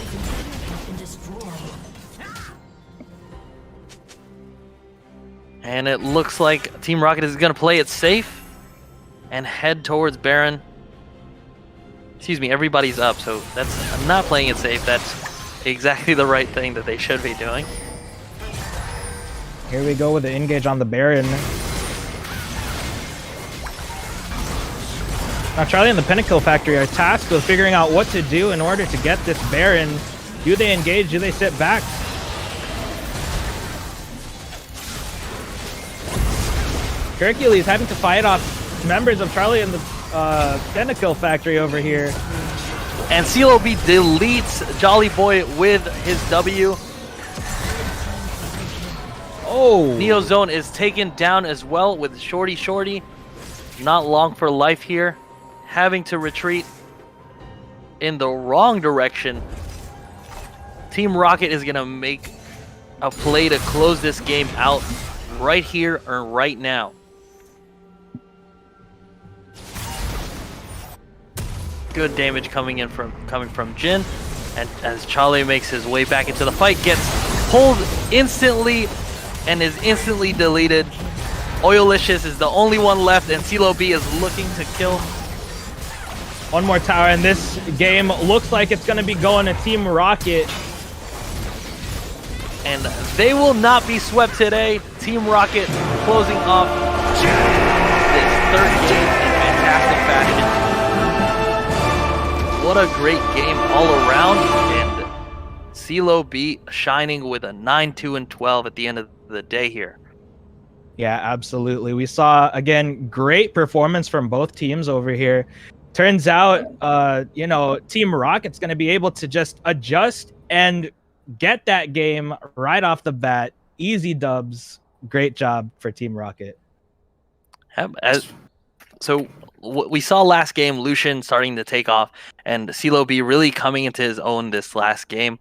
And it looks like Team Rocket is going to play it safe and head towards Baron. Excuse me, everybody's up, so that's not playing it safe. That's exactly the right thing that they should be doing. Here we go with the engage on the Baron. Now Charlie and the PentaKill factory are tasked with figuring out what to do in order to get this Baron. Do they engage? Do they sit back? Hercules having to fight off members of Charlie and the PentaKill factory over here. And CeeLo deletes Jolly Boy with his W. Oh! Neozone is taken down as well with Shorty. Not long for life here. Having to retreat in the wrong direction. Team Rocket is going to make a play to close this game out right here or right now. Good damage coming from Jin, and as Charlie makes his way back into the fight, gets pulled instantly and is instantly deleted. Oilicious is the only one left, and CeeLo is looking to kill. One more tower, and this game looks like it's going to be going to Team Rocket. And they will not be swept today. Team Rocket closing off this third game in fantastic fashion. What a great game all around, and CeeLo shining with a 9-2-12 at the end of the day here. Yeah, absolutely. We saw, again, great performance from both teams over here. Turns out, Team Rocket's going to be able to just adjust and get that game right off the bat. Easy dubs. Great job for Team Rocket. So what we saw last game, Lucian starting to take off, and CeeLo really coming into his own this last game,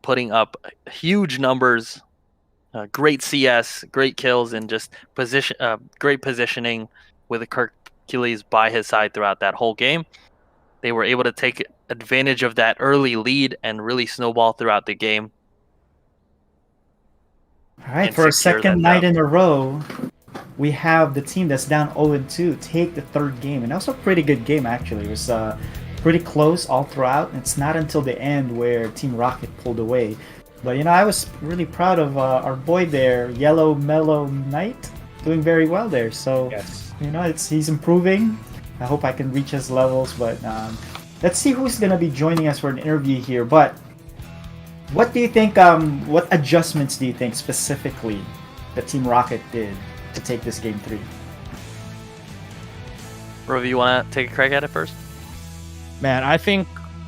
putting up huge numbers, great CS, great kills, and just great positioning with Hercules by his side throughout that whole game. They were able to take advantage of that early lead and really snowball throughout the game. All right, for a second night in a row, we have the team that's down 0-2 take the third game, and that was a pretty good game actually. It was pretty close all throughout. It's not until the end where Team Rocket pulled away. But I was really proud of our boy there, Yellow Mellow Knight, doing very well there. So yes. he's improving. I hope I can reach his levels, but let's see who's gonna be joining us for an interview here. But what do you think? What adjustments do you think specifically that Team Rocket did to take this game 3? Rovi, you want to take a crack at it first? Man, I think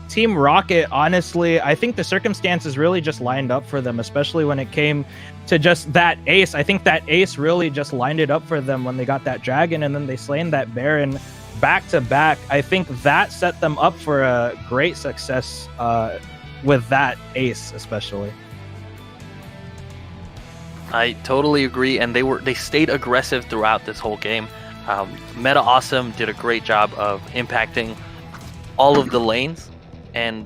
Team Rocket, honestly, I think the circumstances really just lined up for them, especially when it came to just that ace. I think that ace really just lined it up for them when they got that dragon and then they slain that Baron back to back. I think that set them up for a great success with that ace, especially. I totally agree, and they stayed aggressive throughout this whole game. Meta Awesome did a great job of impacting all of the lanes, and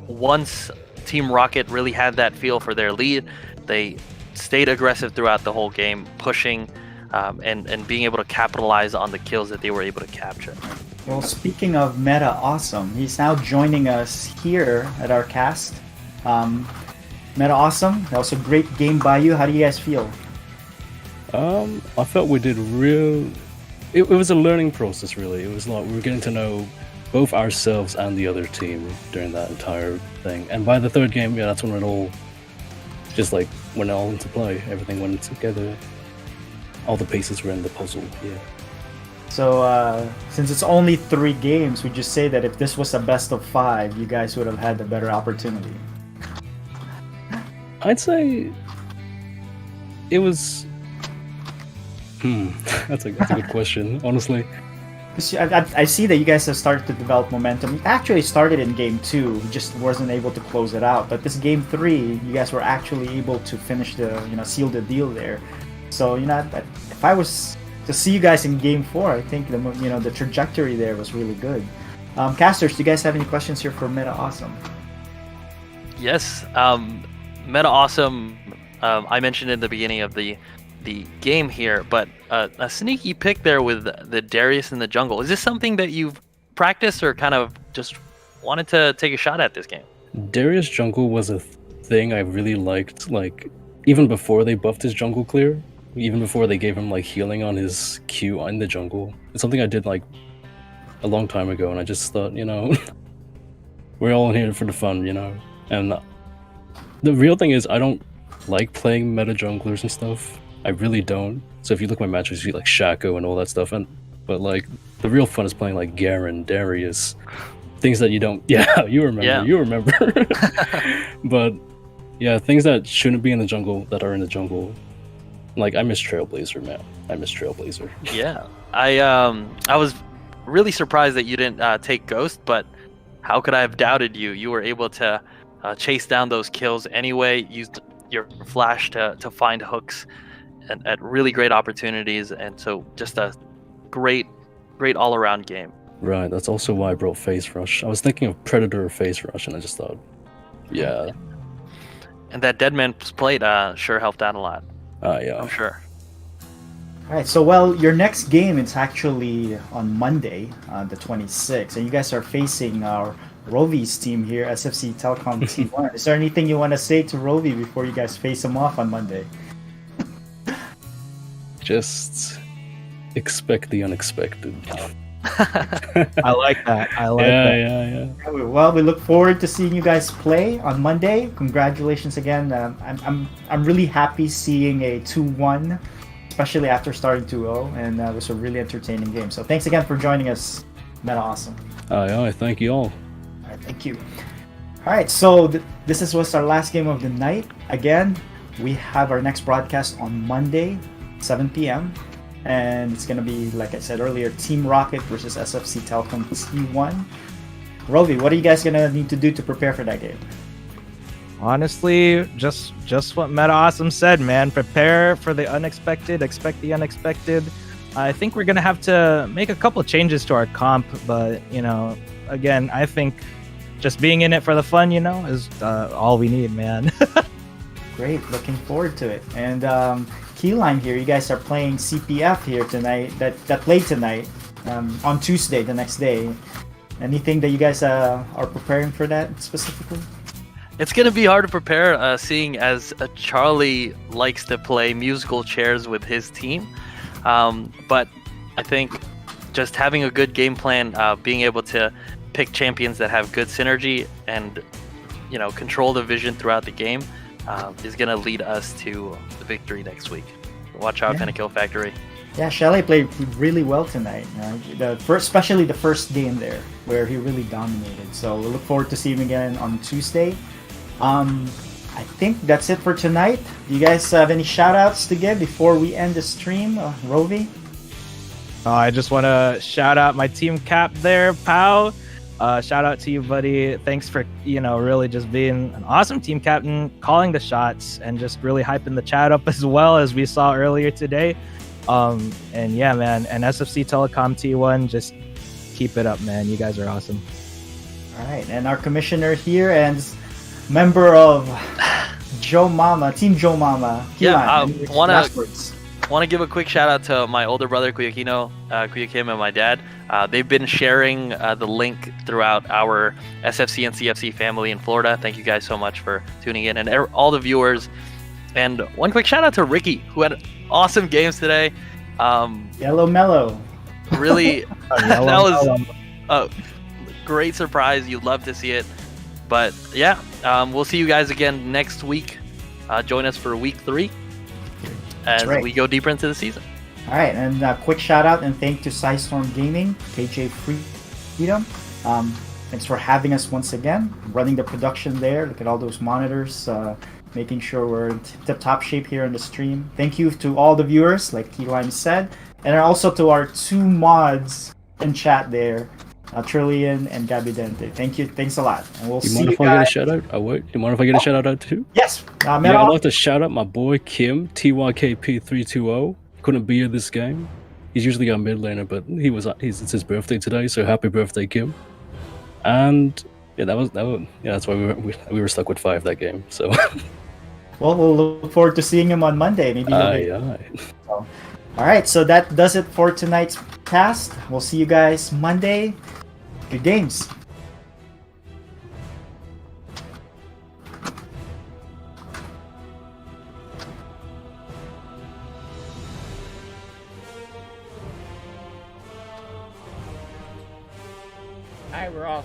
once Team Rocket really had that feel for their lead, they stayed aggressive throughout the whole game, pushing and being able to capitalize on the kills that they were able to capture. Well, speaking of Meta Awesome, he's now joining us here at our cast. Meta Awesome, that was a great game by you. How do you guys feel? I felt we did it was a learning process, really. It was like we were getting to know both ourselves and the other team during that entire thing. And by the third game, yeah, that's when it all just like went all into play. Everything went together. All the pieces were in the puzzle, yeah. So, since it's only 3 games, would you say that if this was a best of 5, you guys would have had a better opportunity? I'd say it was... That's a good question, honestly. I see that you guys have started to develop momentum. It actually started in game 2, we just wasn't able to close it out. But this game 3, you guys were actually able to finish seal the deal there. So, if I was to see you guys in game 4, I think the trajectory there was really good. Casters, do you guys have any questions here for Meta Awesome? Yes, Meta Awesome, I mentioned in the beginning of the game here, but a sneaky pick there with the Darius in the jungle. Is this something that you've practiced or kind of just wanted to take a shot at this game? Darius jungle was a thing I really liked, like, even before they buffed his jungle clear, even before they gave him, like, healing on his Q in the jungle. It's something I did, like, a long time ago, and I just thought, we're all in here for the fun, And the real thing is, I don't like playing meta junglers and stuff. I really don't. So if you look at my matches, you see like Shaco and all that stuff. But like the real fun is playing like Garen, Darius, things that you don't. Yeah, you remember. Yeah. You remember. But yeah, things that shouldn't be in the jungle that are in the jungle. Like I miss Trailblazer, man. I miss Trailblazer. Yeah, I was really surprised that you didn't take Ghost, but how could I have doubted you? You were able to chase down those kills anyway. Used your flash to find hooks at really great opportunities, and so just a great all-around game. Right, that's also why I brought Phase Rush. I was thinking of Predator or Phase Rush, and I just thought, yeah. And that Deadman's Plate sure helped out a lot. Yeah. I'm sure. Alright, so your next game is actually on Monday, the 26th, and you guys are facing our Rovi's team here, SFC Telecom T1. Is there anything you want to say to Rovi before you guys face him off on Monday? Just expect the unexpected. I like that. Yeah. Well, we look forward to seeing you guys play on Monday. Congratulations again. I'm really happy seeing a 2-1, especially after starting 2-0, and it was a really entertaining game. So thanks again for joining us, Meta Awesome. Aye, thank you all. All right, thank you. All right, so this was our last game of the night. Again, we have our next broadcast on Monday, 7 p.m. And it's going to be, like I said earlier, Team Rocket versus SFC Telecom T1. Rovi, what are you guys going to need to do to prepare for that game? Honestly, just what Meta Awesome said, man. Prepare for the unexpected, expect the unexpected. I think we're going to have to make a couple of changes to our comp, but, again, I think just being in it for the fun, is all we need, man. Great, looking forward to it. And Keyline here, you guys are playing CPF here tonight, that played tonight, on Tuesday, the next day. Anything that you guys are preparing for that specifically? It's going to be hard to prepare, seeing as Charlie likes to play musical chairs with his team. But I think just having a good game plan, being able to pick champions that have good synergy and, you know, control the vision throughout the game, is going to lead us to the victory next week. Watch out, PentaKill Factory. Yeah, Shelley played really well tonight. Especially the first game there, where he really dominated. So we look forward to seeing him again on Tuesday. I think that's it for tonight. Do you guys have any shout-outs to give before we end the stream? Rovi? I just want to shout out my team cap there, Pau. Shout out to you, buddy. Thanks for, really just being an awesome team captain, calling the shots, and just really hyping the chat up as well, as we saw earlier today. And yeah, man, and SFC Telecom T1, just keep it up, man. You guys are awesome. All right, and our commissioner here and member of Joe Mama, Team Joe Mama. Yeah, want to give a quick shout out to my older brother Kuyakino, Kuyakim, and my dad. They've been sharing the link throughout our SFC and CFC family in Florida. Thank you guys so much for tuning in, and all the viewers. And one quick shout out to Ricky, who had awesome games today. Yellow Mellow. Really, that was a great surprise. You'd love to see it. But yeah, we'll see you guys again next week. Join us for week 3 as we go deeper into the season. All right, and a quick shout out and thank to Psystorm Gaming, KJ Freedom. Thanks for having us once again, running the production there. Look at all those monitors, making sure we're in tip-top shape here in the stream. Thank you to all the viewers, like T-Lime said, and also to our 2 mods in chat there, Trillian and Gabby Dente. Thank you. Thanks a lot. And we'll see you guys. Do you mind if I get a shout out? Do you mind if I get a shout out too? Yes. I'd like to shout out my boy Kim, TYKP320. Couldn't be here this game. He's usually our mid laner, but it's his birthday today, so happy birthday, Kim. And yeah, that's why we were stuck with 5 that game. So well, we'll look forward to seeing him on Monday. Maybe all right, so that does it for tonight's cast. We'll see you guys Monday. Good games. Alright, we're off.